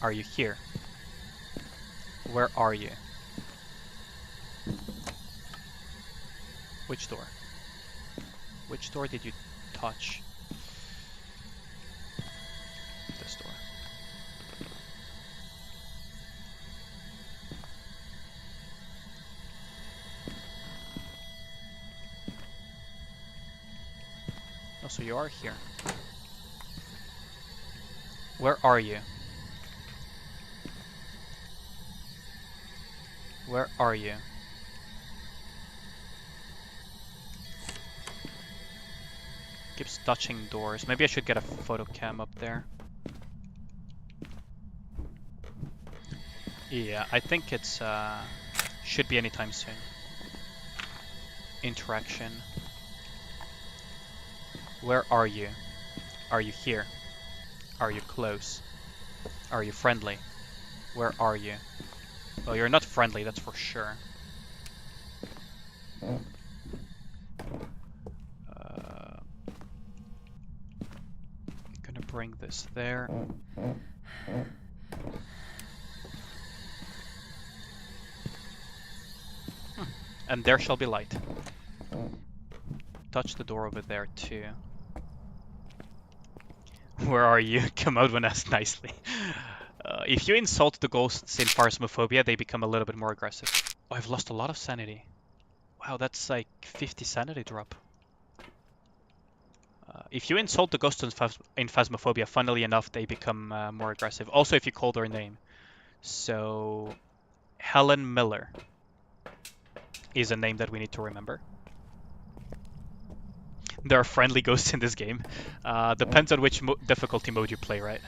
Are you here? Where are you? Which door? Which door did you touch? This door. Oh, so you are here. Where are you? Where are you? Keeps touching doors. Maybe I should get a photo cam up there. Yeah, I think it's should be anytime soon. Interaction. Where are you? Are you here? Are you close? Are you friendly? Where are you? Well, you're not friendly, that's for sure. Gonna bring this there. And there shall be light. Touch the door over there too. Where are you? Come out when asked nicely. If you insult the ghosts in Phasmophobia, they become a little bit more aggressive. Oh, I've lost a lot of sanity. Wow, that's like 50 sanity drop. If you insult the ghosts in Phasmophobia, funnily enough, they become more aggressive. Also, if you call their name. So, Helen Miller is a name that we need to remember. There are friendly ghosts in this game. Depends on which difficulty mode you play, right?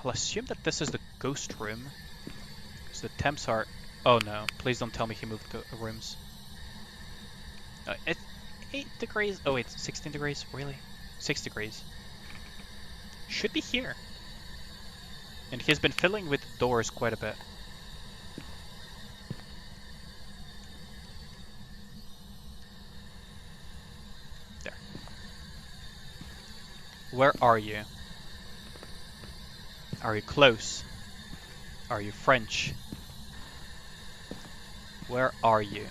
I'll assume that this is the ghost room. Because the temps are... Oh no, please don't tell me he moved rooms. It's 8 degrees. Oh wait, 16 degrees? Really? 6 degrees. Should be here. And he's been filling with doors quite a bit. Where are you? Are you close? Are you French? Where are you?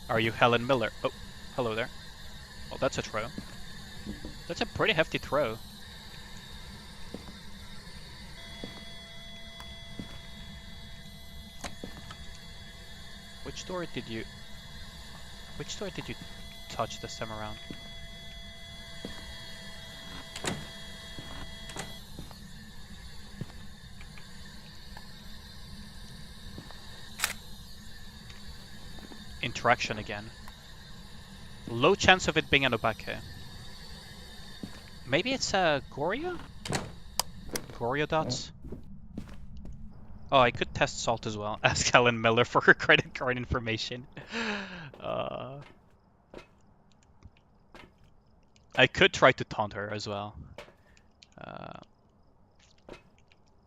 Are you Helen Miller? Oh, hello there. Oh, that's a throw. That's a pretty hefty throw. Which door did you touch this time around? Interaction again. Low chance of it being an Obake. Maybe it's a Goria? Goria dots? Oh, I could test Salt as well. Ask Helen Miller for her credit card information. I could try to taunt her as well.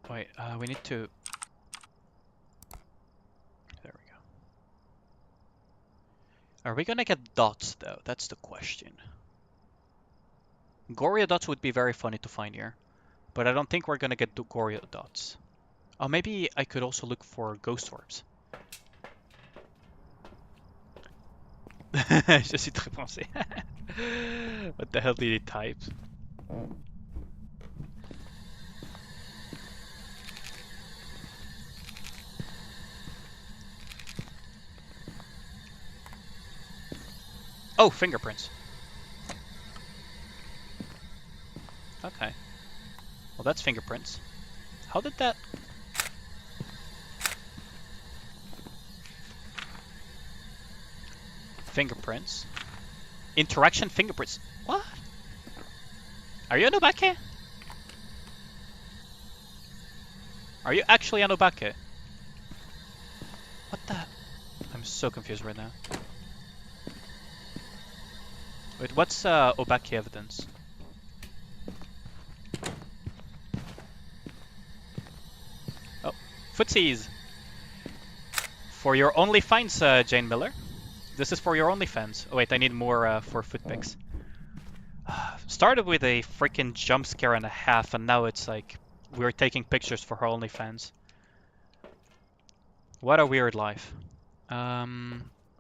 Wait, we need to... There we go. Are we gonna get dots though? That's the question. Goria dots would be very funny to find here. But I don't think we're gonna get Goria dots. Oh, maybe I could also look for ghost orbs. Je suis très pensé. What the hell did he type? Oh, fingerprints. Okay. Well, that's fingerprints. How did that... Fingerprints. Interaction fingerprints. What? Are you an Obake? Are you actually an Obake? What the... I'm so confused right now. Wait, what's Obake evidence? Oh, footsies! For your OnlyFans, Jane Miller. This is for your OnlyFans. Oh wait, I need more for foot pics. Started with a freaking jump scare and a half, and now it's like we're taking pictures for her OnlyFans. What a weird life.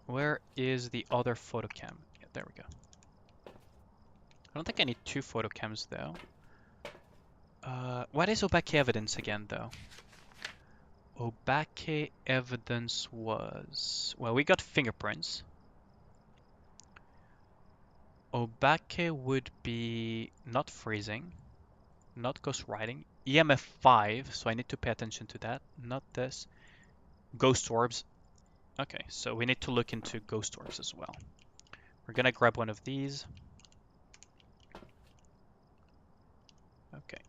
Where is the other photo cam? Yeah, there we go. I don't think I need 2 photo cams though. What is Obake evidence again though? Obake evidence was... Well, we got fingerprints. Obake would be not freezing, not ghost riding. EMF 5, so I need to pay attention to that. Not this. Ghost orbs. Okay, so we need to look into ghost orbs as well. We're gonna grab one of these. Okay.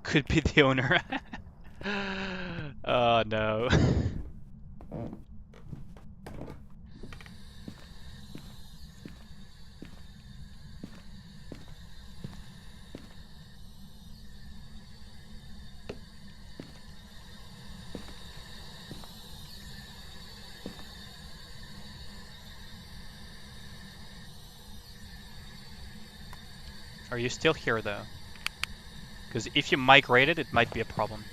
Could be the owner. Oh no. Are you still here though? Because if you migrated, it might be a problem.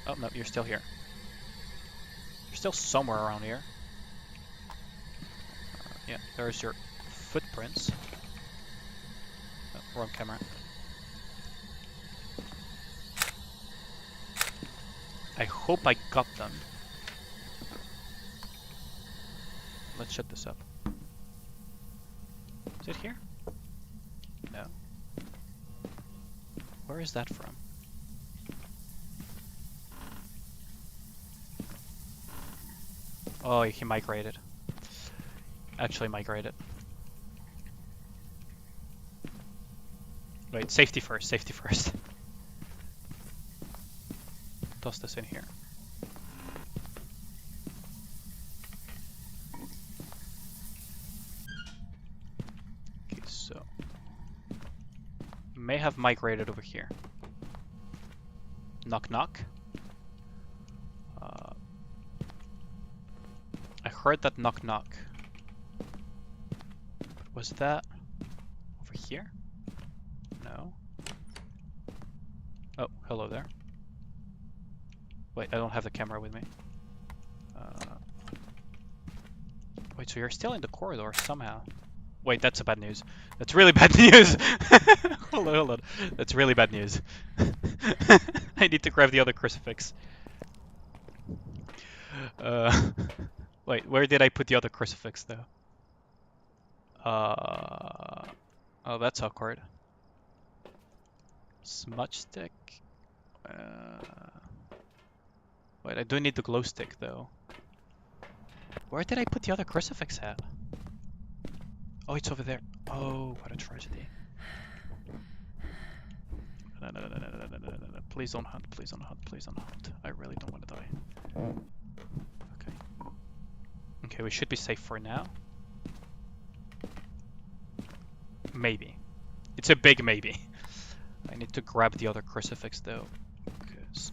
Oh no, you're still here. You're still somewhere around here. Yeah, there's your footprints. Oh, wrong camera. I hope I got them. Let's shut this up. Is it here? No. Where is that from? Oh, he migrated. Actually migrated. Wait, safety first, safety first. Toss this in here. Okay, so... May have migrated over here. Knock knock. I heard that knock knock. Was that over here? No. Oh, hello there. Wait, I don't have the camera with me. Wait, so you're still in the corridor somehow? Wait, that's a bad news. That's really bad news! Hold on. That's really bad news. I need to grab the other crucifix. Wait, where did I put the other crucifix though? Oh, that's awkward. Smudge stick. Wait, I do need the glow stick though. Where did I put the other crucifix at? Oh, it's over there. Oh, what a tragedy. No. Please don't hunt, please don't hunt, please don't hunt. I really don't want to die. Okay. Okay, we should be safe for now. Maybe. It's a big maybe. I need to grab the other crucifix though. Because...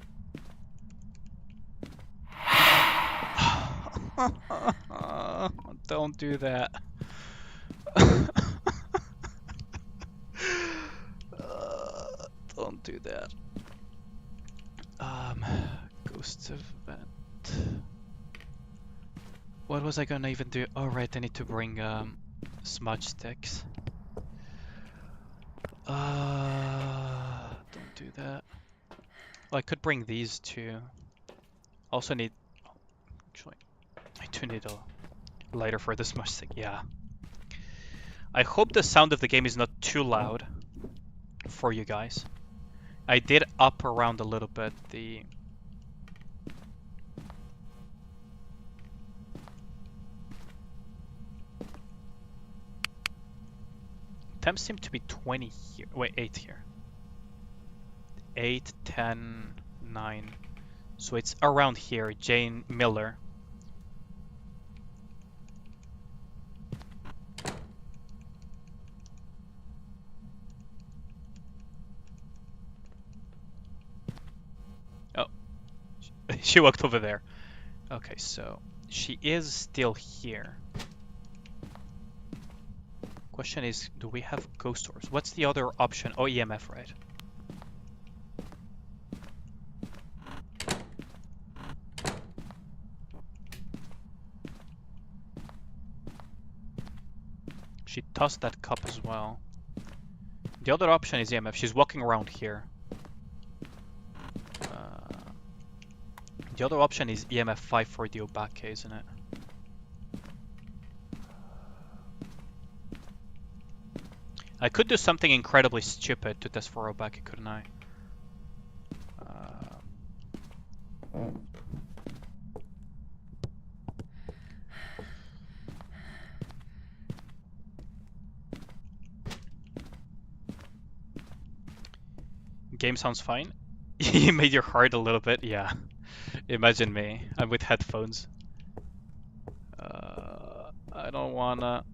Don't do that. Don't do that. Ghost event. What was I gonna even do? Oh right, I need to bring smudge sticks. Don't do that. Well, I could bring these too. Also need... Actually, I do need a lighter for the smudge stick. Yeah. I hope the sound of the game is not too loud for you guys. I did up around a little bit the... Temps seem to be 20 here. Wait, 8 here. 8, 10, 9. So it's around here. Jane Miller. Oh. She walked over there. Okay, so she is still here. Question is, do we have ghost orbs? What's the other option? Oh, EMF, right? She tossed that cup as well. The other option is EMF. She's walking around here. The other option is EMF 5 for the Obake, isn't it? I could do something incredibly stupid to test for Obake, couldn't I? Game sounds fine. You made your heart a little bit, yeah. Imagine me. I'm with headphones. I don't wanna...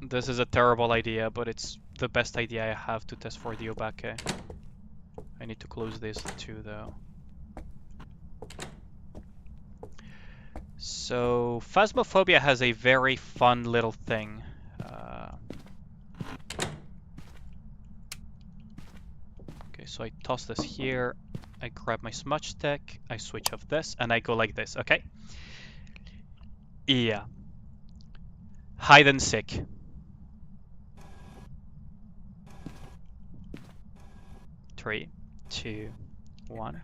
This is a terrible idea, but it's the best idea I have to test for the Obake. I need to close this too, though. So, Phasmophobia has a very fun little thing. Okay, so I toss this here. I grab my smudge stick. I switch off this, and I go like this, okay? Yeah. Hide and seek. Three, 2, 1.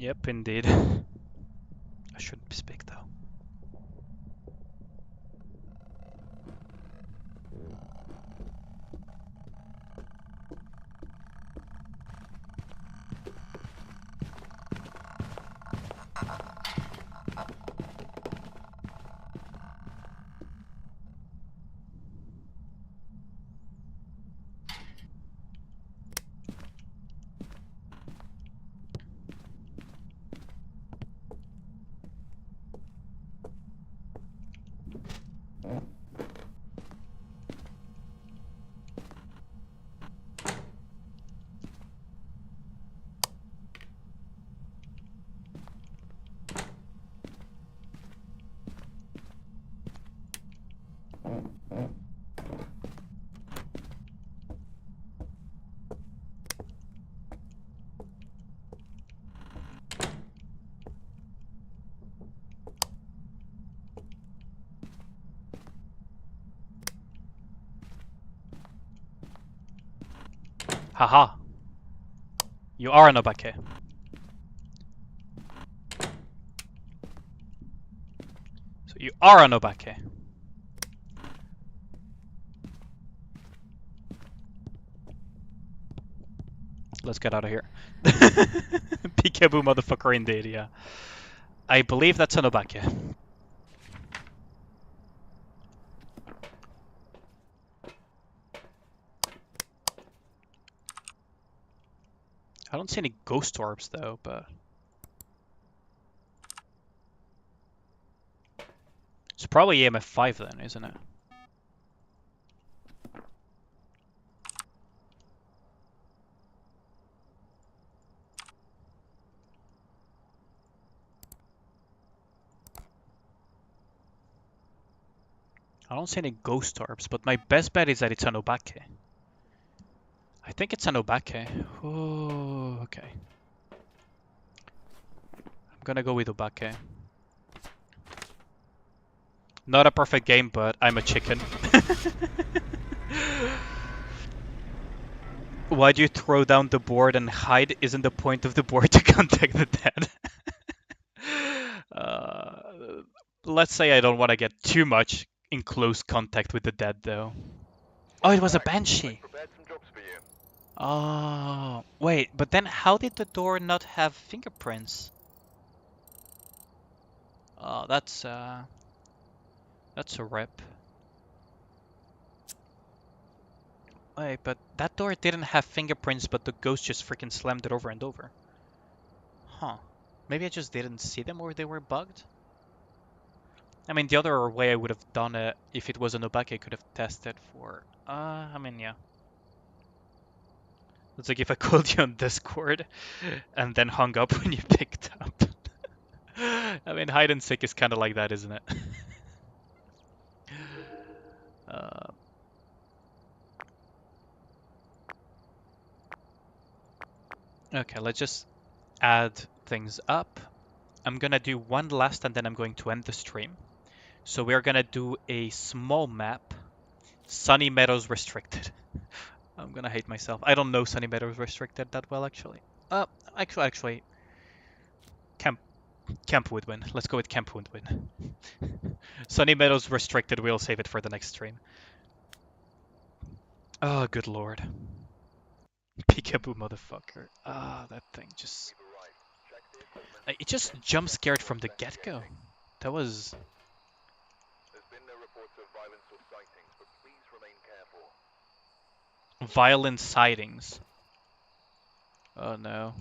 Yep, indeed. I shouldn't speak though. Haha. You are an obake. So you are an obake. Let's get out of here. Peekaboo motherfucker indeed, yeah. I believe that's an obake. I don't see any ghost orbs though, but... It's probably EMF 5 then, isn't it? I don't see any ghost orbs, but my best bet is that it's an obake. I think it's an obake. Oh, okay. I'm gonna go with obake. Not a perfect game, but I'm a chicken. Why do you throw down the board and hide? Isn't the point of the board to contact the dead? Let's say I don't want to get too much in close contact with the dead, though. Oh, it was a banshee. Oh, wait, but then how did the door not have fingerprints? Oh, that's a rip. Wait, but that door didn't have fingerprints, but the ghost just freaking slammed it over and over. Huh. Maybe I just didn't see them or they were bugged? I mean, the other way I would have done it, if it was an obake, I could have tested for... I mean, yeah. It's like if I called you on Discord and then hung up when you picked up. I mean, hide and seek is kind of like that, isn't it? Okay, let's just add things up. I'm gonna do one last and then I'm going to end the stream. So we're gonna do a small map. Sunny Meadows Restricted. I'm gonna hate myself. I don't know Sunny Meadows Restricted that well, actually. Actually, Camp Woodwind. Let's go with Camp Woodwind. Sunny Meadows Restricted, we'll save it for the next stream. Oh, good lord. Peekaboo motherfucker. Ah, that thing just... It just jump scared from the get-go. That was... There's been no reports of violence or sightings, but please remain careful. Violent sightings. Oh no.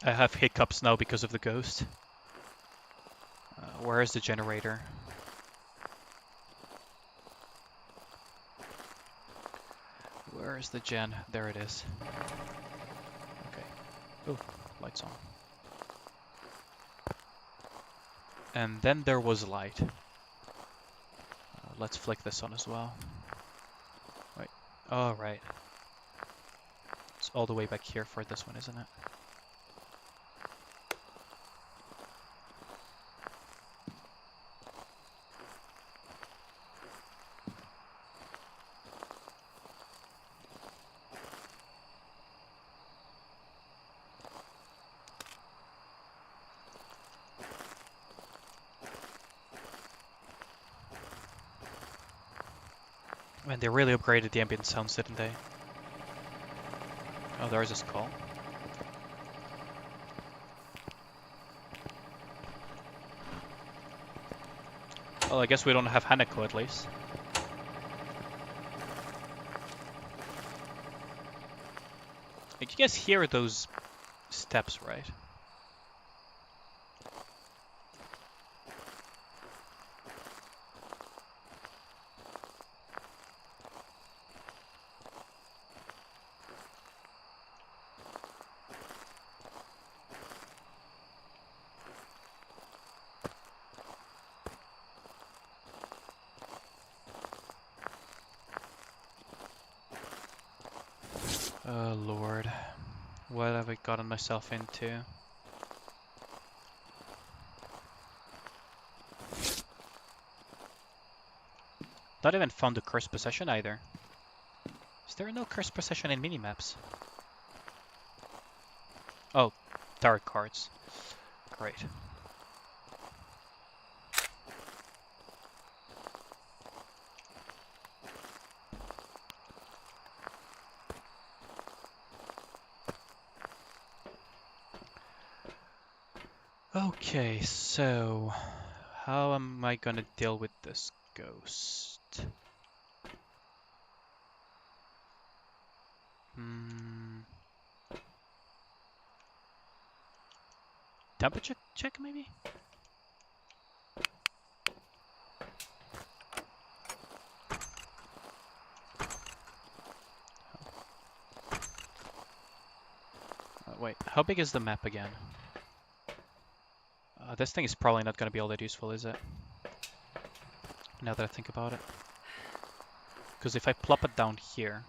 I have hiccups now because of the ghost. Where is the generator? Where is the gen? There it is. Okay. Oh, lights on. And then there was light. Let's flick this on as well. Wait. Oh, right. It's all the way back here for this one, isn't it? Man, they really upgraded the ambient sounds, didn't they? Oh, there's a skull. Well, I guess we don't have Hanako at least. Like, you guys hear those steps, right? Oh lord, what have I gotten myself into? Not even found the cursed possession either. Is there no cursed possession in minimaps? Oh, tarot cards. Great. Okay, so how am I gonna deal with this ghost? Temperature check maybe? Wait, how big is the map again? This thing is probably not going to be all that useful, is it? Now that I think about it. Because if I plop it down here...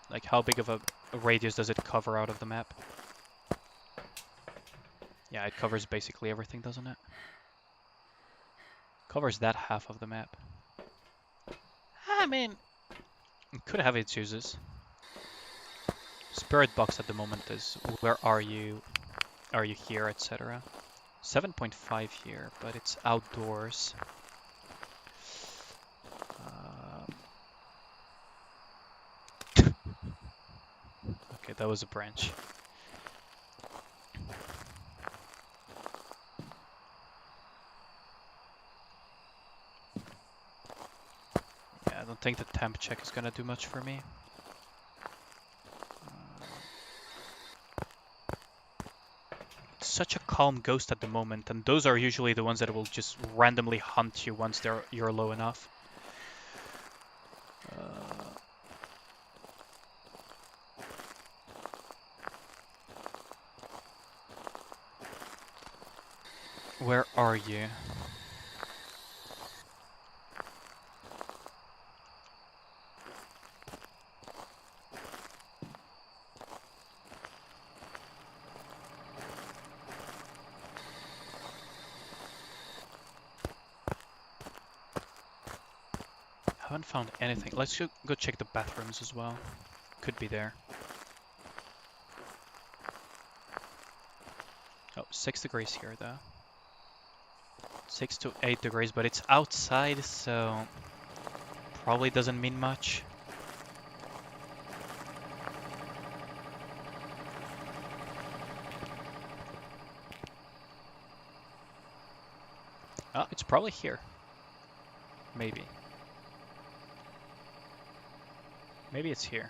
Like, how big of a radius does it cover out of the map? Yeah, it covers basically everything, doesn't it? Covers that half of the map. I mean... It could have its uses. Spirit box at the moment is where are you here, etc. 7.5 here, but it's outdoors. Okay, that was a branch. Yeah, I don't think the temp check is gonna do much for me. It's such a calm ghost at the moment, and those are usually the ones that will just randomly hunt you once you're low enough. Where are you? Haven't found anything. Let's go check the bathrooms as well. Could be there. Oh, 6 degrees here though. 6 to 8 degrees, but it's outside, so probably doesn't mean much. Oh, it's probably here. Maybe. Maybe it's here.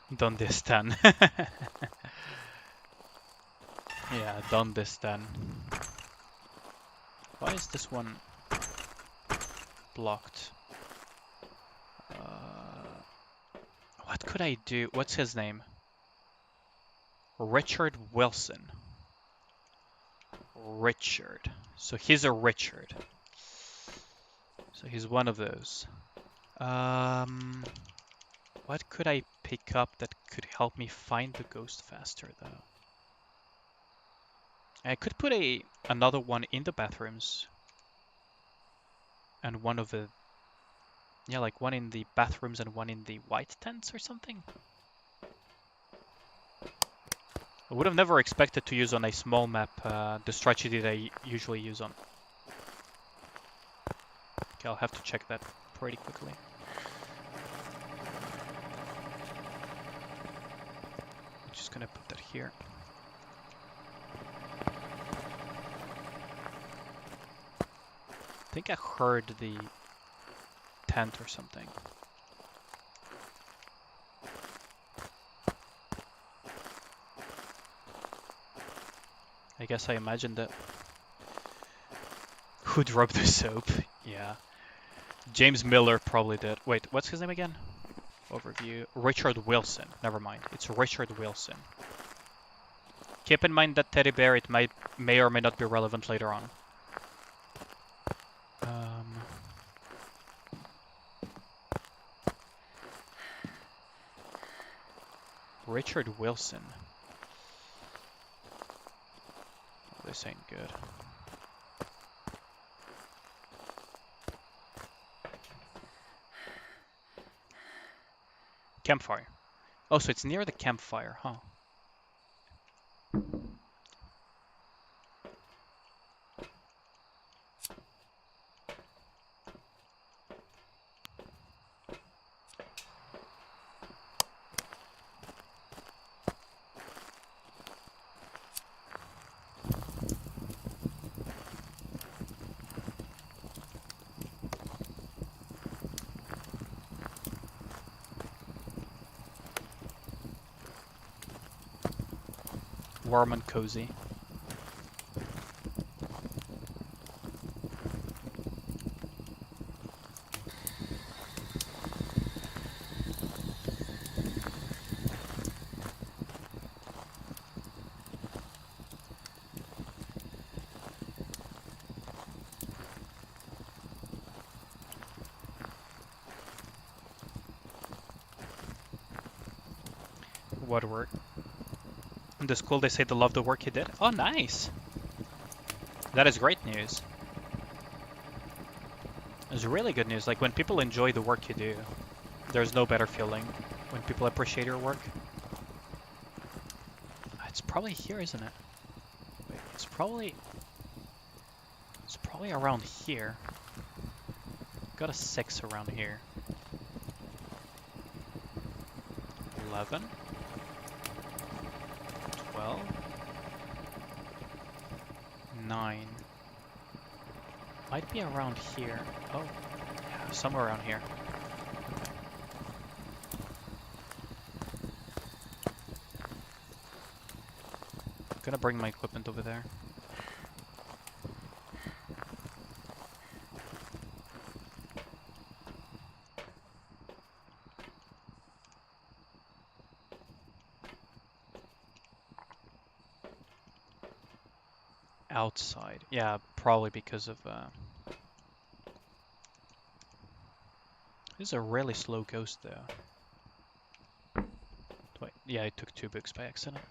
¿Dónde están? Yeah, ¿dónde están? Why is this one blocked? What could I do? What's his name? Richard Wilson. Richard. So he's a Richard. So he's one of those. What could I pick up that could help me find the ghost faster, though? I could put another one in the bathrooms. And one of the... Yeah, like one in the bathrooms and one in the white tents or something. I would have never expected to use on a small map the strategy that I usually use on. Okay, I'll have to check that pretty quickly. I'm just gonna put that here. I think I heard the tent or something. I guess I imagined it. Who dropped the soap? Yeah. James Miller probably did. Wait, what's his name again? Overview. Richard Wilson. Never mind. It's Richard Wilson. Keep in mind that teddy bear, it may or may not be relevant later on. Richard Wilson. Oh, this ain't good. Campfire. Oh, so it's near the campfire, huh? Warm and cozy. What work? In the school they say they love the work you did. Oh, nice! That is great news. It's really good news. Like, when people enjoy the work you do, there's no better feeling when people appreciate your work. It's probably here, isn't it? Wait, it's probably around here. Got a 6 around here. 11. 12. 9. Might be around here. Oh, yeah, somewhere around here. I'm gonna bring my equipment over there. Outside. Yeah, probably because of this is a really slow ghost though. Wait, yeah, I took 2 books by accident.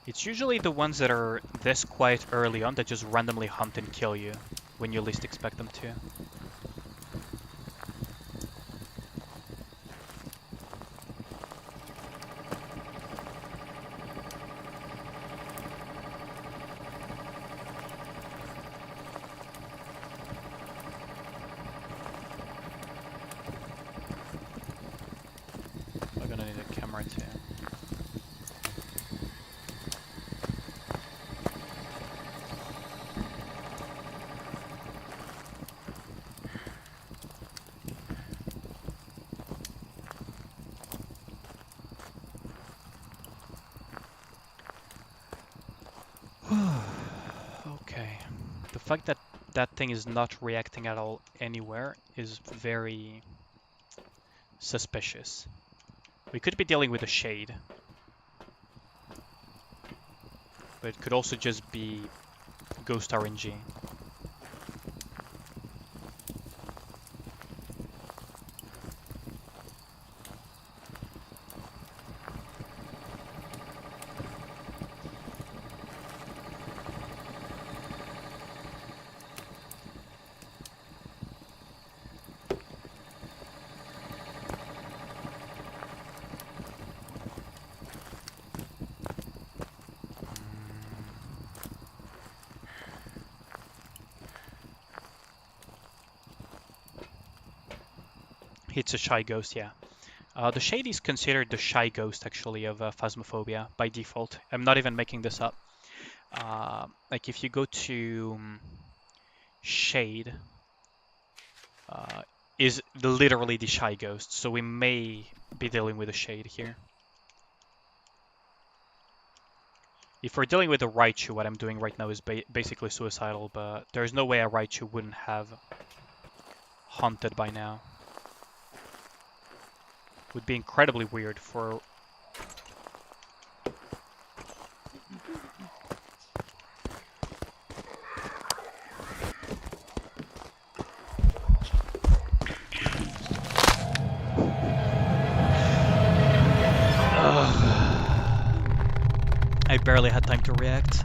It's usually the ones that are this quiet early on that just randomly hunt and kill you when you least expect them to. Okay. The fact that that thing is not reacting at all anywhere is very suspicious. We could be dealing with a shade. But it could also just be ghost RNG. It's a shy ghost, yeah. The shade is considered the shy ghost, actually, of Phasmophobia by default. I'm not even making this up. Like, if you go to shade, is literally the shy ghost, so we may be dealing with a shade here. If we're dealing with a Raichu, what I'm doing right now is basically suicidal, but there's no way a Raichu wouldn't have hunted by now. Would be incredibly weird for... barely had time to react.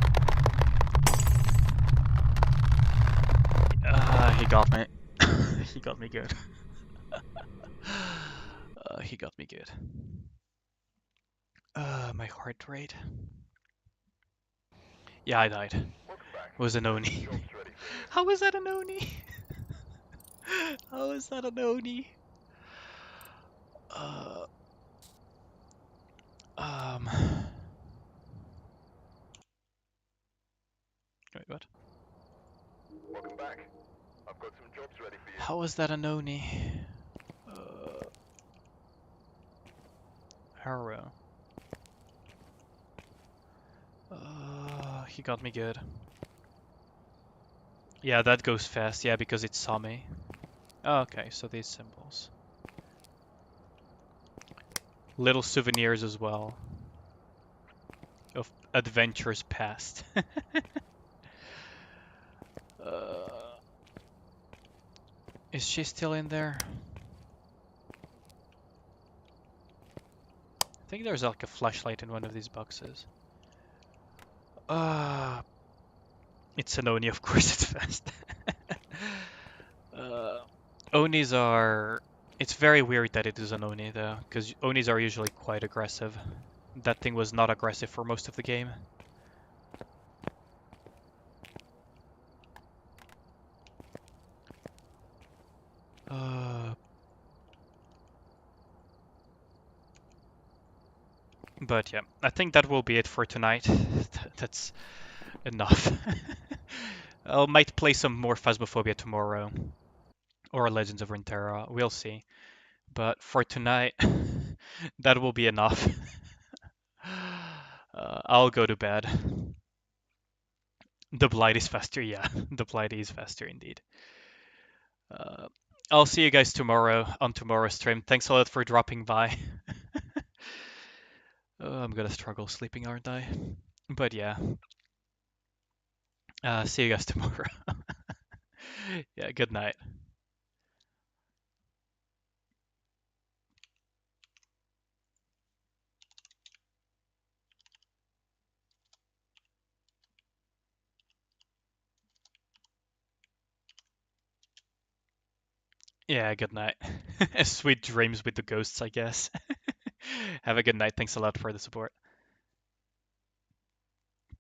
He got me. He got me good. He got me good. My heart rate. Yeah, I died. It was an Oni. How is that an Oni? How is that an Oni? Wait, what? Welcome back. I've got some jobs ready for you. How is that an Oni? Harrow. He got me good. Yeah, that goes fast. Yeah, because it saw me. Okay, so these symbols. Little souvenirs as well. Of adventures past. Is she still in there? I think there's like a flashlight in one of these boxes. It's an Oni, of course it's fast. Onis are... It's very weird that it is an Oni though, because Onis are usually quite aggressive. That thing was not aggressive for most of the game. But yeah, I think that will be it for tonight. That's enough. I might play some more Phasmophobia tomorrow. Or Legends of Runeterra, we'll see. But for tonight, that will be enough. I'll go to bed. The Blight is faster, yeah. The Blight is faster indeed. I'll see you guys tomorrow on tomorrow's stream. Thanks a lot for dropping by. I'm gonna struggle sleeping, aren't I? But yeah. See you guys tomorrow. Yeah, good night. Yeah, good night. Sweet dreams with the ghosts, I guess. Have a good night. Thanks a lot for the support.